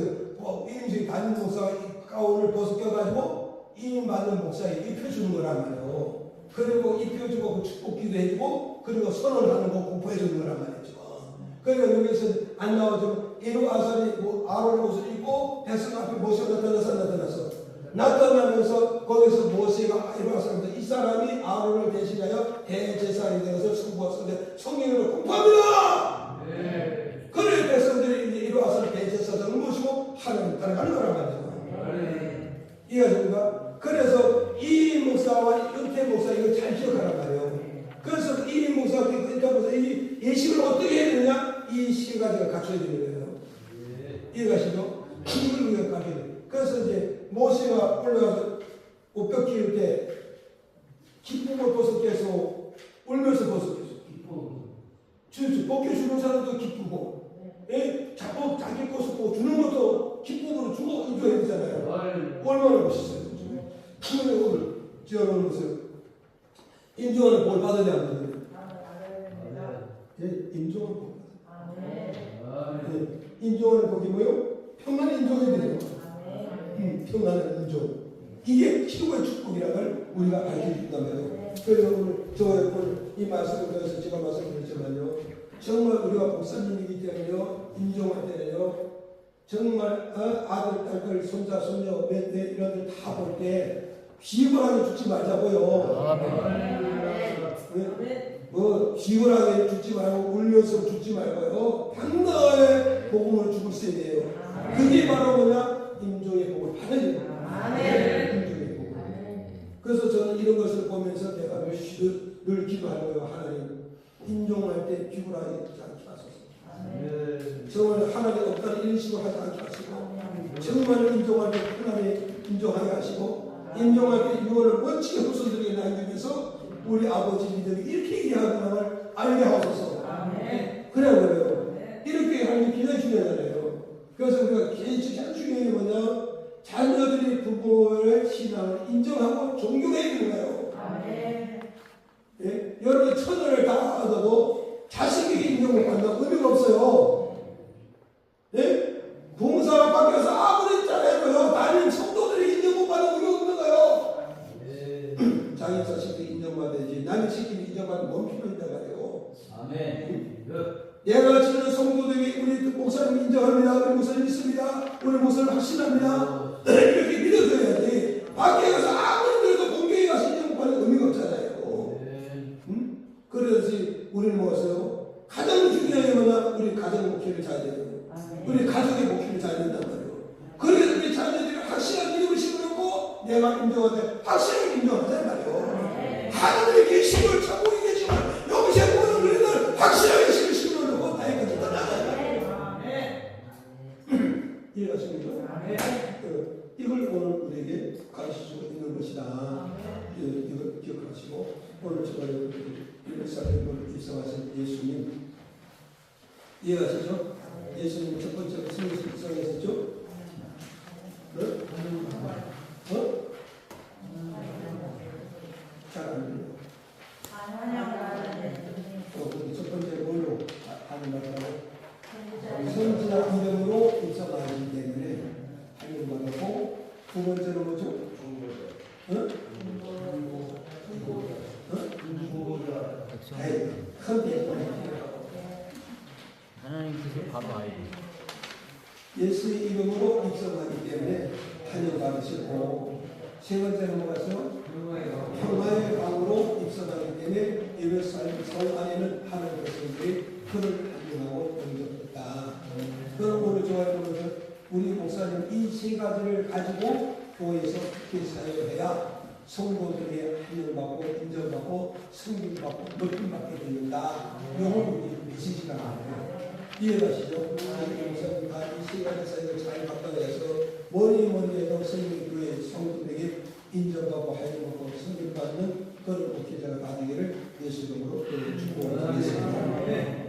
임식 담임 목사가 가운을 벗겨가지고 임 받는 목사에게 입혀주는 거란 말이에요. 그리고 입혀주고 축복 기도해주고 그리고 선언하는 거 공포해주는 거란 말이죠. 그러니까 여기서 안 나오죠. 이로 아살이 아론의 옷을 입고 백성 앞에 모세가 나타나면서 거기서 모세가 이로 아살입니다. 이 사람이 아론을 대신하여 대제사장이 되어서 승부하는데 성경으로 공포합니다. 그래 백성들이 이제 이로 아살 대제사장을 모시고 하나님 따라가는 거란 말이죠. 이해하십니까? 그래서 이 목사와 윤태 목사 이거 잘 기억하란 말이에요. 그래서 이 목사가 이 예식을 어떻게 해야 되느냐? 이 세 가지가 갖춰야 되는 거예요. 이해가시죠? 이걸 우리가 갖춰야 돼요. 그래서 이제 모세가 올라가서 옷 벗길 때 기쁨을 벗어깨서 울면서 벗어깨서 벗겨주는 사람도 기쁘고 자기 것을 주는 것도 기쁨으로 주고 인도해야 되잖아요. 얼마나 멋있어요. 그러면 오늘 지어놓은 것을 인정하는 볼 받으냐 안 받으냐? 인정하는 볼 받으냐? 인정하는 복이 뭐요? 평안의 인종이 돼요. 평안의 인종. 이게 최고의 축복이라는 걸 우리가 알게 된다면, 그래서 오늘 오늘 이 말씀을 통해서 제가 말씀드렸지만요, 정말 우리가 목사님이기 때문에요, 인종할 때는요, 정말 아들, 딸들, 손자, 손녀, 몇 이런 들 다 볼 때 비굴하게 죽지 말자고요. 뭐 비굴하게 죽지 말고 울면서 죽지 말고요, 당당하게 복음을 죽을 수 있어야 돼요. 그게 바로 뭐냐? 인종의 복을 받아야 돼요. 인종의 복을. 그래서 저는 이런 것을 보면서 내가 늘 기도하는 거예요. 하나님, 인종할 때 비굴하게 죽지 않게 하소서. 정말 하나님 없다는 이런 식으로 하지 않게 하시고, 정말 인종할 때 하나님 인종하게 하시고, 인종할 때 유언을 멋지게 후손들에게 남기면서 우리 아버지 믿음이 이렇게 이해하는 걸 알게 하소서. 그래 그래요. 이렇게 하는 게 굉장히 중요하잖아요. 그래서 우리가 가장 중요한 게 뭐냐? 자녀들이 부모의 신앙을 인정하고 존경해야 되는 거예요. 예? 여러분 천을 다 얻어도 자식에게 인정을 받는 의미가 없어요. 예? 봉사가 바뀌어서 아무리 잘해도요, 다른 성도들이 인정 못 받는 의미가 없는 거예요. 자기 자식들이 인정받아야지, 남의 새끼를 인정받는 뭔 필요 있단 말이에요. 아멘. 내가 지는 성도들이 우리 목사님 인정합니다. 우리 목사님 믿습니다. 우리 목사님 확신합니다. 이렇게 믿어줘야지. 밖에 가서 아무리 그래도 공교에 가서 인정받는 의미가 없잖아요. 그래서 우리는 뭐였어요? 가장 중요한 게 뭐냐? 우리 가정 목표를 잘 돼요. 우리 가족의 목표를 잘 된단 말이에요. 그래서 우리 자녀들이 확실한 믿음을 심어놓고 내가 인정하되 확실하게 인정하자는 말이에요. 하나님의 계시를 찾고 계시지만 영생 모든 우리는 확실하게 심어놓고 다행까지 떠나가요. 이해가십니까? 이걸 오늘 우리에게 가르쳐주고 있는 것이다. 이걸 기억하시고, 오늘 제가 예루살렘을 입성하신 예수님 이해하시죠? 예수님 첫 번째로 입성했었죠? 잘 안 들려요. 첫 번째 뭘로 하는 거라고? 선지자 이름으로 입성하기 때문에 하는 거고, 두 번째는 뭐죠? 하나님께서 바로 아이디. 예수의 이름으로 입성하기 때문에 단연받으시고, 세 번째는 뭐가죠? 평화의 방으로 입성하기 때문에 예루살렘 성 안에는 하나님의 백성들이 그를 환영하고 영접했다. 그럼 오늘 좋아하는 것은 우리 목사님 이 세 가지를 가지고 교회에서 어떻게 사역을 해야 성도들에게 환영받고 인정받고 승진받고 높임받게 된다. 이걸 우리 메시지가 나와요. 이해가시죠? 우리 목사님 다 이 세 가지 사역을 잘 받아내서 뭐니 해도 성교회 성도들에게 인정받고 환영받고 승진받는 그런 목회자가 되기를 예수 이름으로 축복하겠습니다.